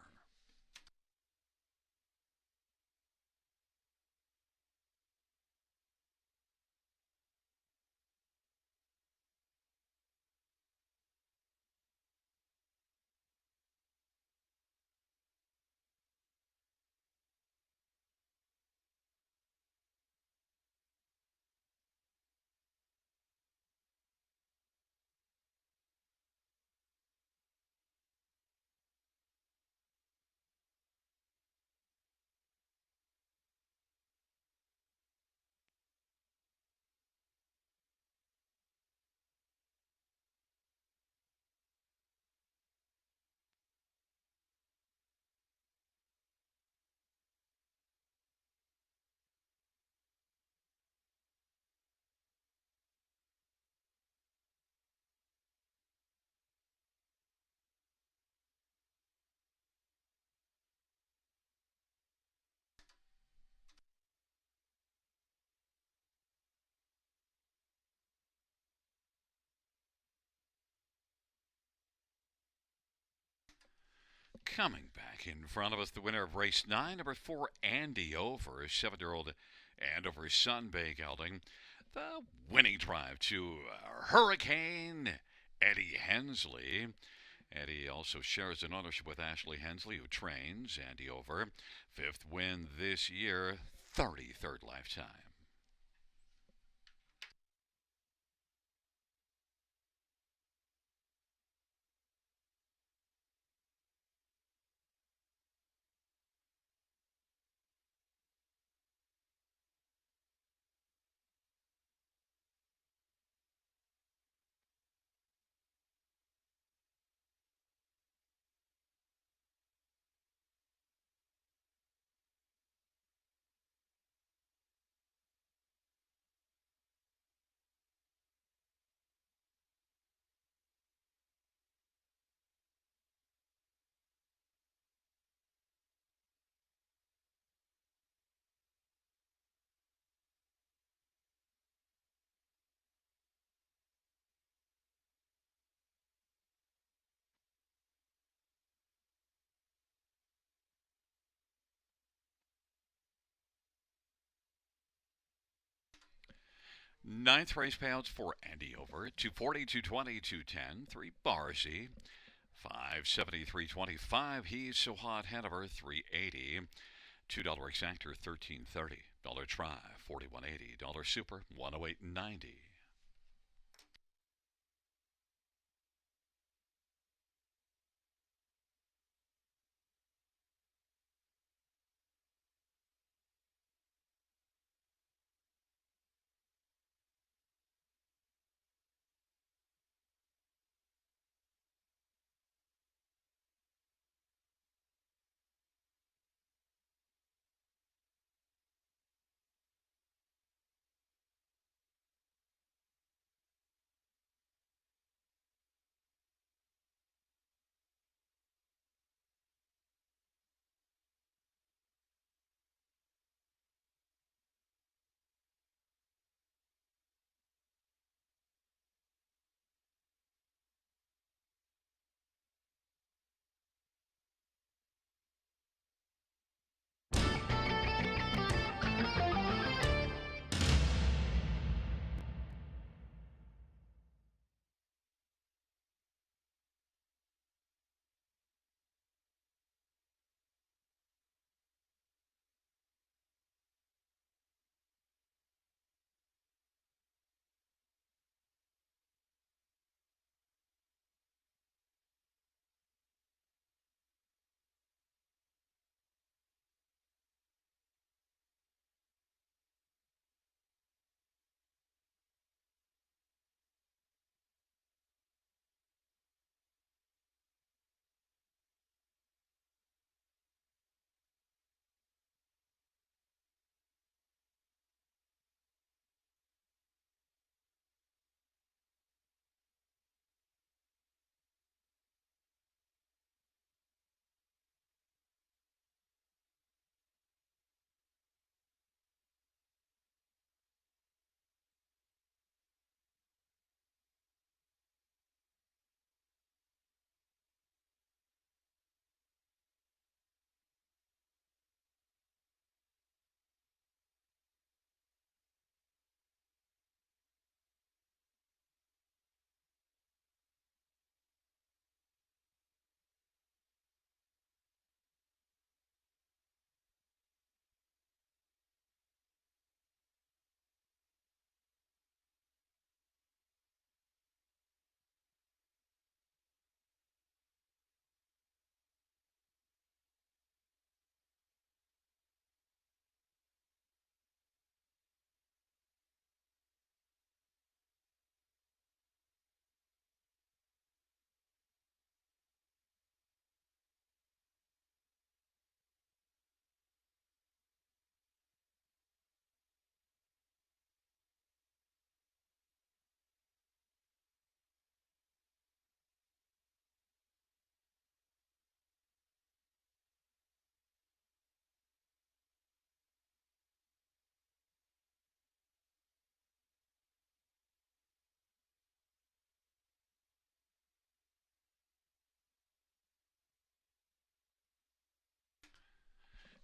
Coming back in front of us, the winner of race 9, number 4, Andy over, 7-year-old Andover Sunbay gelding. The winning drive to Hurricane Eddie Hensley. Eddie also shares an ownership with Ashley Hensley, who trains Andy over. 5th win this year, 33rd lifetime. Ninth race payouts for Andy over, 240, 220, 210, 3 Barzy, 570, 325, He's So Hot, Hanover, 380, $2 exactor, 1330. Tri, 41.80. Super, 108.90.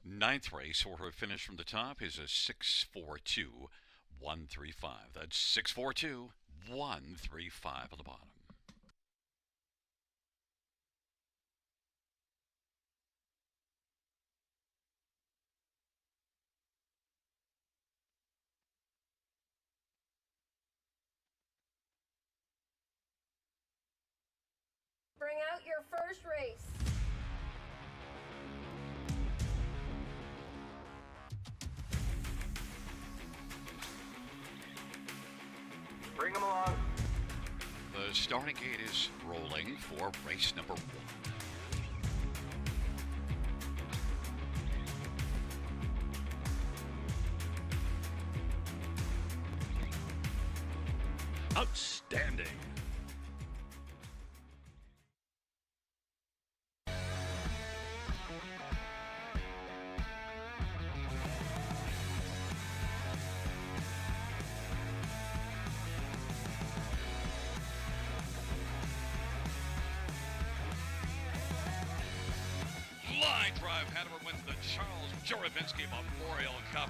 Ninth race, order of finish from the top is a 642-135. That's 642-135 on the bottom. Bring out your first race. Bring them along. The starting gate is rolling for race number 1. Outstanding. Line drive, Hanover wins the Charles Juravinsky Memorial Cup.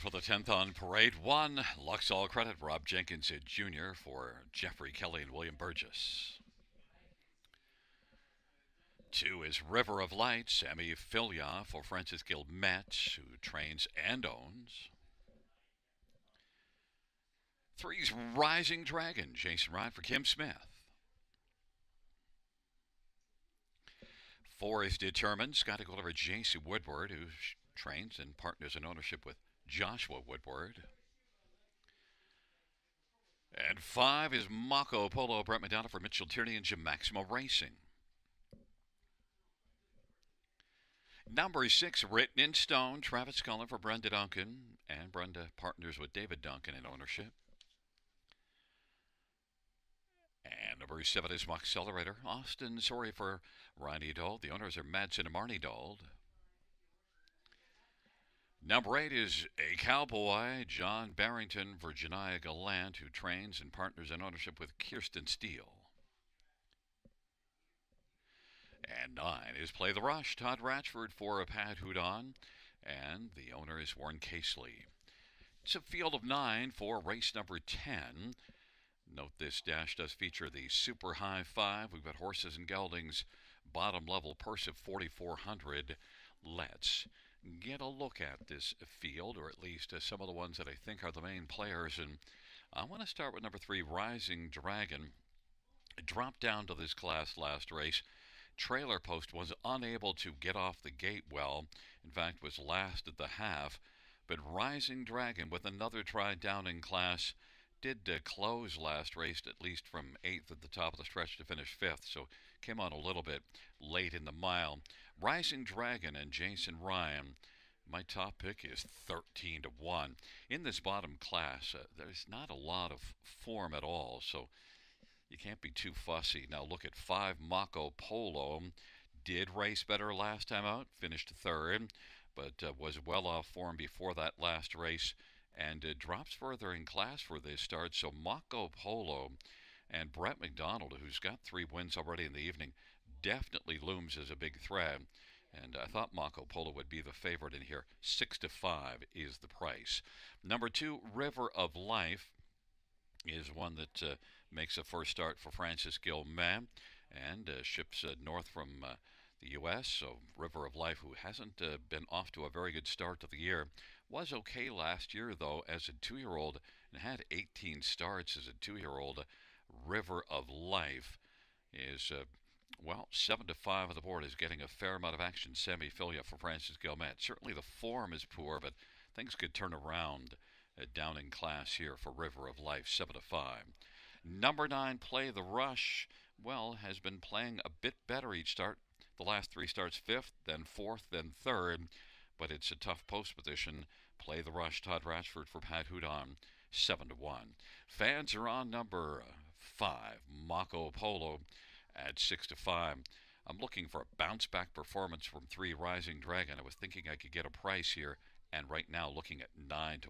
for the 10th on parade. 1, Luxall Credit, Rob Jenkins Jr. for Jeffrey Kelly and William Burgess. 2 is River of Light, Sammy Filia for Francis Gilmet, who trains and owns. 3 is Rising Dragon, Jason Rod for Kim Smith. 4 is Determined, Scotty Gulliver, J.C. Woodward, who trains and partners in ownership with Joshua Woodward. And 5 is Mako Polo, Brett McDonough for Mitchell Tierney and Jim Maximo Racing. Number 6, Written in Stone, Travis Cullen for Brenda Duncan, and Brenda partners with David Duncan in ownership. And number 7 is Accelerator, Austin Sorry for Ronnie Dold. The owners are Madsen and Marnie Dold. Number 8 is A Cowboy, John Barrington for Janiah Gallant, who trains and partners in ownership with Kirsten Steele. And 9 is Play the Rush, Todd Ratchford for Pat Houdon, and the owner is Warren Casely. It's a field of 9 for race number 10. Note this dash does feature the Super High 5. We've got horses and geldings, bottom level purse of $4,400. Let's get a look at this field, or at least some of the ones that I think are the main players. And I want to start with number 3, Rising Dragon. Dropped down to this class last race. Trailer Post was unable to get off the gate well. In fact, was last at the half. But Rising Dragon, with another try down in class, did close last race, at least from 8th at the top of the stretch to finish 5th, so came on a little bit late in the mile. Rising Dragon and Jason Ryan, my top pick is 13-1. In this bottom class, there's not a lot of form at all, so you can't be too fussy. Now look at 5, Mako Polo. Did race better last time out, finished 3rd, but was well off form before that last race, and drops further in class for this start. So Mako Polo and Brett McDonald, who's got 3 wins already in the evening, definitely looms as a big threat. And I thought Mako Polo would be the favorite in here. 6-5 is the price. Number 2, River of Life, is one that makes a first start for Francis Gilman and ships north from the U.S. So River of Life, who hasn't been off to a very good start to the year, was okay last year, though, as a 2-year-old, and had 18 starts as a 2-year-old. River of Life is, 7-5 on the board, is getting a fair amount of action. Sammy Filia for Francis Gilman. Certainly the form is poor, but things could turn around down in class here for River of Life, 7-5. Number 9, Play the Rush, has been playing a bit better each start. The last 3 starts 5th, then 4th, then 3rd, but it's a tough post position. Play the Rush, Todd Ratchford for Pat Houdon, 7-1. Fans are on number 5, Mako Polo, at 6-5. I'm looking for a bounce-back performance from 3, Rising Dragon. I was thinking I could get a price here, and right now looking at 9-1.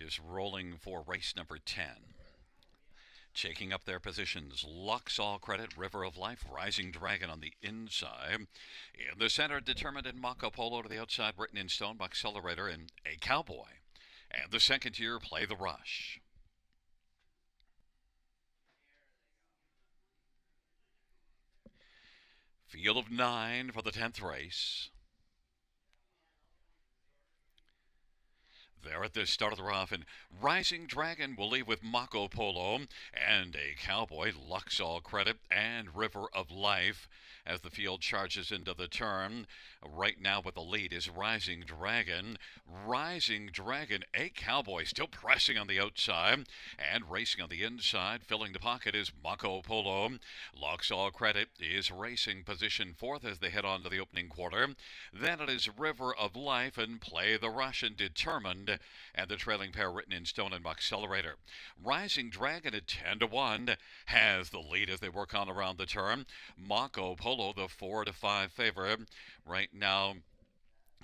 is rolling for race number 10. Shaking up their positions, Lux All Credit, River of Life, Rising Dragon on the inside. In the center, Determined and Mako Polo to the outside, Written in Stone, Accelerator, and A Cowboy. And the second tier, Play the Rush. Field of 9 for the 10th race. There at the start of the rough, and Rising Dragon will leave with Mako Polo and A Cowboy, Lux All Credit, and River of Life as the field charges into the turn. Right now with the lead is Rising Dragon. Rising Dragon, A Cowboy still pressing on the outside, and racing on the inside, filling the pocket is Mako Polo. Lux All Credit is racing position 4th as they head on to the opening quarter. Then it is River of Life and Play the Rush and Determined, and the trailing pair Written in Stone and Accelerator. Rising Dragon at 10-1 has the lead as they work on around the turn. Mako Polo, the 4-5 favorite, right now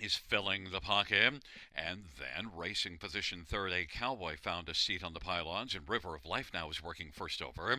is filling the pocket, and then racing position 3rd, A Cowboy found a seat on the pylons, and River of Life now is working first over.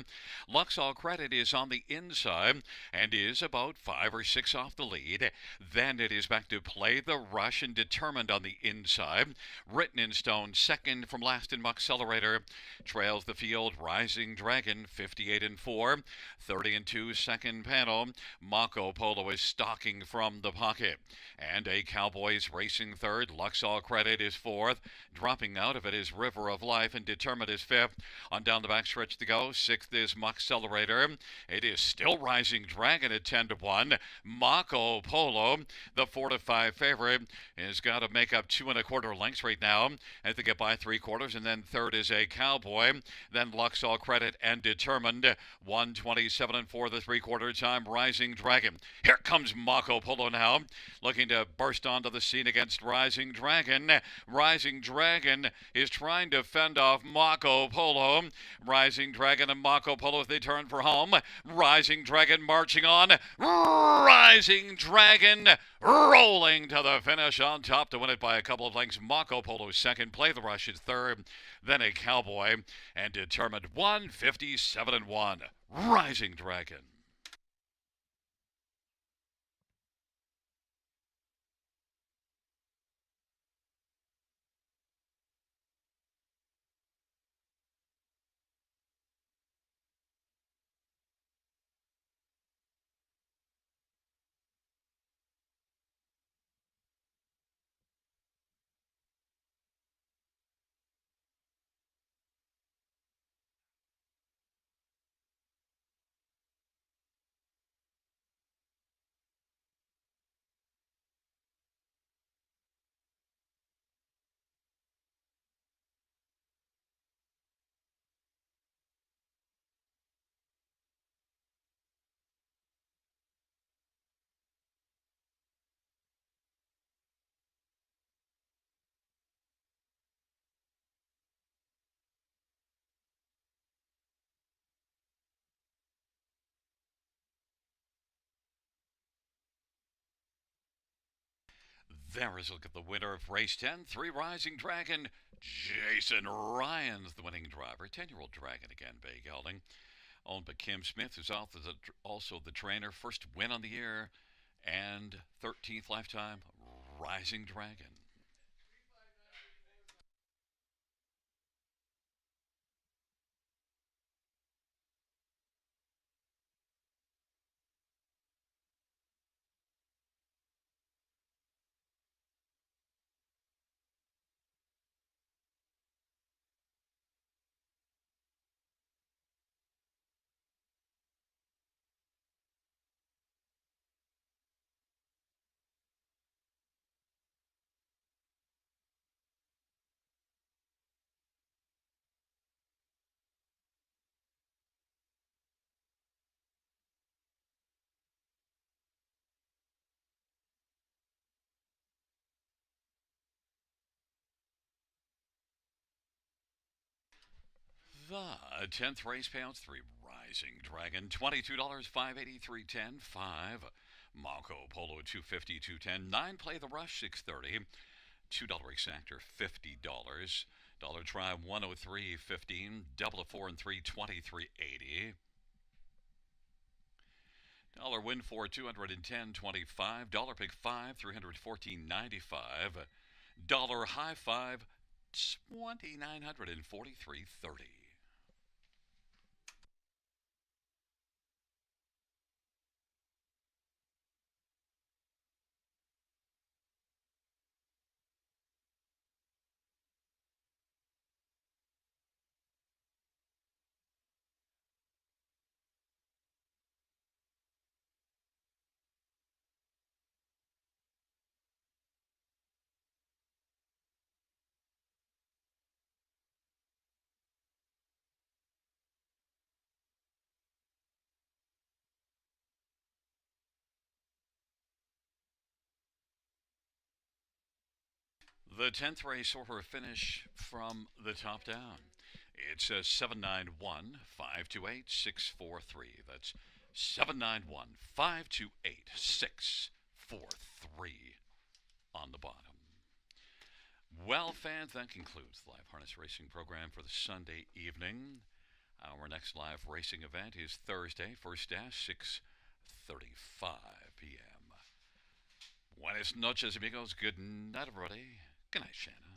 Lux All Credit is on the inside and is about 5 or 6 off the lead. Then it is back to Play the Rush and Determined on the inside. Written in Stone, second from last in Accelerator, trails the field. Rising Dragon, 58-4, 30-2 second panel. Mako Polo is stalking from the pocket, and A Cowboys racing 3rd. Lux All Credit is 4th. Dropping out of it is River of Life, and Determined is 5th. On down the backstretch to go. 6th is Accelerator. It is still Rising Dragon at 10-1. Mako Polo, the 4-5 favorite, has got to make up 2 1/4 lengths right now as they get by 3/4. And then 3rd is A Cowboy. Then Lux All Credit and Determined. 1:27-4 the 3/4 time. Rising Dragon. Here comes Mako Polo now, looking to burst onto the scene against Rising Dragon. Rising Dragon is trying to fend off Mako Polo. Rising Dragon and Mako Polo as they turn for home. Rising Dragon marching on. Rising Dragon rolling to the finish on top to win it by a couple of lengths. Mako Polo second. Play the Rush is 3rd. Then A Cowboy and Determined. 1:57-1. Rising Dragon. There is a look at the winner of race 10, 3 Rising Dragon. Jason Ryan's the winning driver. 10-year-old Dragon again, Bay Gelding. Owned by Kim Smith, who's also the trainer. First win on the year and 13th lifetime. Rising Dragon. The 10th race payouts, 3 Rising Dragon, $22, 583 10 5 Mako Polo, 250 210 9 Play the Rush, $630, $2 exactor, $50. Dollar try 103.15. Double to 4 and 3 23.80. Dollar win for 210.25. Dollar pick 5 314.95. Dollar high 5 $2,943.30. The 10th race order finish from the top down. It's 791 528 643. That's 791 528 643 on the bottom. Well, fans, that concludes the live harness racing program for the Sunday evening. Our next live racing event is Thursday, first dash, 6:35 p.m. Buenas noches, amigos. Good night, everybody. Good night, Shannon.